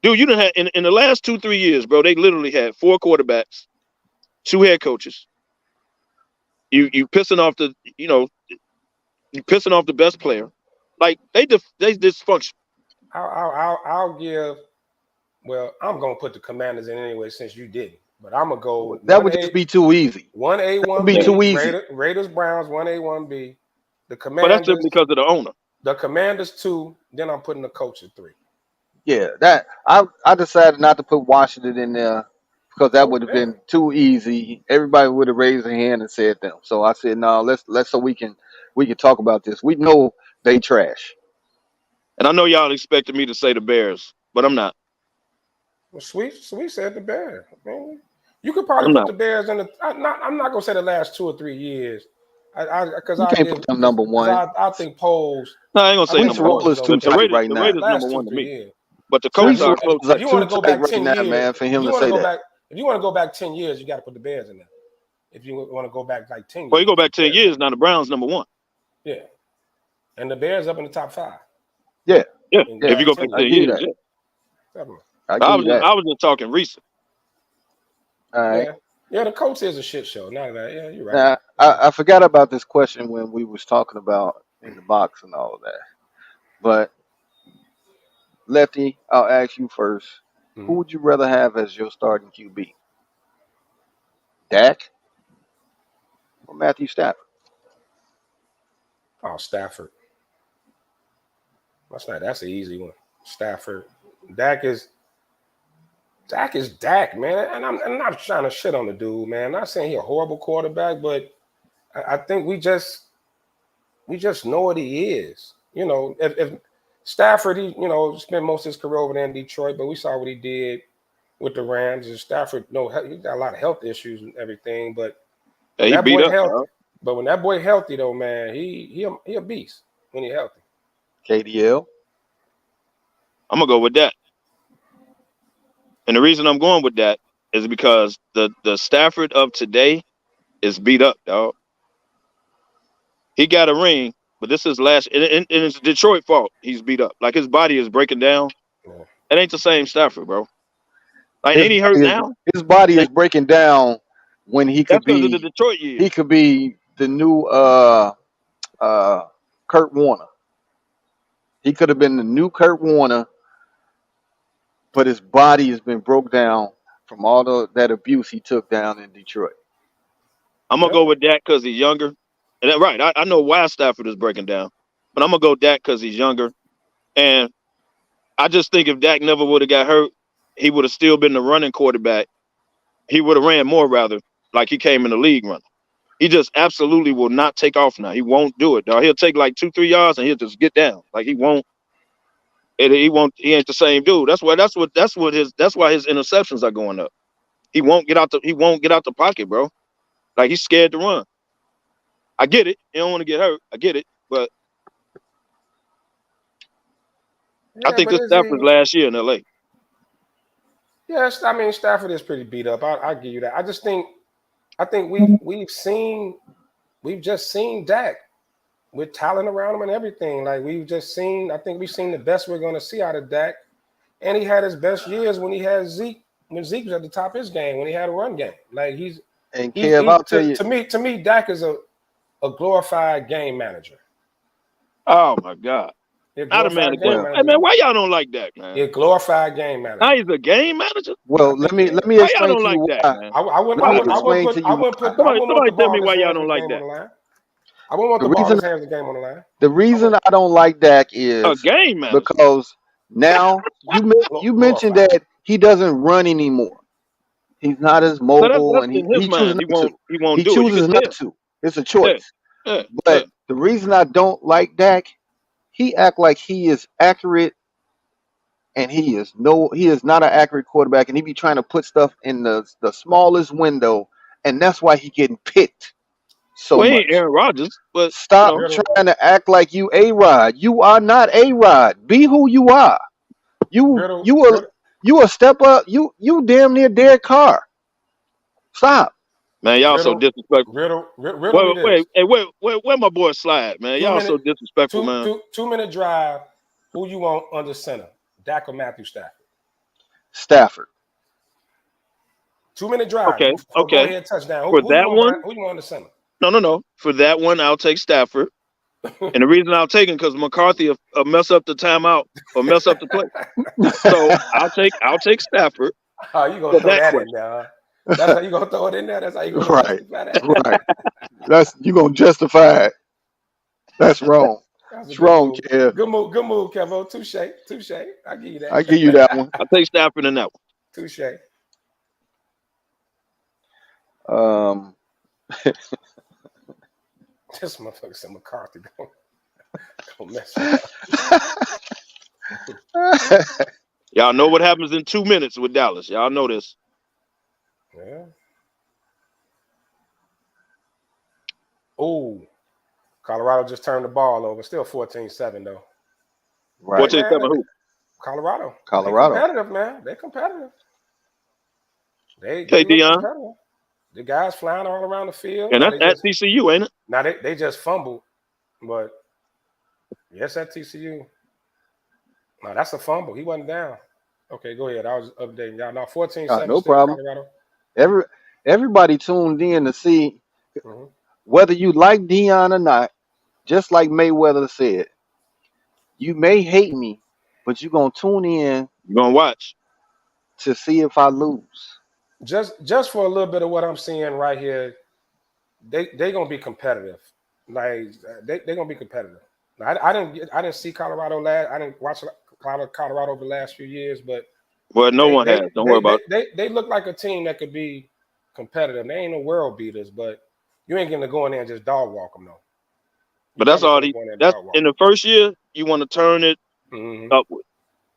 dude, you done had in the last 2-3 years, bro. They literally had 4 quarterbacks, 2 head coaches. You pissing off you pissing off the best player. Like they dysfunction. I'll give. Well, I'm gonna put the Commanders in anyway since you didn't. But I'm gonna go That would just be too easy. 1A, That would be too 1B. easy. Raiders, Browns, 1A, 1B. The But that's just Commanders, because of the owner. the Commanders 2. Then I'm putting the coach at 3. Yeah, that I decided not to put Washington in there because that Oh would have damn. been too easy. Everybody would have raised their hand and said them. So I said, no, let's so we can talk about this. We know they trash. And I know y'all expected me to say the Bears, but I'm not. Well, Sweet said the Bears. Man, you could probably I'm put not. the Bears in the. I'm not gonna say the last 2 or 3 years. Because You can't put them number one. I think polls. No, I ain't gonna I say think Sweet's number roll one. polls is don't too The, look the at tight it. Raiders, right the now. Raiders number Last 2 one to 3 me. years. But the So Colts if are you close. if you want to go back right 10 now, years, man, for him if you to want to say go that. back, if you want to go back 10 years, you got to put the Bears in there. If you want to go back like 10 Well, years, you go back 10 Bears. years now. The Browns number one. Yeah, and the Bears up in the top 5. Yeah, Yeah, In the if yeah, you last go 10 back I 10 years. give you years, that. yeah. Definitely. I give you that. I was just talking recent. All right. Yeah, the coach is a shit show. Now that, yeah, you're right. Now I forgot about this question when we was talking about in the box and all of that. But Lefty, I'll ask you first. Who Mhm. would you rather have as your starting QB? Dak or Matthew Stafford? Oh, Stafford. That's an easy one. Stafford. Dak is Dak, man. And I'm not trying to shit on the dude, man. I'm not saying he's a horrible quarterback, but I think we just know what he is. If Stafford, he spent most of his career over there in Detroit, but we saw what he did with the Rams. And Stafford, no, he got a lot of health issues and everything. But Yeah, when he that beat boy up, healthy, dog. though, man, he a beast when he healthy. KDL. I'm gonna go with that. And the reason I'm going with that is because the Stafford of today is beat up, dog. He got a ring, but this is and it's Detroit fault. He's beat up. Like his body is breaking down. Yeah. It ain't the same Stafford, bro. Like His ain't he hurt body is now? his body is breaking down when That's because of the Detroit years. he could be the new uh Kurt Warner. He could have been the new Kurt Warner, but his body has been broke down from all that abuse he took down in Detroit. I'm gonna Yeah. go with that because he's younger. And right, I know why Stafford is breaking down, but I'm gonna go Dak because he's younger. And I just think if Dak never would have got hurt, he would have still been the running quarterback. He would have ran more rather, like he came in the league running. He just absolutely will not take off now. He won't do it, dog. He'll take like 2-3 yards and he'll just get down. Like he won't. He won't. He ain't the same dude. That's why his interceptions are going up. He won't get out the pocket, bro. Like he's scared to run. I get it. You don't want to get hurt. I get it. But I Yeah, think but this is Stafford's he? last year in LA. Yes, I mean Stafford is pretty beat up. I give you that. I think we've just seen Dak with talent around him and everything. Like I think we've seen the best we're going to see out of Dak. And he had his best years when he had Zeke, when Zeke was at the top of his game, when he had a run game. Like And Kev, I'll tell you, to me, Dak is a glorified game manager. Oh my God. He's a Not a man glorified game again. well, Hey manager. man, why y'all don't like that, man? He's a glorified game Now manager. he's a game manager? I well, think he let is. me Why y'all explain don't to like you that, why. man? Let me explain to you why. I wouldn't want Somebody the tell ball me in his why y'all hands don't with the like game on that. the line. I wouldn't want The the ball in reason his hands with the game on the line. the I reason would I don't like Dak A is game manager. because now you mentioned glorified. that he doesn't run anymore. He's not as So that's mobile, that's and in his he chooses mind. not to. He won't He do it. You can chooses not tell. to. It's a Yeah, choice. yeah, yeah. But the reason I don't like Dak, he act like he is accurate, and he is not an accurate quarterback, and he be trying to put stuff in the smallest window, and that's why he getting picked so Well, he ain't much. Aaron Rodgers, but Stop Riddle, trying to act like you A-Rod. You are not A-Rod. Be who you are. You Riddle, you will Riddle, you a step up. You damn near Derek Carr. Stop. man, y'all so Riddle, disrespectful. Riddle me Wait, this. wait, hey, where my boy Slide, man? Two Y'all minute, so disrespectful, man. 2 minute drive. Who you want under center? Dak or Matthew Stafford? Stafford. 2 minute drive. Okay, Go okay. ahead, touchdown. For that one, Who you want under center? no. For that one, I'll take Stafford. And the reason I'll take him because McCarthy will mess up the timeout or mess up the play. So I'll take Stafford Oh, you gonna for throw that that in question. there? Huh? That's how you gonna throw it in there. That's how you gonna Right. justify that. Right. That's you gonna justify it. That's wrong. That's a It's good wrong, move. Kev. Good move, Kevo. Touche. I give you I give you that that. one. I'll take Stafford in that one. Touche. Um, This motherfucker said McCarthy gonna mess it up. Y'all know what happens in 2 minutes with Dallas. Y'all know this. Yeah. Oh, Colorado just turned the ball over. Still 14-7 though. Hey right. 14-7 man, who? Colorado. They Colorado. competitive, man. They competitive. Okay, They look Dion. competitive. The guys flying all around the field. And Now that's at TCU, ain't it? they just fumbled, but yes, at TCU. No, that's a fumble. He wasn't down. Okay, go ahead. I was updating y'all. Now 14-7 No still problem. Colorado. Every everybody tuned in to see Mm-hmm. whether you like Dion or not. Just like Mayweather said, you may hate me, but you're gonna tune in You're going to watch. to see if I lose. Just for a little bit of what I'm seeing right here, they gonna be competitive. Like they gonna be competitive. I didn't see Colorado last. I didn't watch Colorado over the last few years, but Well, no they one they has. Don't worry they about they it. they, they look like a team that could be competitive. They ain't no world beaters, but you ain't gonna go in there and just dog walk them though. But You that's probably all gonna he go in there and that's dog walk in the first year, you want to turn it them. upward.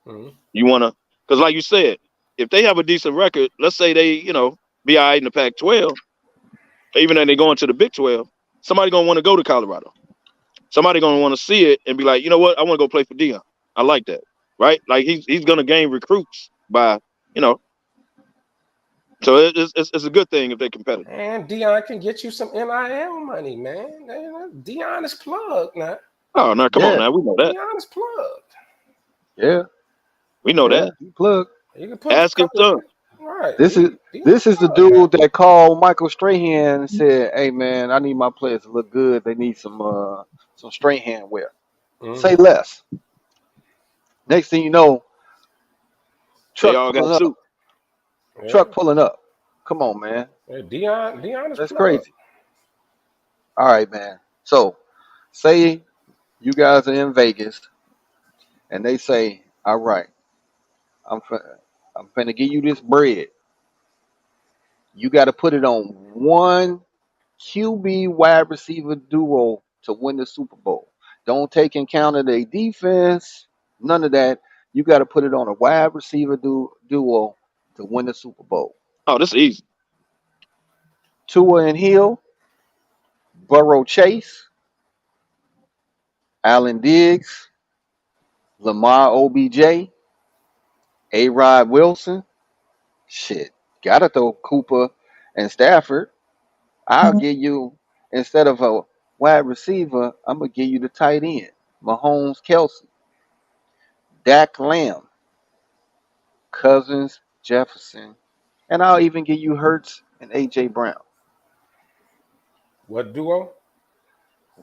Mm-hmm. You want to, because like you said, if they have a decent record, let's say they, be all right in the Pac-12, even though they go into the Big 12, somebody going to want to go to Colorado. Somebody going to want to see it and be like, you know what, I want to go play for Dion. I like that, right? Like he's going to gain recruits by, you know, so it's a good thing if they're competitive. And Dion can get you some NIL money, man. Dion is plugged now. Oh, no, come on Yeah, now. We know that. Dion is plugged. yeah, We know yeah. that. He plugged. You can put a Ask his couple. son. Right. This is Dion this is the plugged now. dude that called Michael Strahan and said, "Hey man, I need my players to look good. They need some Strahan wear. Say Mm-hmm. less." Next thing you know, They truck all got pulling up. suit. Yeah. Truck pulling up. Come on, man. Yeah, Dion is That's plugged. crazy. All right, man. So, say you guys are in Vegas and they say, "All right, I'm fin- I'm finna give you this bread. You got to put it on one QB wide receiver duo to win the Super Bowl. Don't take in account of their defense, none of that. You got to put it on a wide receiver duo to win the Super Bowl. Oh, this is easy. Tua and Hill, Burrow Chase, Allen Diggs, Lamar OBJ, A-Rod Wilson. Shit, gotta throw Cooper and Stafford. I'll give you, instead of a wide receiver, I'm gonna give you the tight end, Mahomes, Kelsey, Dak Lamb, Cousins, Jefferson, and I'll even give you Hurts and AJ Brown. What duo?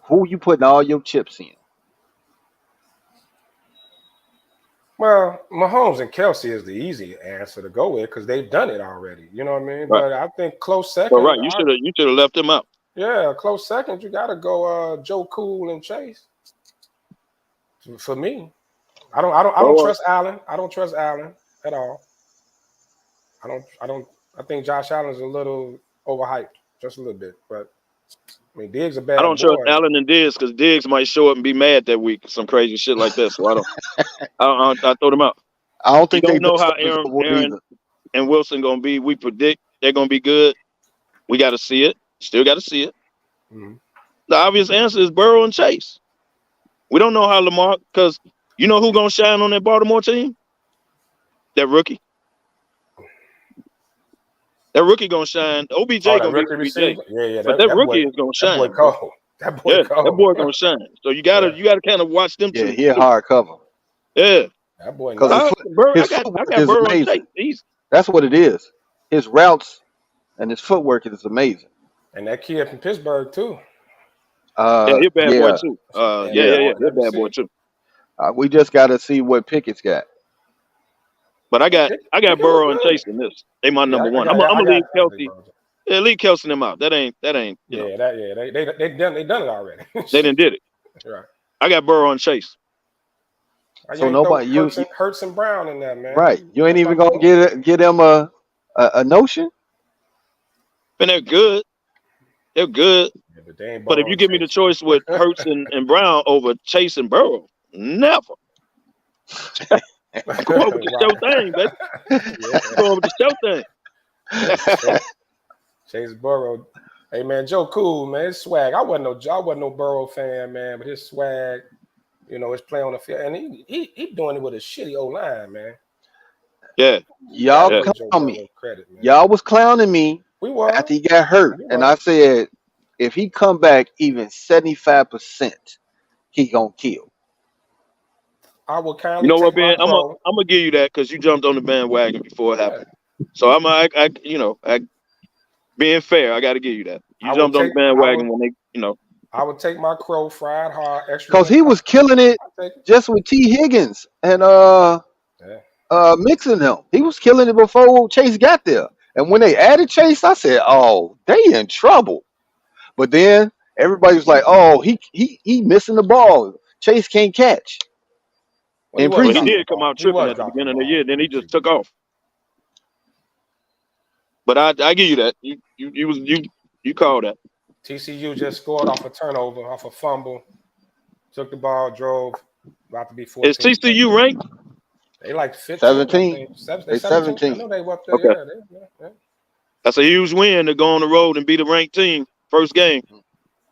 Who you putting all your chips in? Well, Mahomes and Kelsey is the easy answer to go with because they've done it already. You know what I mean? Right. But I think close Well, second. right. You should have left him out. Yeah, close second. You got to go Joe Cool and Chase. For me, I don't trust Allen. I don't trust Allen at all. I think Josh Allen's a little overhyped, just a little bit. But I mean, Diggs a bad I don't boy. trust Allen and Diggs because Diggs might show up and be mad that week, some crazy shit like that. So I throw them out. I don't You think they don't know how starters would Aaron either. and Wilson gonna be. We predict they're gonna be good. We got to see it. Still got to see it. Mhm. The obvious answer is Burrow and Chase. We don't know how Lamar, because you know who gonna shine on that Baltimore team? That rookie. That rookie gonna shine. OBJ Oh, that gonna be rookie OBJ, receiver? Yeah. but that rookie is gonna That boy shine, bro. cold. That boy Yeah, cold. that boy gonna shine. So you gotta kind of watch them Yeah, two. he a hard cover Yeah, That boy because nice. I his got footwork is Burrow and Chase. amazing. He's That's what it is. His routes and his footwork is amazing. And that kid from Pittsburgh too. he a bad boy Yeah, too. Bad yeah. He a boy, bad boy too. We just got to see what Pickett's got. But I got Pickett Burrow look and good. Chase in this. They my number one. I I'm got gonna leave Kelsey. bro. Yeah, leave Kelsey them out. That ain't. You know, They done it already. they didn't did it. Right. I got Burrow and Chase. So You ain't throw nobody, Hurts and Brown in there, man. right? You ain't That's even my gonna boy. get them a notion. And they're good. They're good. Yeah, but they ain't But if Burrow you and give me the Chase. choice with Hurts and Brown over Chase and Burrow, never. I'm going with the show thing, baby. I'm going with the show thing. Chase Burrow. Hey man, Joe Cool, man, his swag. I wasn't no Burrow fan, man, but his swag, you know, his play on the field, and he doing it with a shitty O-line, man. Yeah. Y'all Yeah. clown me. Credit, man. Y'all was clowning me We were. after he got hurt, We and were. I said if he come back even 75%, he gonna kill. I will You kindly know what, take my Ben? I'm crow. gonna give you that because you jumped on the bandwagon before it happened. So I being fair, I got to give you that. You jumped on the bandwagon when they. I would take my crow fried hard, extra. Cause he was killing it I'll take it. just with T. Higgins and Yeah. mixing them. He was killing it before Chase got there. And when they added Chase, I said, "Oh, they in trouble." But then everybody was like, "Oh, he missing the ball. Chase can't catch." Well, In Well, he preseason, did come out tripping at the beginning of the year. Then he just took off. But I give you that. You call that. TCU just scored off a turnover, off a fumble, took the ball, drove, about to be 14. Is TCU ranked? They like 15. 17. They 17. I know they were up there. Okay. Yeah. That's a huge win to go on the road and beat a ranked team first game.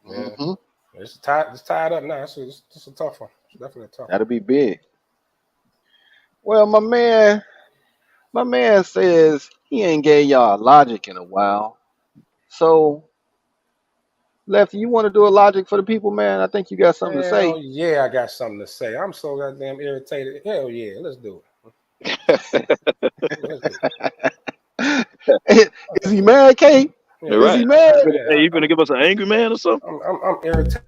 Mm-hmm. It's tied up now. It's a tough one. It's definitely a tough one. That'll be big. Well, my man says he ain't gave y'all logic in a while. So, Lefty, you want to do a logic for the people, man? I think you got something to Hell say. yeah, I got something to say. I'm so goddamn irritated. Hell yeah, let's do it. Let's do it. Is he mad, Kate? You're Is right. he mad? Hey, you gonna give us an angry man or something? I'm irritated.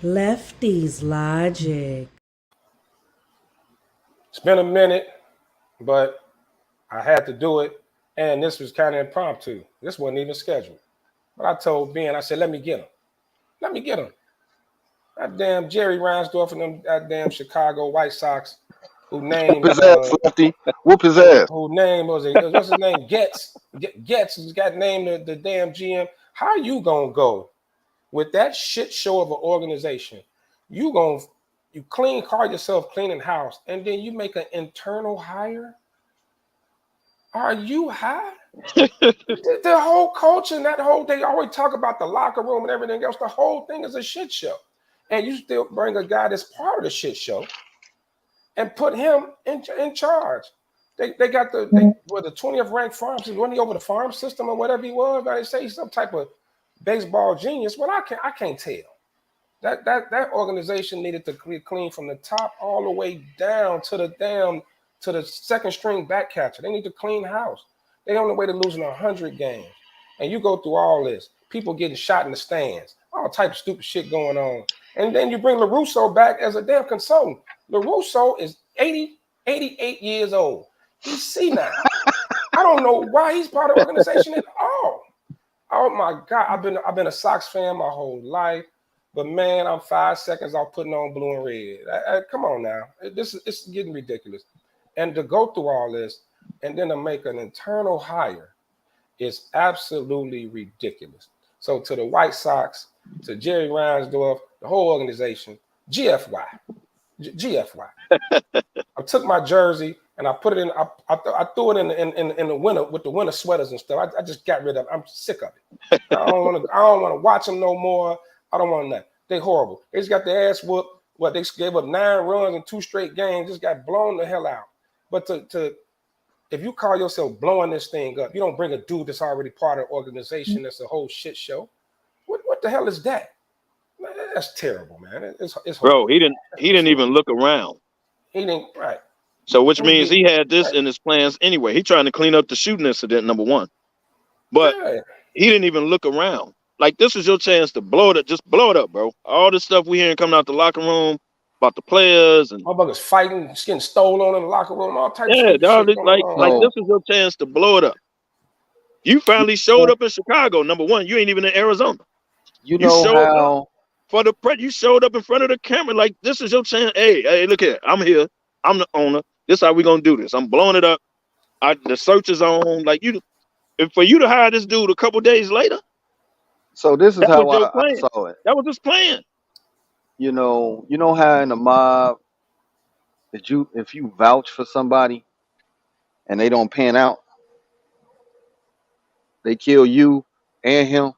Lefty's Logic. It's been a minute, but I had to do it, and this was kind of impromptu. This wasn't even scheduled. But I told Ben, I said, let me get him. Let me get him. That damn Jerry Reinsdorf and them goddamn Chicago White Sox, who named Whoop his ass, Lefty. Whoop his ass. who name was it? What's his name? Getz. Getz has got named the damn GM. How you gonna go with that shit show of an organization? You call yourself cleaning house, and then you make an internal hire? Are you high? The whole culture and that whole they always talk about the locker room and everything else. The whole thing is a shit show. And you still bring a guy that's part of the shit show and put him in charge. They got the 20th ranked farm system. Wasn't he over the farm system or whatever he was? Now they say he's some type of baseball genius. Well, I can't tell. That organization needed to clean from the top all the way down to the second string back catcher. They need to clean house. They on the way to losing 100 games. And you go through all this, people getting shot in the stands, all type of stupid shit going on. And then you bring LaRusso back as a damn consultant. LaRusso is 88 years old. He's senile. I don't know why he's part of the organization at all. Oh my God, I've been a Sox fan my whole life, but man, I'm 5 seconds off putting on blue and red. Come on now, it's getting ridiculous. And to go through all this and then to make an internal hire is absolutely ridiculous. So to the White Sox, to Jerry Reinsdorf, the whole organization, GFY. I took my jersey and I put it in. I threw it in the winter with the winter sweaters and stuff. I just got rid of it. I'm sick of it. I don't want to watch them no more. I don't want that. They horrible. They just got their ass whooped. What, they gave up 9 runs in 2 straight games. Just got blown the hell out. But if you call yourself blowing this thing up, you don't bring a dude that's already part of the organization. That's a whole shit show. What the hell is that? Man, that's terrible, man. It's bro. He didn't even look around. He didn't, right. So which means he had this in his plans anyway. He trying to clean up the shooting incident, number one. But he didn't even look around. Like, this is your chance to blow it up. Just blow it up, bro. All this stuff we hearing coming out the locker room about the players and motherfuckers fighting, getting stolen in the locker room, all types of shit. Like on. This is your chance to blow it up. You finally showed up in Chicago. Number one, you ain't even in Arizona. You know how for the press, you showed up in front of the camera. Like, this is your chance. Hey, look here. I'm here. I'm the owner. This is how we gonna do this. I'm blowing it up. The search is on. Like, for you to hire this dude a couple days later. So this is how I saw it. That was his plan. You know how in the mob, if you vouch for somebody and they don't pan out, they kill you and him.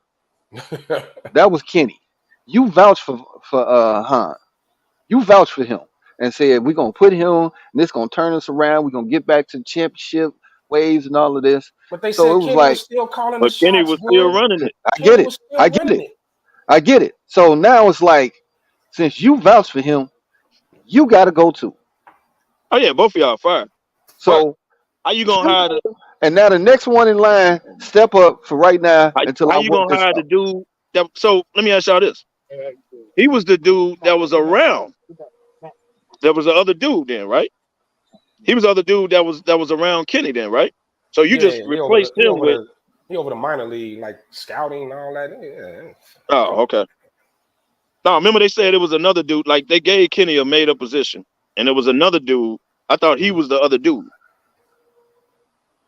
That was Kenny. You vouched for Han. You vouched for him and said we're gonna put him and this gonna turn us around. We're gonna get back to the championship waves and all of this. But they so said it was Kenny like, was still calling but the Kenny shots, was still running it. I get it. So now it's like, since you vouched for him, you got to go too. Oh yeah, both of y'all fired. So how you gonna hire the? And now the next one in line, step up for right now until how you gonna hire the dude? So let me ask y'all this: he was the dude that was around. There was the other dude then, right? He was the other dude that was around Kenny then, right? So you just replaced him with. He over the minor league, like scouting and all that. Yeah. Oh, okay. No, remember they said it was another dude. Like, they gave Kenny a made up position, and there was another dude. I thought he was the other dude.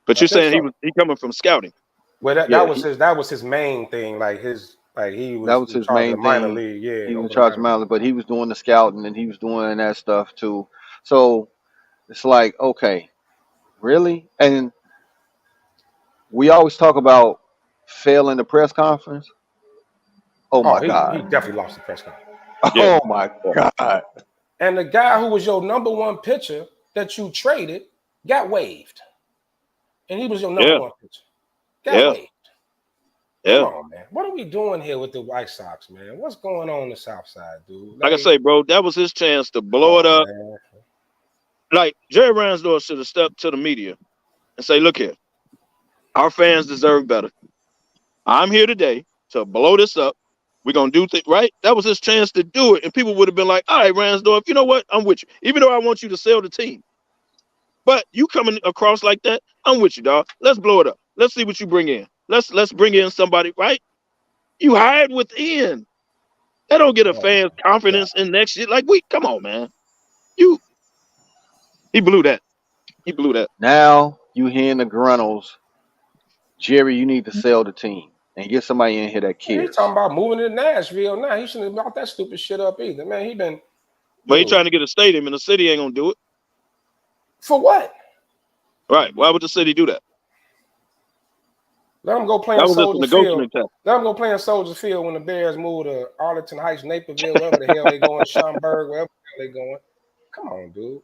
But you're saying he coming from scouting. Well, that was his main thing. He was his main thing. Minor league. Yeah, he was in charge of minor league, but he was doing the scouting and he was doing that stuff too. So it's like, okay, really? And we always talk about failing the press conference. Oh my God. He definitely lost the press conference. Oh my God. And the guy who was your number one pitcher that you traded got waived. And he was your number one pitcher. Got waived. Come on, man. What are we doing here with the White Sox, man? What's going on the South Side, dude? Like I say, bro, that was his chance to blow it up. Man. Like, Jerry Reinsdorf should have stepped to the media and say, look here. Our fans deserve better. I'm here today to blow this up. We're going to do things right. That was his chance to do it. And people would have been like, all right, Ransdorf, you know what? I'm with you. Even though I want you to sell the team. But you coming across like that, I'm with you, dog. Let's blow it up. Let's see what you bring in. Let's bring in somebody, right? You hired within. That don't get a fan's confidence in next year. Like, come on, man. He blew that. He blew that. Now you hearing the grunnels. Jerry, you need to sell the team and get somebody in here that cares. He's talking about moving to Nashville now. He shouldn't have brought that stupid shit up either, man. But he trying to get a stadium, and the city ain't gonna do it. For what? Right. Why would the city do that? Let them go play That in was just a Soldier Field. negotiating tactic. Let them go play in Soldier Field when the Bears move to Arlington Heights, Naperville, wherever the hell they going, Schaumburg, wherever the hell they going. Come on, dude.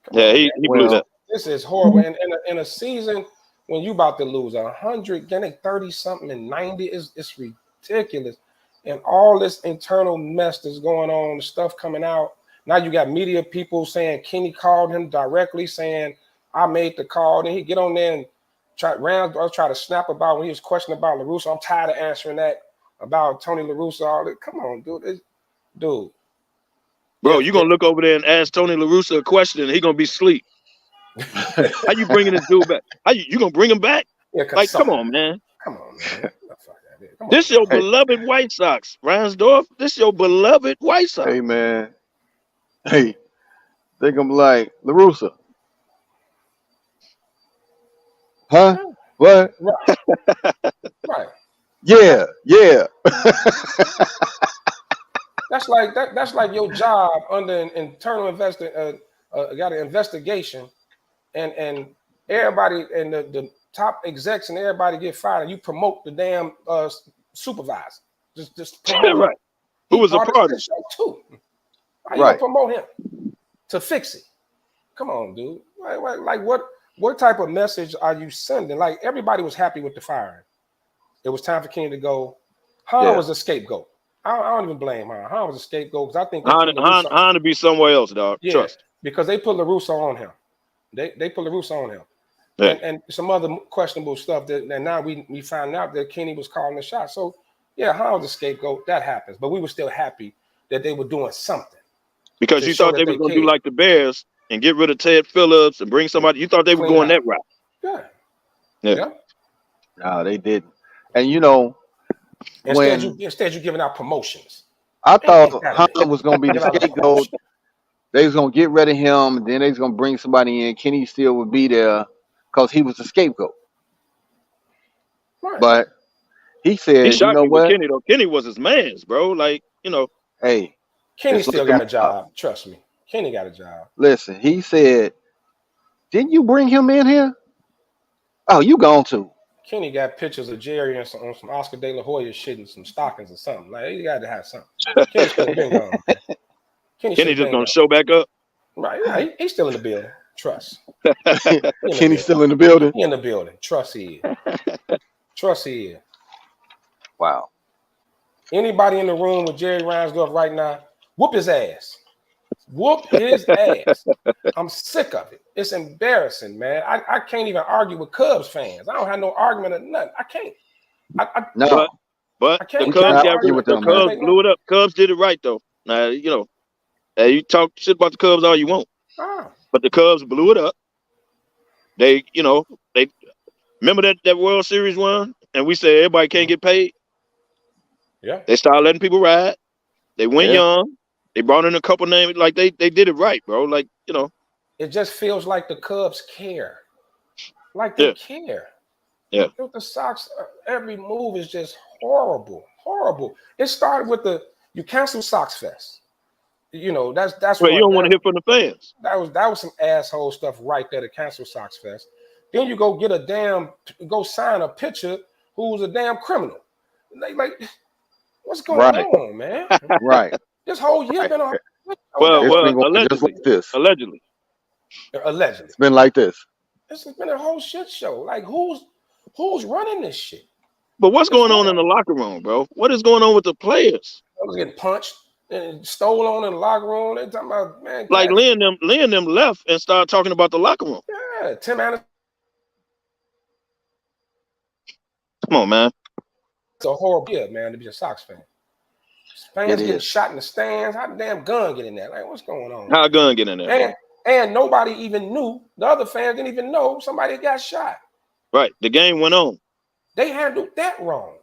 Come Yeah, on, he man. blew that. This is horrible. And in a season when you about to lose 100, getting 30 something and 90 it's ridiculous. And all this internal mess that's going on, stuff coming out. Now you got media people saying Kenny called him directly, saying I made the call. Then he get on there and try to snap about when he was questioning about LaRusso. I'm tired of answering that about Tony LaRusso. All that. Come on, dude. Dude. Bro, you're going to look over there and ask Tony LaRusso a question and he going to be asleep. How you bringing this dude back? How you going to bring him back? Yeah, like, come on, man. Come on, man. This your beloved White Sox, Ransdorf. This your beloved White Sox. Hey, man. Hey, they gonna be like, LaRusso. Huh? What? Right. Yeah. That's like your job under an internal got an investigation, and everybody and the top execs and everybody get fired, and you promote the damn supervisor. Just promote right. Who was a part of it too? How you right. gonna promote him to fix it? Come on, dude. Like what type of message are you sending? Like everybody was happy with the firing. It was time for Kenny to go. Han was a scapegoat. I don't even blame Han. Han was a scapegoat because I think Han to be somewhere else, dog. Yeah, trust. Because they put LaRusso on him. They put LaRusso on him. Yeah. And some other questionable stuff that now we found out that Kenny was calling the shot. So yeah, Han was a scapegoat. That happens. But we were still happy that they were doing something. Because you thought they were going to do like the Bears and get rid of Ted Phillips and bring somebody. You thought they were going that route. Yeah. No, they didn't. And you know, instead you're giving out promotions. I thought Han was going to be the scapegoat. They was going to get rid of him, and then they was going to bring somebody in. Kenny still would be there because he was the scapegoat. Right. But he said, he you know what? Kenny, though. Kenny was his man's, bro. Like, you know. Hey. Kenny still got a job. Trust me. Kenny got a job. Listen, he said, didn't you bring him in here? Oh, you gone too. Kenny got pictures of Jerry on some Oscar De La Hoya shit and some stockings or something. Like, he got to have something. Kenny still been gone. Kenny just going to show back up? Right. Yeah, he's still in the building. Trust. Kenny's still in the building? He in the building. Trust he is. Trust he is. Wow. Anybody in the room with Jerry Reinsdorf right now, whoop his ass. Whoop his ass. I'm sick of it. It's embarrassing, man. I can't even argue with Cubs fans. I don't have no argument or nothing. I can't. No. But the Cubs blew it up. Cubs did it right, though. Now, you know, you talk shit about the Cubs all you want. But the Cubs blew it up. They remember that World Series one? And we said everybody can't get paid. Yeah. They started letting people ride. They went young. They brought in a couple names. Like they did it right, bro. Like, you know. It just feels like the Cubs care. Like they care. Yeah. With the Sox, every move is just horrible. Horrible. It started with you cancel Sox Fest. You know, that's well, you don't want to hear from the fans. That was some asshole stuff right there to cancel Sox Fest. Then you go go sign a pitcher who's a damn criminal. Like what's going on, man? Right. This whole year been on. Well, allegedly. Just like this. Allegedly. It's been like this. This has been a whole shit show. Like who's running this shit? But what's going on in the locker room, bro? What is going on with the players? I was getting punched and stole on in the locker room. They're talking about, man. Like Lynn them left and started talking about the locker room. Yeah, Tim Anderson. Come on, man. It's a horrible year, man, to be a Sox fan. Fans getting shot in the stands. How the damn gun get in there? Like, what's going on? How a gun get in there? And nobody even knew. The other fans didn't even know somebody got shot. Right. The game went on. They handled that wrong.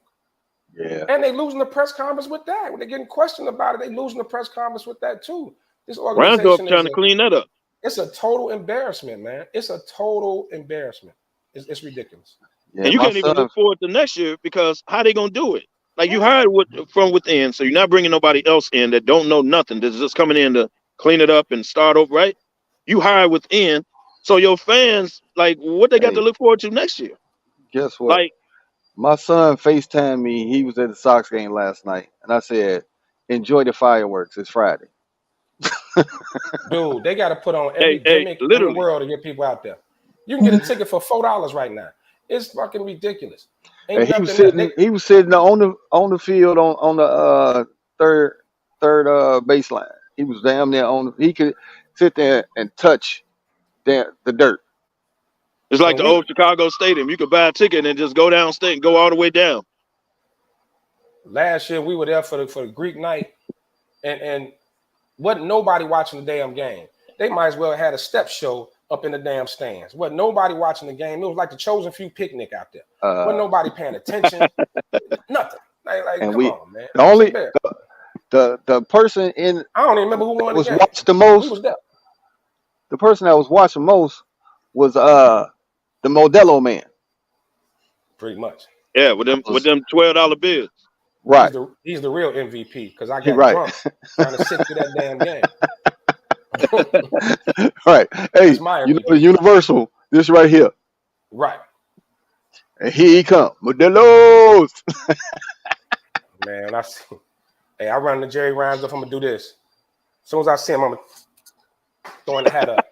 Yeah. And they losing the press conference with that. When they're getting questioned about it, they losing the press conference with that too. This organization trying to clean that up. It's a total embarrassment, man. It's a total embarrassment. It's ridiculous. Yeah, and you can't even look forward to next year because how they gonna do it? Like you hired from within, so you're not bringing nobody else in that don't know nothing. That's just coming in to clean it up and start over, right? You hire within, so your fans, like, what they got to look forward to next year? Guess what? Like, My son FaceTimed me. He was at the Sox game last night, and I said, "Enjoy the fireworks. It's Friday." Dude, they got to put on every hey, gimmick in the literally. world to get people out there. You can get a ticket for $4 right now. It's fucking ridiculous. And Ain't nothing there. he was sitting on the field on the third baseline. He was damn near he could sit there and touch the dirt. It's like When the we old Chicago Stadium. You could buy a ticket and just go downstate and go all the way down. last year we were there for the Greek night, and wasn't nobody watching the damn game. They might as well had a step show up in the damn stands. Wasn't nobody watching the game. It was like the chosen few picnic out there. Wasn't Uh, nobody paying attention. Nothing. Like and come we on, man. the What's only it there? the person in I don't even remember who that won the was game. watched the We most. was there. The person that was watching most was the Modelo man. Pretty much. Yeah, with them Was $12 bills. right. He's the real MVP because I He got right. drunk trying to sit through that damn game. Right. Hey, That's my you know MVP. the Universal. This right here. Right. And here he come. Modelo's. Man, hey, I run the Jerry Rhymes up. I'm gonna do this. As soon as I see him, I'm throwing the hat up.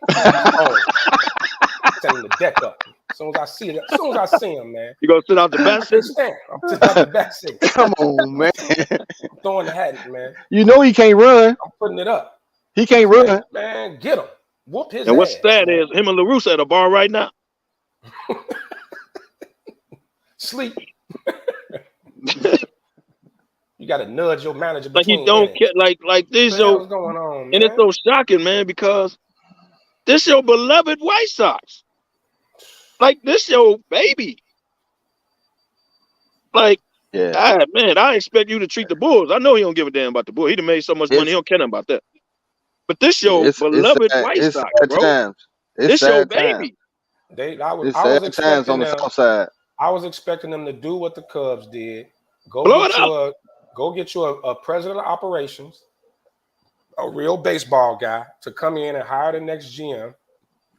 Setting the deck up. As soon as I see him, man. You gonna sit out the back seat? I'm sitting out the back seat. Come on, man. I'm throwing the hat, man. You know he can't run. I'm putting it up. He can't run. Man, get him. Whoop his And what's ass. sad Man. is him and LaRusse at a bar right now. Sleep. You got to nudge your manager Like he between don't innings. care. Like this What the hell's your, going on, man? and it's so shocking, man, because this your beloved White Sox. Like this your baby. Like, Yeah. I expect you to treat the Bulls. I know he don't give a damn about the Bulls. He done made so much money, he It's don't care nothing about that. But this your it's beloved sad. White It's Sox, sad bro. times. It's This your sad times. baby. I It's was sad times on expecting the them. south side. I was expecting them to do what the Cubs did. Blow it up. Go get you a president of operations, a real baseball guy to come in and hire the next GM.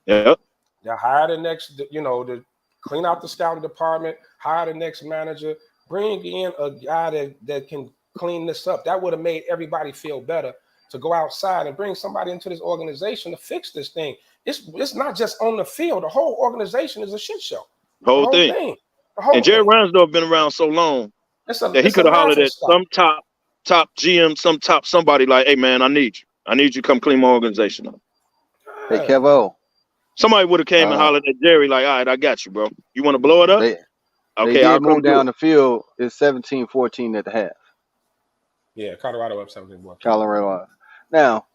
Yeah. They hire the next, to clean out the scouting department, hire the next manager, bring in a guy that can clean this up. That would have made everybody feel better to go outside and bring somebody into this organization to fix this thing. It's not just on the field. The whole organization is a shit show. The Whole whole thing. thing. The whole And Jerry thing. Reinsdorf have been around so long that he It's a could have hollered laughing at stock. some top GM, somebody like, hey man, I need you. I need you to come clean my organization up. Hey, Yeah. Kevo. Somebody would have came and hollered at Jerry like, all right, I got you, bro. You want to blow it up? They Okay, I'll did come move do down it. the field. It's 17-14 at the half. Yeah, Colorado up 17. Colorado. Now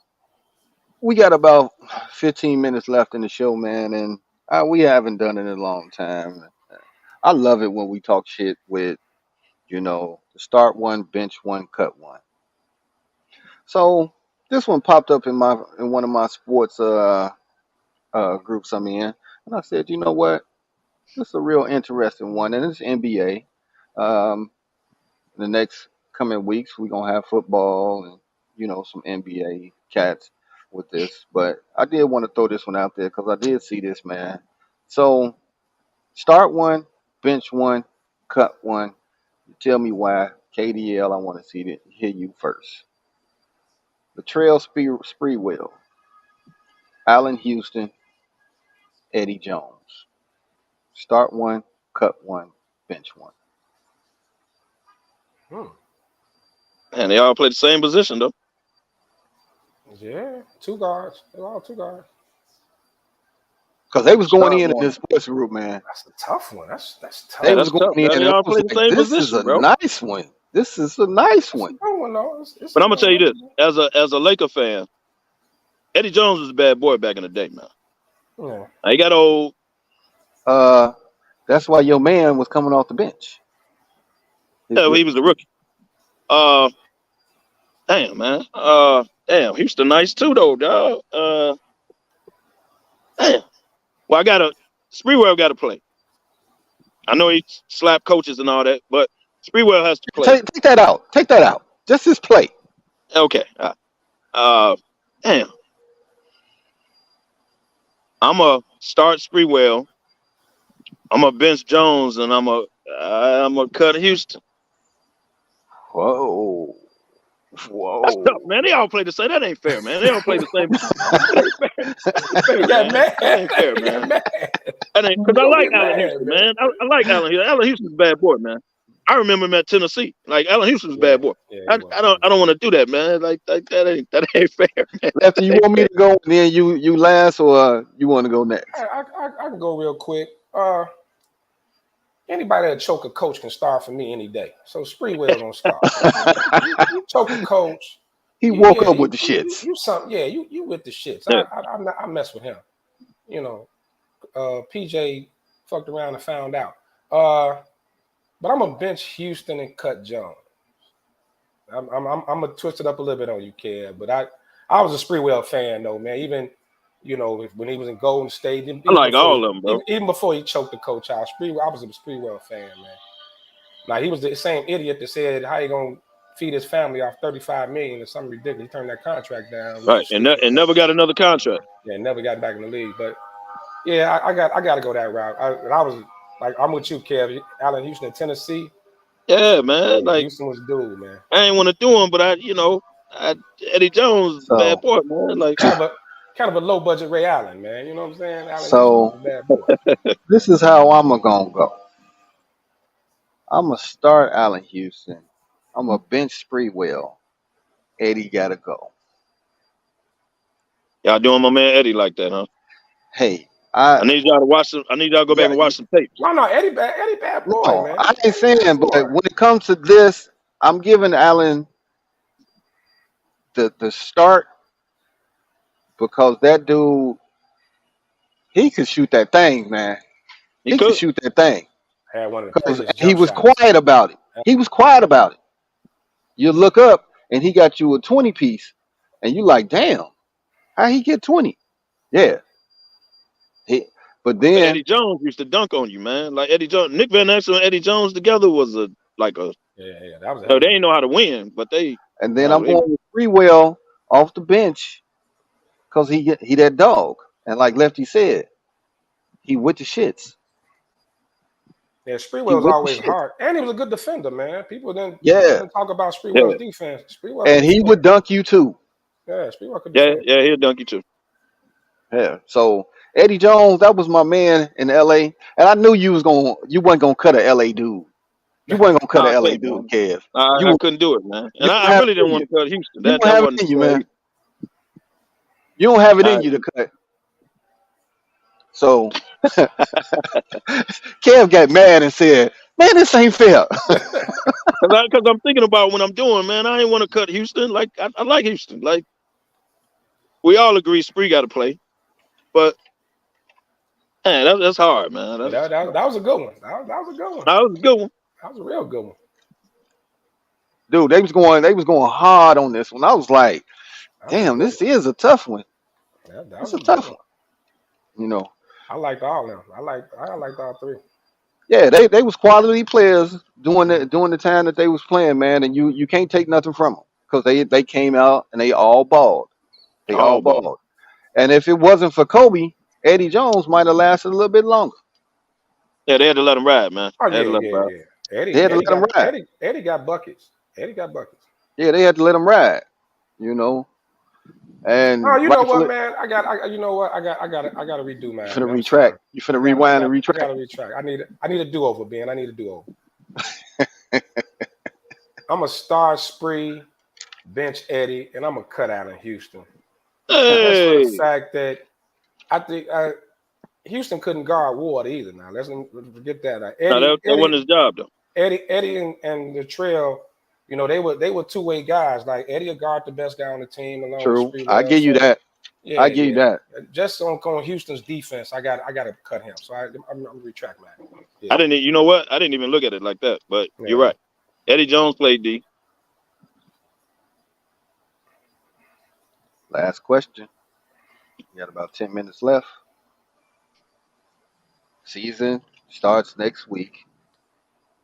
we got about 15 minutes left in the show, man, and we haven't done it in a long time. I love it when we talk shit with, start one, bench one, cut one. So this one popped up in one of my sports groups I'm in, and I said, you know what? This is a real interesting one, and it's NBA. Um, the next coming weeks, we're gonna have football and some NBA cats with this. But I did want to throw this one out there because I did see this, man. So start one, bench one, cut one. Tell me why. KDL, I want to hear you first. The Trail Sprewell, Allen Houston, Eddie Jones. Start one, cut one, bench one. And they all play the same position though. Yeah, two guards. They're all two guards. Because they was going Start in one. this sports group, man. That's a tough one. That's tough. They Yeah, was that's going tough, in, man. and They I all was play the like, same this position, is a bro. nice one. This is a nice It's a one. good one, though. But I'm gonna tell you this: as a Laker fan, Eddie Jones was a bad boy back in the day, man. Yeah. Now, he got old. That's why your man was coming off the bench. Yeah, he was a rookie. Damn, man. Damn, Houston nice too, though, dog. Damn. Well, Sprewell got to play. I know he slapped coaches and all that, but Sprewell has to play. Take that out. Take that out. Just his play. Okay. Damn. I'm going to start Sprewell, I'm a bench Jones, and I'm a cut Houston. Whoa. That's tough, Whoa. man. They all play the same. That ain't fair, man. They don't play the same. That ain't fair. That ain't He fair, got man. mad. That ain't fair, He got man. mad. That ain't because I Don't like get Allen mad, Houston, man. man. I like Allen Houston. Allen Houston's a bad boy, man. I remember him at Tennessee. Like Allen Houston's a Yeah, bad boy. yeah, he I, was. I don't I don't want to do that, man. Like that ain't fair, man. That Lefty, you ain't want me fair. to go and then you last, or you want to go next? I can go real quick. Anybody that choke a coach can start for me any day. So Spreewell gonna start. You choke a coach. He woke Yeah, up with the shits. you something. Yeah, you with the shits. Yeah. I mess with him. You know, PJ fucked around and found out. But I'm gonna bench Houston and cut Jones. I'm gonna twist it up a little bit on you, Kev. But I was a Spreewell fan though, man. Even when he was in Golden State, I even like before all he of them, bro. even before he choked the coach out, I was a Spreewell fan, man. Like he was the same idiot that said how you gonna feed his family off 35 million or something ridiculous. He turned that contract down, which Right, was and stupid. and never got another contract. Yeah, never got back in the league. But yeah, I got to go that route. I was like, I'm with you, Kev. Allen Houston, Tennessee. Yeah, man. Yeah, Like Houston was dude, man. I ain't want to do him, but Eddie Jones, bad So boy, man. Like Kind of a low budget Ray Allen, man. You know what I'm saying? Allen Houston was so a bad boy. this is how I'm gonna go. I'm gonna start Allen Houston. I'm gonna bench Spreewell. Eddie gotta go. y'all doing my man Eddie like that, huh? Hey, I need y'all to watch some. I need y'all to go back yeah, and watch some tapes. No, Eddie bad boy, no, man. I ain't Eddie bad saying, but boy. when it comes to this, I'm giving Allen the start because that dude, he could shoot that thing, man. He He could could. shoot that thing. Had one of the Because craziest he jump was shots. quiet about it. He was quiet about it. You look up and he got you a 20 piece, and you like, damn, how he get 20? Yeah. He, but But then Eddie Jones used to dunk on you, man. Like Eddie Jones, Nick Van Exel and Eddie Jones together was a like a. Yeah, that was a No, hell they of a. ain't know how to win, but they. and then Oh, I'm they. going with Freewell off the bench because he that dog. And like Lefty said, he with the shits. Yeah, He Spreewell was with the always shits. hard, and he was a good defender, man. People Yeah. didn't talk about Yeah, Spreewell's defense. Spreewell could And he defend. would dunk you too. Yeah, Spreewell could yeah, defend. yeah. He'll dunk you too. Yeah. So Eddie Jones, that was my man in LA. And I knew you wasn't gonna cut a LA dude. You wasn't gonna cut Nah, I a LA couldn't, dude, man. Kev. I You couldn't do it, man. you And I don't have really it didn't in want you. to cut Houston. You don't That have it wasn't in you, fair man. either. You don't have it in I, you to cut. So Kev got mad and said, "Man, this ain't fair." cause I'm thinking about when I'm doing, man. I ain't want to cut Houston. Like I like Houston. Like we all agree, Spree got to play, but man, that's hard, man. Yeah, That's that was a good one. That was a good one. that was a good one. That was a real good one. Dude, they was going hard on this one. I was like, That was a "Damn, good this one. is a tough one. That It's was a a good tough one. one." You know. I liked all of them. I liked all three. Yeah, they was quality players during the time that they was playing, man, and you can't take nothing from them because they came out and they all balled. They all Oh, ball. balled. And if it wasn't for Kobe, Eddie Jones might have lasted a little bit longer. Yeah, they had to let him ride, man. Oh They had to yeah, let him yeah, ride. yeah. They had to let him ride. Eddie got buckets. Eddie got buckets. Yeah, they had to let him ride. You know, Oh, and you know what, rightfully, man? You know what? I got to redo you mine, finna man. I'm sorry. retract. You finna rewind and I got retract. to retract. I need a do over, Ben. I need a do over. I'm a star Spree, bench Eddie, and I'm gonna cut out in Houston. Just for the Hey, fact that I think Houston couldn't guard Ward either. Now let's forget that. no, that wasn't his job though. Eddie, and the Trail, they were two-way guys. Like Eddie would guard the best guy on the team along with True, I Spreewell. give you So that. I yeah, give you yeah. that. Just on Houston's defense, I got to cut him. So I'm retract man. Yeah, I didn't. You know what? I didn't even look at it like that. But you're yeah. right. Eddie Jones played D. Last question. We got about 10 minutes left. Season starts next week.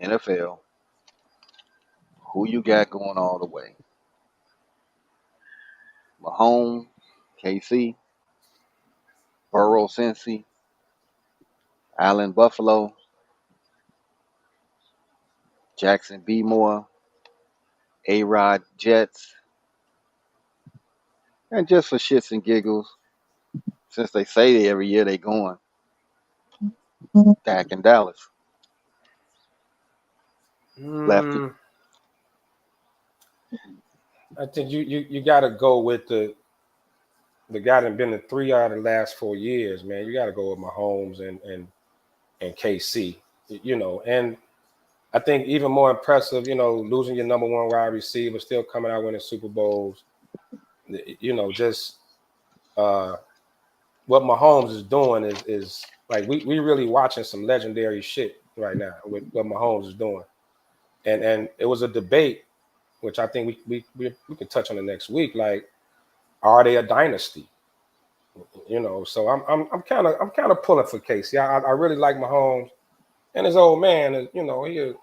NFL. Who you got going all the way? Mahomes, KC, Burrow, Cincy, Allen Buffalo, Jackson Moore, A-Rod Jets, and just for shits and giggles, since they say every year they going, Dak in Dallas. Lefty. Mm, I think you got to go with the guy that been in 3 out of the last 4 years, man. You got to go with Mahomes and KC, and I think even more impressive, losing your number one wide receiver, still coming out winning Super Bowls. Just what Mahomes is doing is like we really watching some legendary shit right now with what Mahomes is doing. And it was a debate, which I think we can touch on the next week. Like, are they a dynasty? So I'm kind of pulling for Casey. I really like Mahomes and his old man. Is he a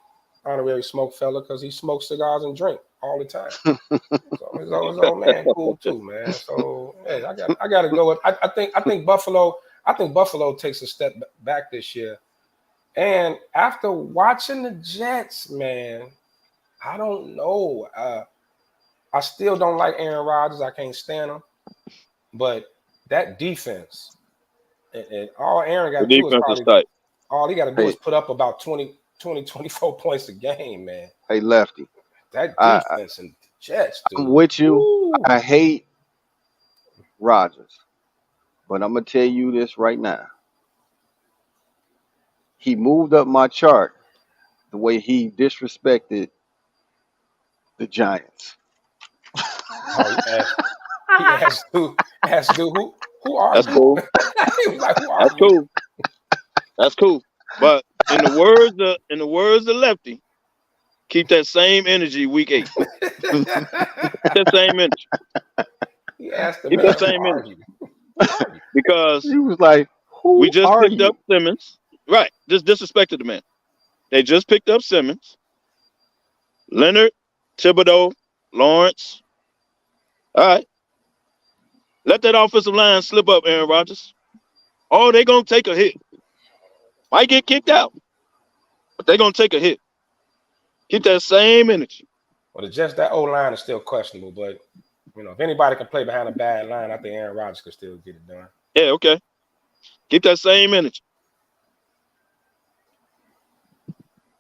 honorary smoke fella because he smokes cigars and drink all the time. So his old man cool too, man. So hey, I got to go with. I think Buffalo. I think Buffalo takes a step back this year. And after watching the Jets, man, I don't know. I still don't like Aaron Rodgers. I can't stand him. But that defense, and all Aaron got The to do is defense is probably tight. all he got to do Hey. is put up about 24 points a game, man. Hey, Lefty. That I, defense and the Jets, dude. I'm with you. Woo. I hate Rodgers, but I'm gonna tell you this right now. He moved up my chart the way he disrespected the Giants. Oh, he asked dude, who are That's you? cool. He was like, who are That's you? cool. That's cool. But in the words of Lefty, keep that same energy week 8. Keep that same energy. He asked the Keep man, that who same are energy. you? Who are you? Because He was like, "Who we just are picked you?" up Simmons. Right. Just disrespected the man. They just picked up Simmons, Leonard, Thibodeau, Lawrence. All right. Let that offensive line slip up, Aaron Rodgers. Oh, they're going to take a hit. Might get kicked out, but they're going to take a hit. Keep that same energy. Well, that O line is still questionable, but if anybody can play behind a bad line, I think Aaron Rodgers could still get it done. Yeah, okay. Keep that same energy.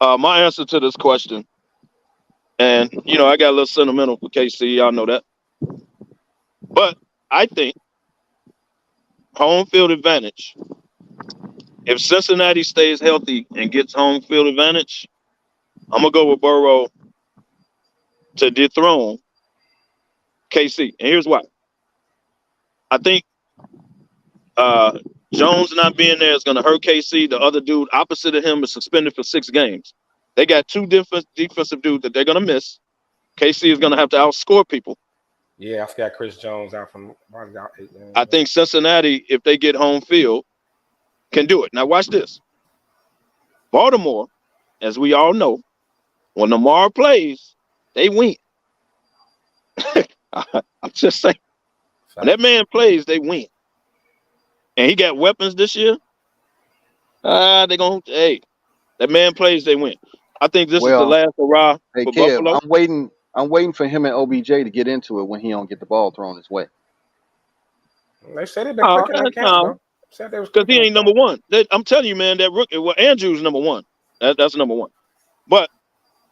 My answer to this question, and I got a little sentimental for KC, y'all know that. But I think home field advantage. If Cincinnati stays healthy and gets home field advantage, I'm gonna go with Burrow to dethrone KC. And here's why. I think Jones not being there is gonna hurt KC. The other dude opposite of him is suspended for 6 games. They got 2 different defensive dudes that they're gonna miss. KC is gonna have to outscore people. Yeah, I forgot Chris Jones out 8 games. I think Cincinnati, if they get home field, can do it. Now watch this. Baltimore, as we all know, when Lamar plays, they win. I'm just saying. When that man plays, they win. And he got weapons this year. They're going to, hey, that man plays, they win. I think this is the Well, last hurrah hey for Kev, Buffalo. I'm waiting for him and OBJ to get into it when he don't get the ball thrown his way. They said they've been clicking in camp, though. Said they was Because he clicking ain't number one. I'm telling you, man, that rookie, well, Andrew's number one. That's number one. But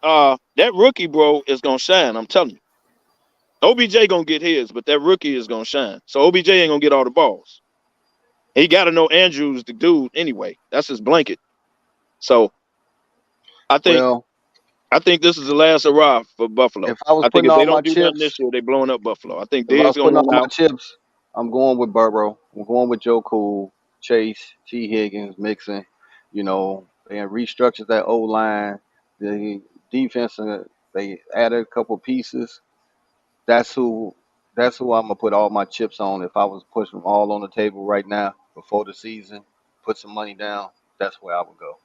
that rookie, bro, is going to shine. I'm telling you. OBJ going to get his, but that rookie is going to shine. So OBJ ain't going to get all the balls. He got to know Andrew's the dude anyway. That's his blanket. So I think this is the last hurrah for Buffalo. If I was I think putting if they all my don't do nothing this chips, year, they blowing up Buffalo. I think if I Diggs was going putting to all run my out. chips, I'm going with Burrow. I'm going with Joe Cool, Chase, T. Higgins, Mixon. They restructured that O line. The defense, they added a couple pieces. That's who. That's who I'm gonna put all my chips on. If I was putting them all on the table right now before the season, put some money down. That's where I would go.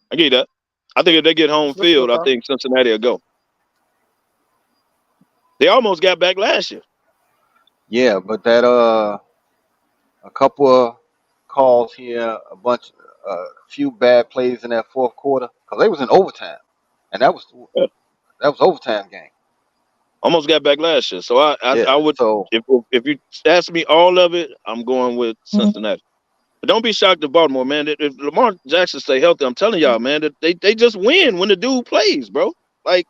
I get that. I think if they get home That's field, I okay. think Cincinnati will go. They almost got back last year. Yeah, but that a couple of calls here, a few bad plays in that fourth quarter because they was in overtime, and Yeah. that was overtime game. Almost got back last year. So I Yeah. would So if you ask me all of it, I'm going with Cincinnati. But don't be shocked at Baltimore, man. If Lamar Jackson stay healthy, I'm telling y'all, man, that they just win when the dude plays, bro. Like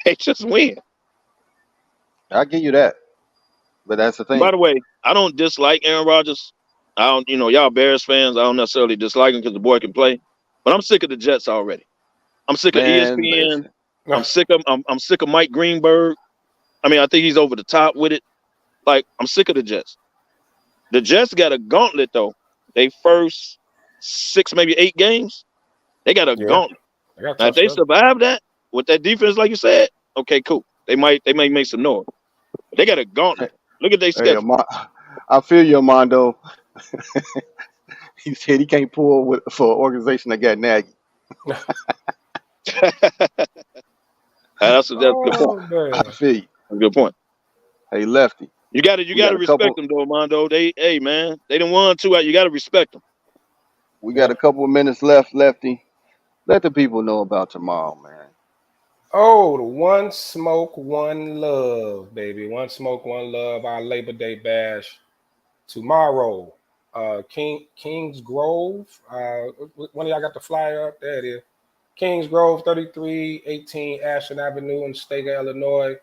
they just win. I give you that, but that's the And by thing, the way, I don't dislike Aaron Rodgers. I don't, y'all Bears fans, I don't necessarily dislike him because the boy can play. But I'm sick of the Jets already. I'm sick of man. ESPN. Listen, I'm sick of Mike Greenberg. I mean, I think he's over the top with it. Like, I'm sick of the Jets. The Jets got a gauntlet though. They first 6, maybe 8 games, they got a Yeah, gauntlet. I got a Now, if tough they schedule. survive that with that defense, like you said, okay, cool. They might make some noise. But they got a gauntlet. Look at their hey, schedule. I feel you, Armando. He said he can't pull for an organization that got Nagy. That's a good point. Oh I man. feel you. That's a good point. Hey, Lefty, You we got got to a respect couple. them though, Mondo. Hey man, they done won 2 out. You got to respect them. We got Yeah. a couple of minutes left, Lefty. Let the people know about tomorrow, man. Oh, the one smoke, one love, baby. One smoke, one love. Our Labor Day bash tomorrow. Kings Grove. One of y'all got the flyer up? There it is. Kings Grove, 3318 Ashland Avenue in the state of Illinois.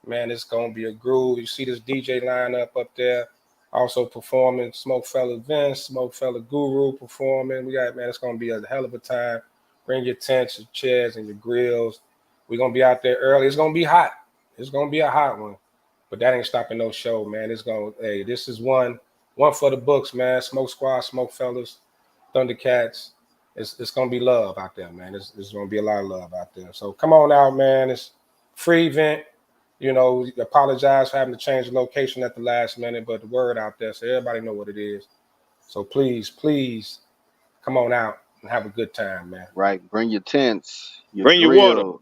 Man, it's gonna be a groove. You see this DJ lineup up there. Also performing SmokeFellas Vince, SmokeFella Guru performing. We got, man, it's gonna be a hell of a time. Bring your tents, your chairs, and your grills. We're gonna be out there early. It's gonna be hot. It's gonna be a hot one. But that ain't stopping no show, man. It's gonna, hey, this is one for the books, man. Smoke Squad, Smoke Fellas, Thundercats. It's gonna be love out there, man. It's gonna be a lot of love out there. So come on out, man. It's free event. Apologize for having to change the location at the last minute, but the word out there, so everybody know what it is. So please come on out and have a good time, man. Right? Bring your tents, your Bring your water. grills,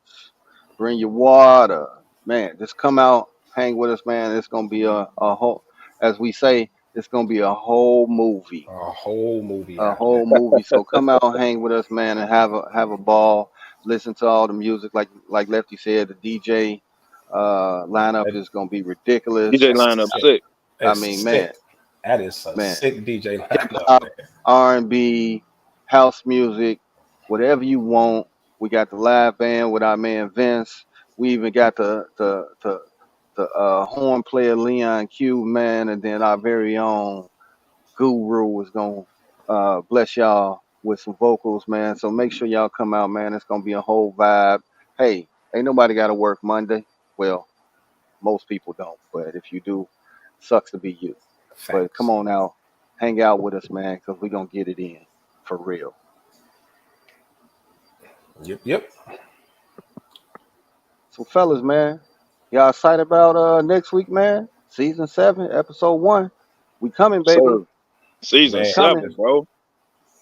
bring your water, man. Just come out, hang with us, man. It's gonna be a whole, as we say, it's gonna be a whole movie, A whole movie a out there. whole movie. So come out, hang with us, man, and have a ball. Listen to all the music, like Lefty said. The DJ lineup That, is gonna be ridiculous. DJ that's lineup sick. sick. I That's mean, sick. That is a man, sick DJ hip lineup, hop, man. R&B, house music, whatever you want. We got the live band with our man Vince. We even got the horn player Leon Q, man, and then our very own Guru is gonna bless y'all with some vocals, man. So make sure y'all come out, man. It's gonna be a whole vibe. Hey, ain't nobody got to work Monday. Well, most people don't, but if you do, sucks to be you. But come Facts. on out, hang out with us, man, because we're going to get it in for real. Yep. So, fellas, man, y'all excited about next week, man? Season 7, episode 1. We coming, baby. So season We Man, coming. 7, bro.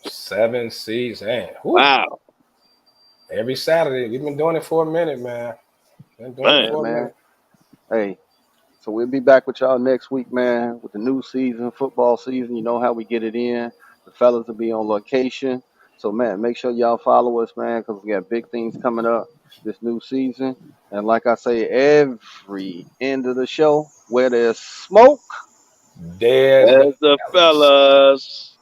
7 seasons. Whew. Wow, Every Saturday. We've been doing it for a minute, man. Been doing it man. Yeah, for a man. minute. Hey, so we'll be back with y'all next week, man, with the new season, football season. You know how we get it in. The fellas will be on location. So, man, make sure y'all follow us, man, because we got big things coming up this new season. And like I say, every end of the show, where there's smoke, There's the There's the fellas. fellas.